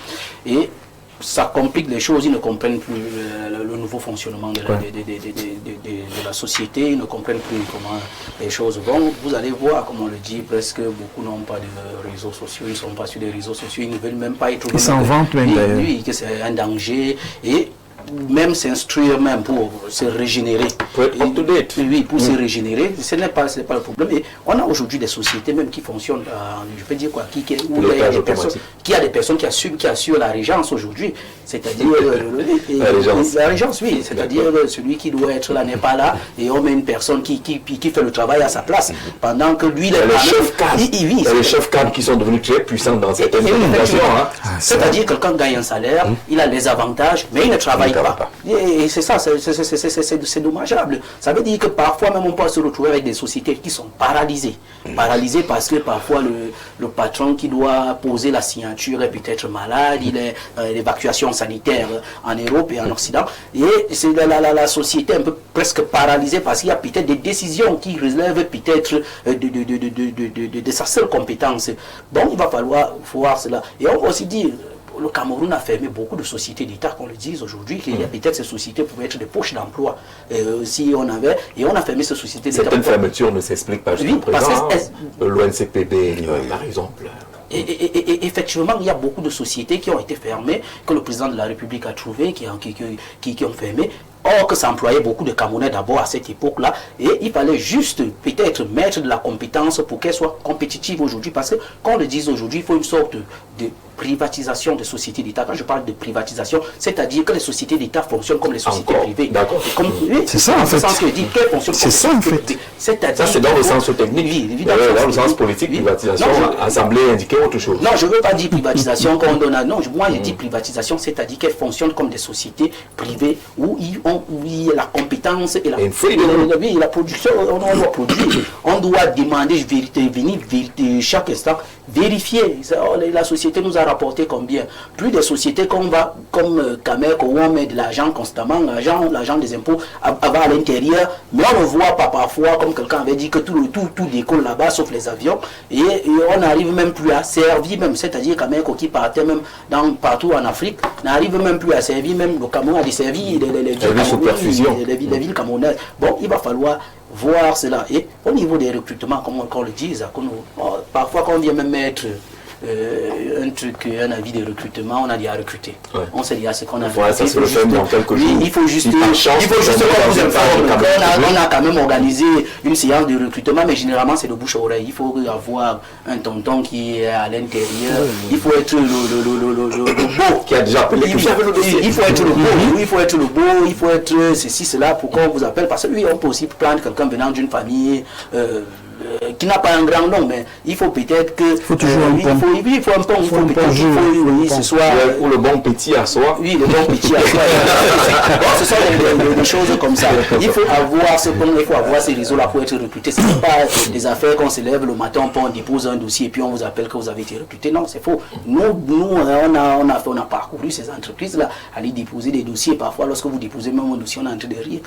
Et ça complique les choses, ils ne comprennent plus le nouveau fonctionnement de la société, ils ne comprennent plus comment les choses vont. Vous allez voir, comme on le dit, presque beaucoup n'ont pas de réseaux sociaux, ils ne sont pas sur les réseaux sociaux, ils ne veulent même pas être... Ils s'en vantent même d'ailleurs. Oui, que c'est un danger. Et même s'instruire même pour se régénérer. Oui, pour se régénérer, ce n'est pas le problème. Et on a aujourd'hui des sociétés même qui fonctionnent, je peux dire quoi, qui a des personnes qui assurent la régence aujourd'hui. C'est-à-dire la régence, oui. C'est-à-dire celui qui doit être là n'est pas là et on met une personne qui fait le travail à sa place. Pendant que lui, les chefs cadres qui sont devenus très puissants dans cette organisation. C'est-à-dire que quelqu'un gagne un salaire, il a les avantages, mais il ne travaille pas. Et c'est ça, c'est dommageable. Ça veut dire que parfois même on peut se retrouver avec des sociétés qui sont paralysées. Paralysées parce que parfois le patron qui doit poser la signature est peut-être malade, il est l'évacuation sanitaire en Europe et en Occident. Et c'est la société un peu presque paralysée parce qu'il y a peut-être des décisions qui relèvent peut-être de sa seule compétence. Bon, il va falloir voir cela. Et on va aussi dire, le Cameroun a fermé beaucoup de sociétés d'État, qu'on le dise aujourd'hui, qu'il y a peut-être ces sociétés pouvaient être des poches d'emploi. Si on avait, et on a fermé ces sociétés d'État. Certaines fermetures ne s'expliquent pas jusqu'à présent. L'ONCPD, par exemple. Et effectivement, il y a beaucoup de sociétés qui ont été fermées, que le président de la République a trouvé, qui ont fermé. Or que ça employait beaucoup de Camerounais d'abord à cette époque-là. Et il fallait juste peut-être mettre de la compétence pour qu'elle soit compétitive aujourd'hui. Parce que, qu'on le dise aujourd'hui, il faut une sorte de privatisation des sociétés d'État. Quand je parle de privatisation, c'est-à-dire que les sociétés d'État fonctionnent comme les sociétés privées. D'accord. C'est ça en fait. C'est ça en fait. Ça c'est dans le sens technique. Dans le sens politique, privatisation, assemblée indiquée autre chose. Non, je ne veux pas dire privatisation qu'on donne à... Non, moi je dis privatisation, c'est-à-dire qu'elles fonctionnent comme des sociétés privées où il y a la compétence et la production. On doit produire. On doit demander, venir chaque instant, vérifier. La société nous a rapporté combien. Plus de sociétés qu'on va, comme Cameco, où on met de l'argent constamment, l'argent des impôts va à l'intérieur, mais on ne voit pas parfois, comme quelqu'un avait dit, que tout décolle là-bas, sauf les avions, et on n'arrive même plus à servir, même, c'est-à-dire Cameco qui partait même partout en Afrique, n'arrive même plus à servir, même le Cameroun a desservi les villes camerounaises. Bon, il va falloir voir cela. Et au niveau des recrutements, comme on le dit, parfois quand on vient même mettre un avis de recrutement, on a dit à recruter. Ouais. On sait déjà ce qu'on a fait. Ça se le fait dans quelques jours. Il faut juste vous informer on a quand même organisé une séance de recrutement, mais généralement c'est de bouche à oreille. Il faut avoir un tonton qui est à l'intérieur. Il faut être le beau. Qui a déjà appelé. Il faut être le beau. Il faut être le beau. Il faut être ceci, cela pour qu'on vous appelle. Parce que oui, on peut aussi prendre quelqu'un venant d'une famille qui n'a pas un grand nom, mais il faut peut-être que... Il faut toujours un pont. Il faut un pont, il faut peut-être que ce soit... Ou le bon petit à soi. Oui, le bon petit à soi. Bon, ce sont des choses comme ça. Il faut avoir ce pont, il faut avoir ces réseaux-là pour être recruté. Ce n'est pas des affaires qu'on se lève le matin, on dépose un dossier et puis on vous appelle que vous avez été recruté. Non, c'est faux. Nous on a parcouru ces entreprises-là, aller déposer des dossiers. Parfois, lorsque vous déposez même un dossier, on est en train de rire.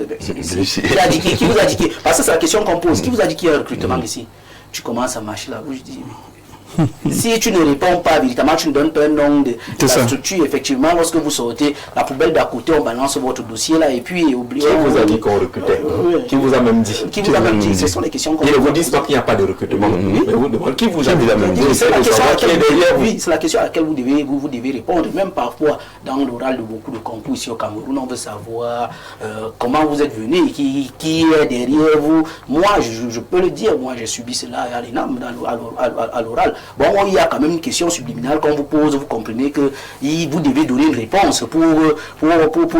Qui vous a dit parce que c'est la question qu'on pose. Qui vous a dit qu'il y a un recrutement ici? Tu commences à marcher là où je dis... Si tu ne réponds pas véritablement, tu ne donnes pas un nom de la structure, effectivement, lorsque vous sortez, la poubelle d'à côté, on balance votre dossier là et puis oubliez. Qui vous a dit qu'on recrutait? Qui vous a même dit? Qui vous a même dit? Ce sont les questions qu'on pose. Ils ne vous disent pas qu'il n'y a pas de recrutement. Mais vous demandez qui vous a dit? C'est la question à laquelle vous devez répondre. Même parfois, dans l'oral de beaucoup de concours ici au Cameroun, on veut savoir comment vous êtes venu, qui est derrière vous. Moi, je peux le dire, moi j'ai subi cela à l'ENAM, à l'oral. Bon, il y a quand même une question subliminale qu'on vous pose, vous comprenez que vous devez donner une réponse pour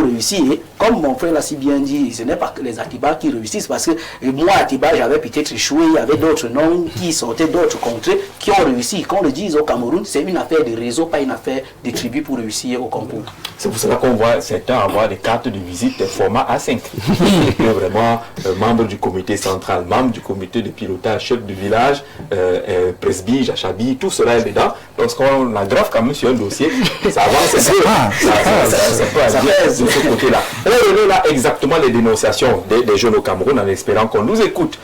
réussir. Et comme mon frère l'a si bien dit, ce n'est pas que les Atiba qui réussissent, parce que moi, Atiba, j'avais peut-être échoué, il y avait d'autres noms qui sortaient d'autres contrées qui ont réussi. Qu'on le dise au Cameroun, c'est une affaire de réseau, pas une affaire de tribu pour réussir au concours. C'est pour cela qu'on voit certains avoir des cartes de visite format A5. Vraiment, membre du comité central, membre du comité de pilotage, chef du village, presbyte, Chabi, tout cela est dedans. Lorsqu'on aggrave quand même sur un dossier, ça avance. Ça pèse de ce côté-là. On là exactement les dénonciations des jeunes au Cameroun en espérant qu'on nous écoute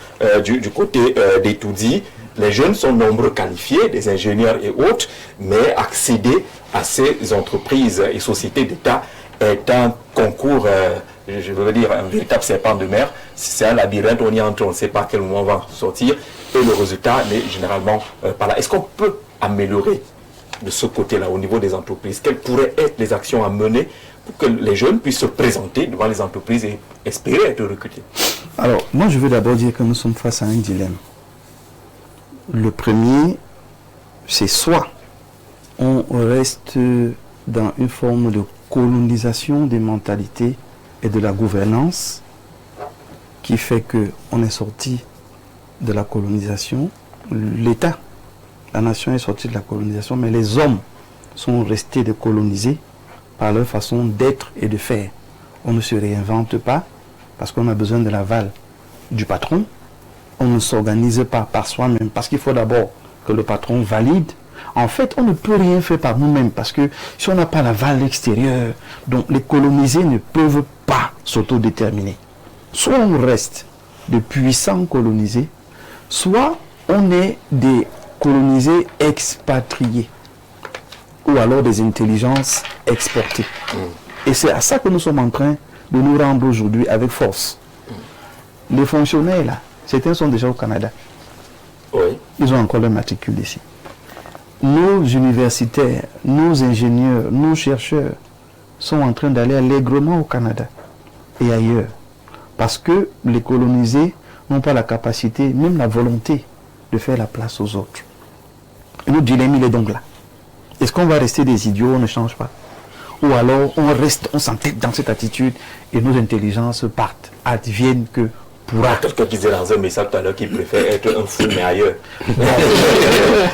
du côté des Toudis. Les jeunes sont nombreux qualifiés, des ingénieurs et autres, mais accéder à ces entreprises et sociétés d'État est un concours, je veux dire, un véritable serpent de mer. C'est un labyrinthe, on y entre, on ne sait pas à quel moment on va sortir, et le résultat n'est généralement pas là. Est-ce qu'on peut améliorer de ce côté-là, au niveau des entreprises? Quelles pourraient être les actions à mener pour que les jeunes puissent se présenter devant les entreprises et espérer être recrutés? Alors, moi je veux d'abord dire que nous sommes face à un dilemme. Le premier, c'est soit on reste dans une forme de colonisation des mentalités et de la gouvernance qui fait qu'on est sorti de la colonisation, l'État, la nation est sortie de la colonisation, mais les hommes sont restés décolonisés par leur façon d'être et de faire. On ne se réinvente pas parce qu'on a besoin de l'aval du patron. On ne s'organise pas par soi-même parce qu'il faut d'abord que le patron valide. En fait, on ne peut rien faire par nous-mêmes parce que si on n'a pas l'aval extérieur, donc les colonisés ne peuvent pas s'autodéterminer. Soit on reste de puissants colonisés, soit on est des colonisés expatriés ou alors des intelligences exportées. Et c'est à ça que nous sommes en train de nous rendre aujourd'hui avec force. Les fonctionnaires là, certains sont déjà au Canada. Oui. Ils ont encore leur matricule ici. Nos universitaires, nos ingénieurs, nos chercheurs sont en train d'aller allègrement au Canada et ailleurs. Parce que les colonisés n'ont pas la capacité, même la volonté de faire la place aux autres. Et notre dilemme, il est donc là. Est-ce qu'on va rester des idiots, on ne change pas? Ou alors on reste, on s'entête dans cette attitude et nos intelligences partent, adviennent que pourra. Quelqu'un qui disait dans un message tout à l'heure qu'il préfère être un fou mais ailleurs.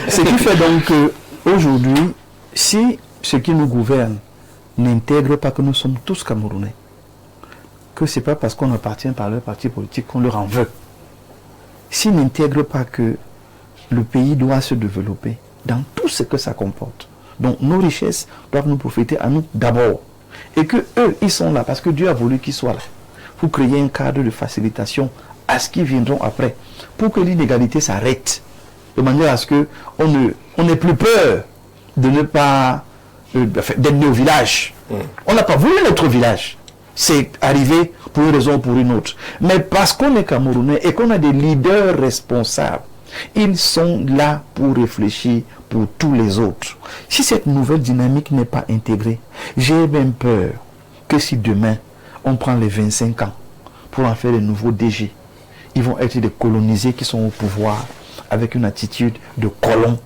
Ce qui fait donc qu'aujourd'hui, si ceux qui nous gouvernent n'intègrent pas que nous sommes tous Camerounais, que ce n'est pas parce qu'on appartient par leur parti politique qu'on leur en veut. S'ils n'intègrent pas que le pays doit se développer dans tout ce que ça comporte, donc nos richesses doivent nous profiter à nous d'abord. Et que eux, ils sont là parce que Dieu a voulu qu'ils soient là. Pour créer un cadre de facilitation à ce qui viendront après. Pour que l'inégalité s'arrête. De manière à ce qu'on n'ait plus peur de ne pas d'être né au village. On n'a pas voulu être au village. C'est arrivé pour une raison ou pour une autre. Mais parce qu'on est Camerounais et qu'on a des leaders responsables, ils sont là pour réfléchir pour tous les autres. Si cette nouvelle dynamique n'est pas intégrée, j'ai même peur que si demain on prend les 25 ans pour en faire les nouveaux DG, ils vont être des colonisés qui sont au pouvoir avec une attitude de colon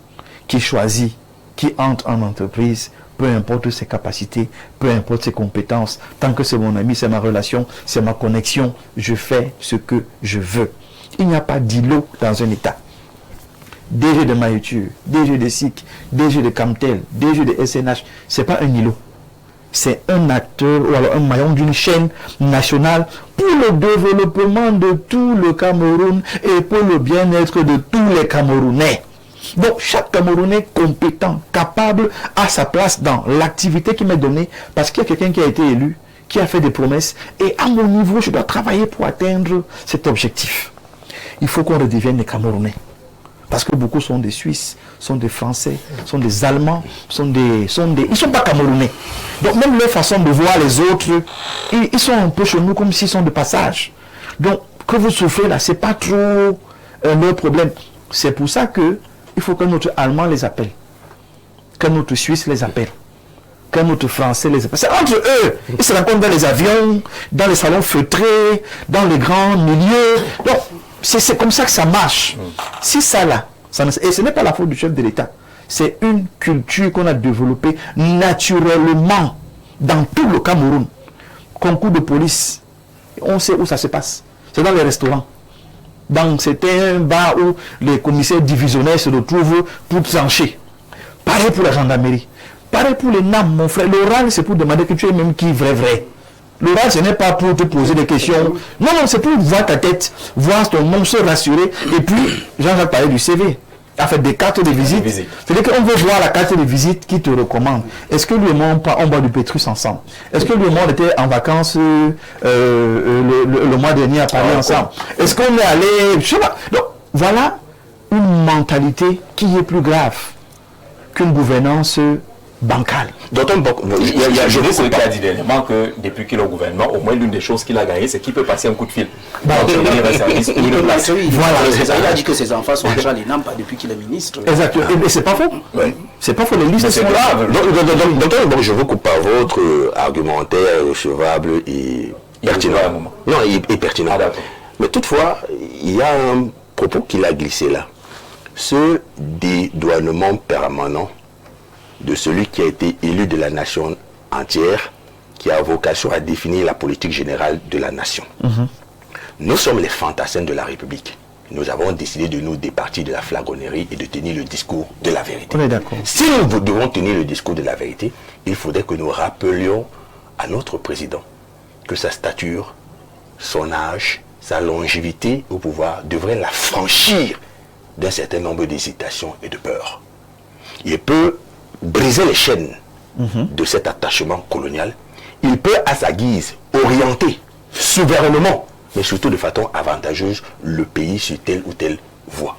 qui choisit, qui entre en entreprise, peu importe ses capacités, peu importe ses compétences, tant que c'est mon ami, c'est ma relation, c'est ma connexion, je fais ce que je veux. Il n'y a pas d'îlot dans un État. DG de Maïtur, DG de SIC, DG de Camtel, DG de SNH, c'est pas un îlot. C'est un acteur ou alors un maillon d'une chaîne nationale pour le développement de tout le Cameroun et pour le bien-être de tous les Camerounais. Donc chaque Camerounais compétent, capable, a sa place dans l'activité qui m'est donnée parce qu'il y a quelqu'un qui a été élu, qui a fait des promesses et à mon niveau, je dois travailler pour atteindre cet objectif. Il faut qu'on redevienne les Camerounais. Parce que beaucoup sont des Suisses, sont des Français, sont des Allemands, ils ne sont pas Camerounais. Donc même leur façon de voir les autres, ils sont un peu chez nous comme s'ils sont de passage. Donc que vous souffrez là, c'est pas trop leur problème. C'est pour ça que il faut que notre Allemand les appelle, que notre Suisse les appelle, que notre Français les appelle. C'est entre eux. Ils se rencontrent dans les avions, dans les salons feutrés, dans les grands milieux. Donc c'est comme ça que ça marche. Si ça là, et ce n'est pas la faute du chef de l'État, c'est une culture qu'on a développée naturellement dans tout le Cameroun. Concours de police, on sait où ça se passe. C'est dans les restaurants. Dans certains bars où les commissaires divisionnaires se retrouvent pour trancher. Pareil pour la gendarmerie. Pareil pour les NAM, mon frère. L'oral, c'est pour demander que tu es même qui vrai. L'oral, ce n'est pas pour te poser des questions. Non, c'est pour voir ta tête, voir ton nom, se rassurer. Et puis, Jean-Jacques parlait du CV. En fait, des cartes de visite. C'est-à-dire qu'on veut voir la carte de visite qui te recommande. Est-ce que lui et moi, on boit du Pétrus ensemble? Est-ce que lui et moi, on était en vacances le mois dernier à Paris ensemble? Est-ce qu'on est allé... Je sais pas. Donc, voilà une mentalité qui est plus grave qu'une gouvernance bancale. Je veux ce qu'il a dit dernièrement que depuis qu'il est au gouvernement, au moins l'une des choses qu'il a gagné, c'est qu'il peut passer un coup de fil. Il a dit que ses enfants sont déjà les NAM pas depuis qu'il est ministre. Exactement. Et c'est pas faux. Ouais. C'est pas faux. Les listes sont là. Donc je vous coupe pas votre argumentaire recevable et pertinent. Non, et pertinent. Mais toutefois, il y a un propos qu'il a glissé là. Ce dédouanement permanent de celui qui a été élu de la nation entière, qui a vocation à définir la politique générale de la nation. Nous sommes les fantassins de la République. Nous avons décidé de nous départir de la flagornerie et de tenir le discours de la vérité. On est d'accord. Si nous devons tenir le discours de la vérité, il faudrait que nous rappelions à notre président que sa stature, son âge, sa longévité au pouvoir devraient la franchir d'un certain nombre d'hésitations et de peurs. Il peut briser les chaînes de cet attachement colonial. Il peut à sa guise orienter souverainement, mais surtout de façon avantageuse, le pays sur telle ou telle voie.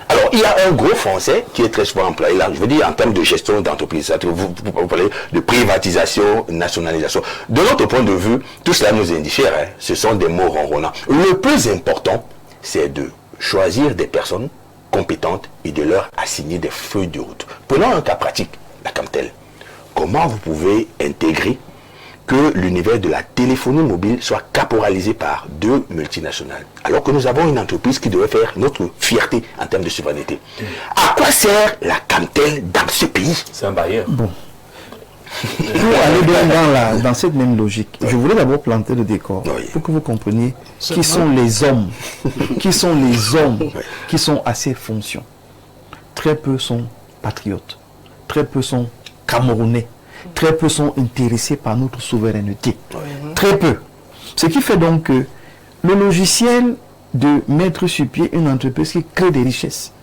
Alors il y a un gros français qui est très souvent employé là, je veux dire en termes de gestion d'entreprise, vous parlez de privatisation, nationalisation. De notre point de vue, tout cela nous indiffère, hein. Ce sont des mots ronronnants. Le plus important, c'est de choisir des personnes compétentes et de leur assigner des feuilles de route. Prenons un cas pratique, la Camtel. Comment vous pouvez intégrer que l'univers de la téléphonie mobile soit caporalisé par deux multinationales, alors que nous avons une entreprise qui devrait faire notre fierté en termes de souveraineté? À quoi sert la Camtel dans ce pays? C'est un bailleur. Bon. Pour aller bien dans cette même logique, je voulais d'abord planter le décor pour que vous compreniez qui sont les hommes, qui sont à ces fonctions. Très peu sont patriotes, très peu sont camerounais, très peu sont intéressés par notre souveraineté. Très peu. Ce qui fait donc que le logiciel de mettre sur pied une entreprise qui crée des richesses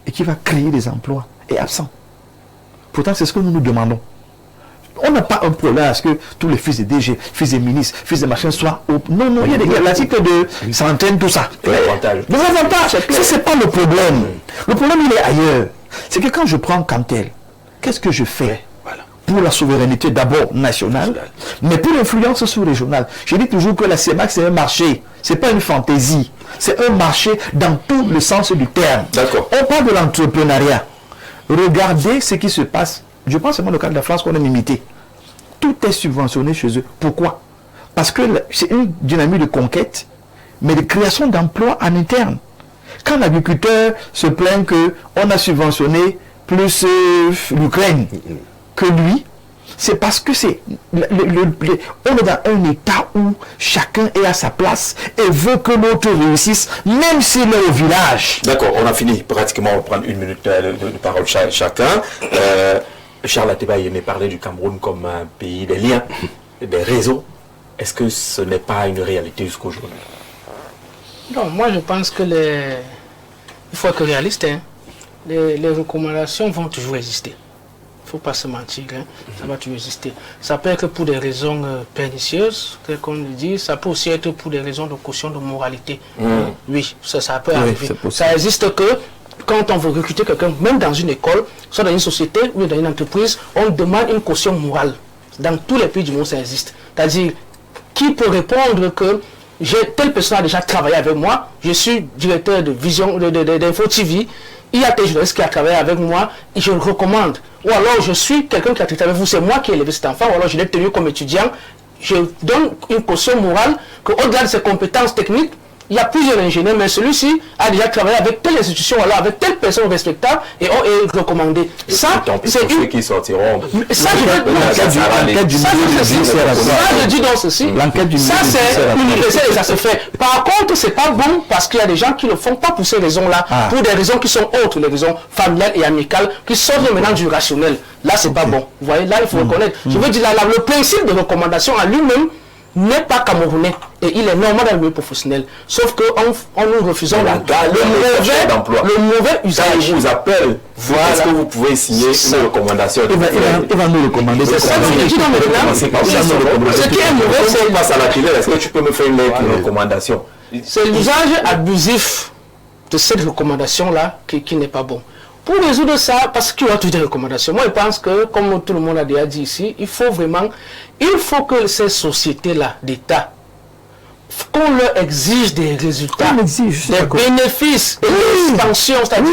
et qui va créer des emplois est absent. Pourtant, c'est ce que nous nous demandons. On n'a pas un problème à ce que tous les fils de DG, fils de ministres, fils de machin soient au... Non, il y a l'article de centaines, tout ça. Les avantages. Ça, c'est pas le problème. Le problème, il est ailleurs. C'est que quand je prends Camtel, qu'est-ce que je fais pour la souveraineté d'abord nationale, mais pour l'influence sous-régionale? Je dis toujours que la CEMAC, c'est un marché. C'est pas une fantaisie. C'est un marché dans tout le sens du terme. On parle de l'entrepreneuriat. Regardez ce qui se passe. Je pense seulement le cas de la France qu'on aime imiter. Tout est subventionné chez eux. Pourquoi? Parce que c'est une dynamique de conquête, mais de création d'emplois en interne. Quand l'agriculteur se plaint qu'on a subventionné plus l'Ukraine que lui, c'est parce que on est dans un état où chacun est à sa place et veut que l'autre réussisse, même s'il est au village. D'accord, on a fini pratiquement, on va prendre une minute de parole chacun. Charles Ateba-Yémé parlait du Cameroun comme un pays des liens, des réseaux. Est-ce que ce n'est pas une réalité jusqu'aujourd'hui? Non, moi je pense que il faut être réaliste. Hein. Les recommandations vont toujours exister. Il ne faut pas se mentir. Hein. Ça va toujours exister. Ça peut être pour des raisons pernicieuses, tel qu'on le dit. Ça peut aussi être pour des raisons de caution de moralité. Oui, ça peut arriver. Ça existe que quand on veut recruter quelqu'un, même dans une école, soit dans une société ou dans une entreprise, on demande une caution morale. Dans tous les pays du monde, ça existe. C'est-à-dire, qui peut répondre que telle personne a déjà travaillé avec moi, je suis directeur de vision d'Info TV, il y a des journalistes qui a travaillé avec moi et je le recommande. Ou alors je suis quelqu'un qui a travaillé avec vous, c'est moi qui ai élevé cet enfant, ou alors je l'ai tenu comme étudiant. Je donne une caution morale qu'au-delà de ses compétences techniques, il y a plusieurs ingénieurs, mais celui-ci a déjà travaillé avec telle institution, alors avec telle personne respectable et on est recommandé. Ça, c'est ceux qui sortiront. Ça, je dis dans ceci. Ça, c'est universel et ça se fait. Par contre, c'est pas bon parce qu'il y a des gens qui ne le font pas pour ces raisons-là, pour des raisons qui sont autres, les raisons familiales et amicales, qui sortent maintenant du rationnel. Là, c'est pas bon. Vous voyez, là, il faut reconnaître. Je veux dire, le principe de recommandation à lui-même n'est pas camerounais et il est normal dans le milieu professionnel. Sauf qu'on nous refusons le mauvais usage. Quand il vous appelle, est-ce que vous pouvez signer une recommandation? Il va nous recommander. C'est ça que je dis maintenant. Ce qui est mauvais, c'est... passe à la télé, est-ce que tu peux me faire une lettre de recommandation? C'est l'usage abusif de cette recommandation-là qui n'est pas bon. Pour résoudre ça, parce qu'il y a toutes des recommandations, moi je pense que, comme tout le monde a déjà dit ici, il faut que ces sociétés-là d'État, qu'on leur exige des résultats, des bénéfices et des expansions. C'est-à-dire,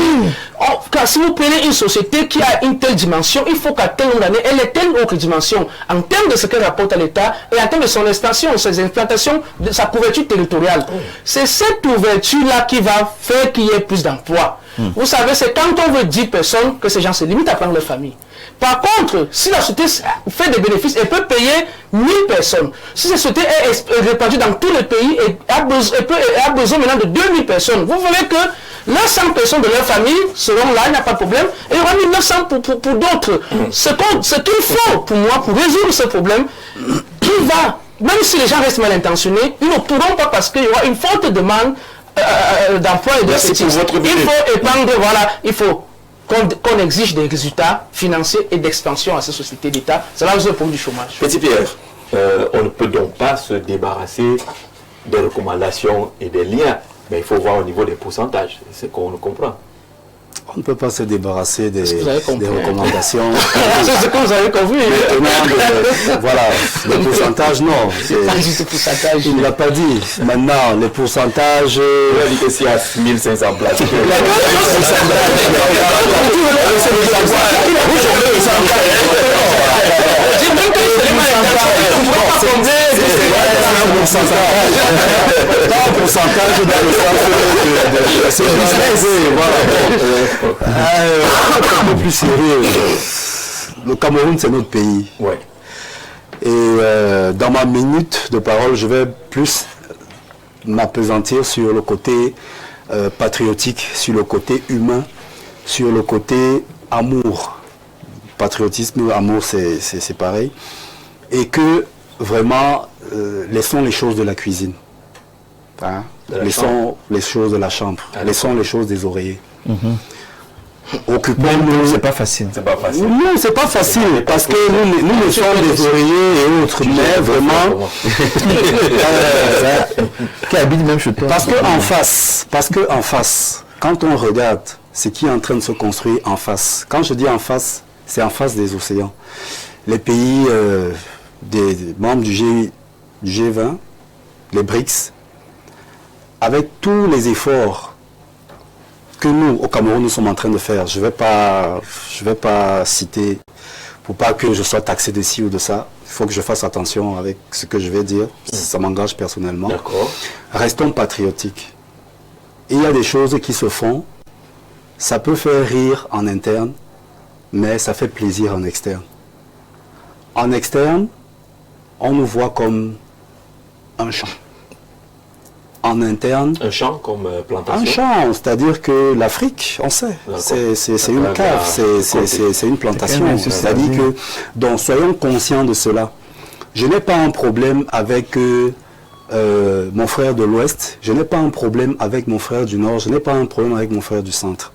si vous prenez une société qui a une telle dimension, il faut qu'à tel nombre d'années, elle ait telle autre dimension, en termes de ce qu'elle rapporte à l'État et en termes de son expansion, ses implantations, de sa couverture territoriale. C'est cette ouverture-là qui va faire qu'il y ait plus d'emplois. Vous savez, c'est quand on veut 10 personnes que ces gens se limitent à prendre leur famille. Par contre, si la société fait des bénéfices, elle peut payer 1000 personnes. Si cette société est répandue dans tous les pays et a besoin maintenant de 2000 personnes, vous verrez que 900 personnes de leur famille seront là, il n'y a pas de problème, et il y aura 1900 pour d'autres. Ce qu'il faut pour moi, pour résoudre ce problème, même si les gens restent mal intentionnés, ils ne pourront pas parce qu'il y aura une forte demande d'emploi et de services. Il faut épandre, voilà, il faut qu'on exige des résultats financiers et d'expansion à ces sociétés d'État. C'est là où c'est le problème du chômage. Petit Pierre, on ne peut donc pas se débarrasser des recommandations et des liens, mais il faut voir au niveau des pourcentages, c'est qu'on le comprend. On ne peut pas se débarrasser des recommandations. C'est ce que vous avez compris. Voilà, le pourcentage, non. Il ne l'a pas dit. Maintenant, les pourcentages... Il a dit que s'il y a 1500 places. Pourcentage dans le sens un peu plus sérieux. Le Cameroun, c'est notre pays. Ouais. Et dans ma minute de parole, je vais plus m'appesantir sur le côté patriotique, sur le côté humain, sur le côté amour. Patriotisme, amour, c'est pareil. Et que vraiment, laissons les choses de la cuisine. Hein? Laissons les choses de la chambre. Laissons les choses des oreillers. Occupons-nous. C'est pas facile. C'est pas facile. Non, c'est pas facile parce que nous ne sommes des oreillers et autres, mais vraiment. Qui habite même chez toi. Parce que en face, quand on regarde ce qui est en train de se construire en face, quand je dis en face, c'est en face des océans. Les pays des membres du G20, les BRICS, avec tous les efforts que nous, au Cameroun, nous sommes en train de faire, je vais pas citer, pour pas que je sois taxé de ci ou de ça, il faut que je fasse attention avec ce que je vais dire, ça m'engage personnellement. D'accord. Restons patriotiques. Il y a des choses qui se font, ça peut faire rire en interne, mais ça fait plaisir en externe. En externe, on nous voit comme un champ. En interne... Un champ comme plantation? Un champ, c'est-à-dire que l'Afrique, on sait, c'est une cave, c'est une plantation. C'est-à-dire que, donc, soyons conscients de cela. Je n'ai pas un problème avec mon frère de l'Ouest, je n'ai pas un problème avec mon frère du Nord, je n'ai pas un problème avec mon frère du Centre.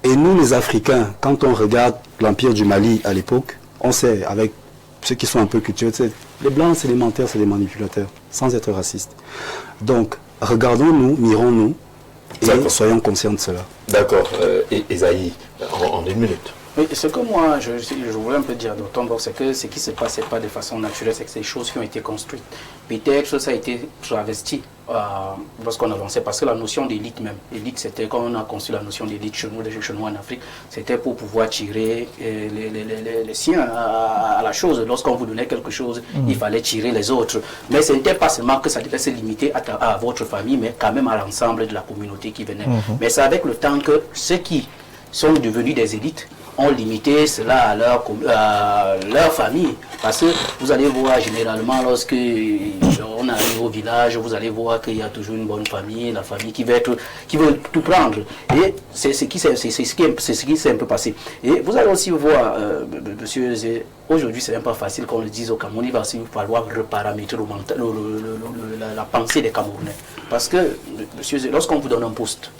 Et nous, les Africains, quand on regarde l'Empire du Mali à l'époque, on sait, avec ceux qui sont un peu culturels, les Blancs, c'est des menteurs, c'est des manipulateurs, sans être racistes. Donc, regardons-nous, mirons-nous, et soyons conscients de cela. D'accord. Esaïe, en 1 minute. Oui, ce que moi, je voulais un peu dire d'autant, c'est que ce qui se passe, c'est pas de façon naturelle, c'est que c'est des choses qui ont été construites. Peut-être ça a été travesti lorsqu'on avançait, parce que la notion d'élite même, élite, c'était quand on a conçu la notion d'élite chez nous, les Chinois en Afrique, c'était pour pouvoir tirer les siens à la chose. Lorsqu'on vous donnait quelque chose, il fallait tirer les autres. Mais ce n'était pas seulement que ça devait se limiter à votre famille, mais quand même à l'ensemble de la communauté qui venait. Mais c'est avec le temps que ceux qui sont devenus des élites ont limité cela à leur famille. Parce que vous allez voir généralement lorsque on arrive au village, vous allez voir qu'il y a toujours une bonne famille, la famille qui veut tout prendre. Et c'est ce qui s'est un peu passé. Et vous allez aussi voir, monsieur, aujourd'hui c'est même pas facile qu'on le dise au Cameroun, il va aussi falloir reparamétrer la pensée des Camerounais. Parce que, monsieur, lorsqu'on vous donne un poste,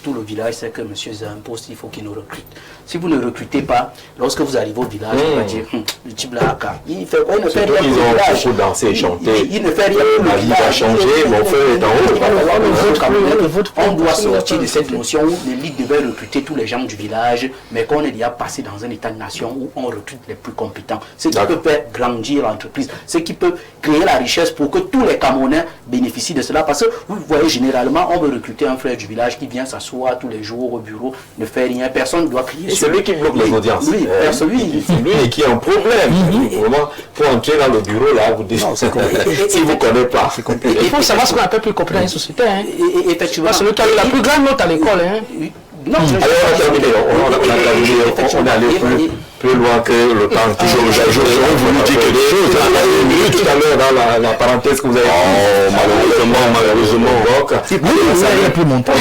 tout le village sait que monsieur a un poste, il faut qu'il nous recrute. Si vous ne recrutez pas, lorsque vous arrivez au village, on va dire, le type là, il fait quoi? Il ne fait rien pour le village. Ils ont dansé et chanté. Il ne fait rien pour le village. La vie va changer, mon frère est en haut. On doit sortir de cette notion où l'élite devait recruter tous les gens du village, mais qu'on est déjà passé dans un état-nation où on recrute les plus compétents. Ce qui peut faire grandir l'entreprise, ce qui peut créer la richesse pour que tous les Camerounais bénéficient de cela. Parce que vous voyez, généralement, on veut recruter un frère du village qui vient s'asseoir tous les jours au bureau, ne fait rien, personne ne doit crier. C'est lui qui bloque les audiences. Oui, c'est lui qui a un problème. Vraiment, pour entrer dans le bureau, là, vous dites, si vous ne connaissez pas, c'est compliqué. Il faut savoir ce qu'on appelle plus compris dans une société. Et effectivement, c'est celui qui a eu la plus grande note à l'école. Non, on a terminé, on est allé plus loin que le temps. J'aurais voulu dire quelque chose. Tout à l'heure, dans la parenthèse que vous avez dit. Malheureusement. Oui, vous n'avez plus mon temps.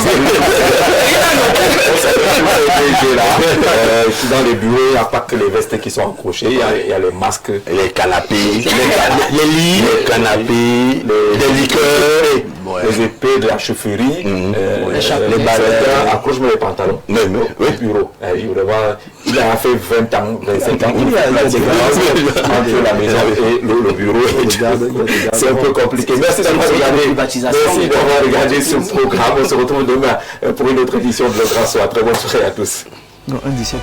Dans les bureaux, il n'y a pas que les vestes qui sont accrochées, il y a les masques, les canapés, les lits, les canapés, les liqueurs, les épées de la chefferie, les balayeurs, accroche-moi les pantalons. Le bureau. Il a fait 20 ans, 25 ans, il a la différence entre la maison et le bureau. C'est un peu compliqué. Merci d'avoir regardé ce programme. On se retrouve demain pour une autre édition de Le Grand Soir. Très bonne soirée à tous. Non, un 17.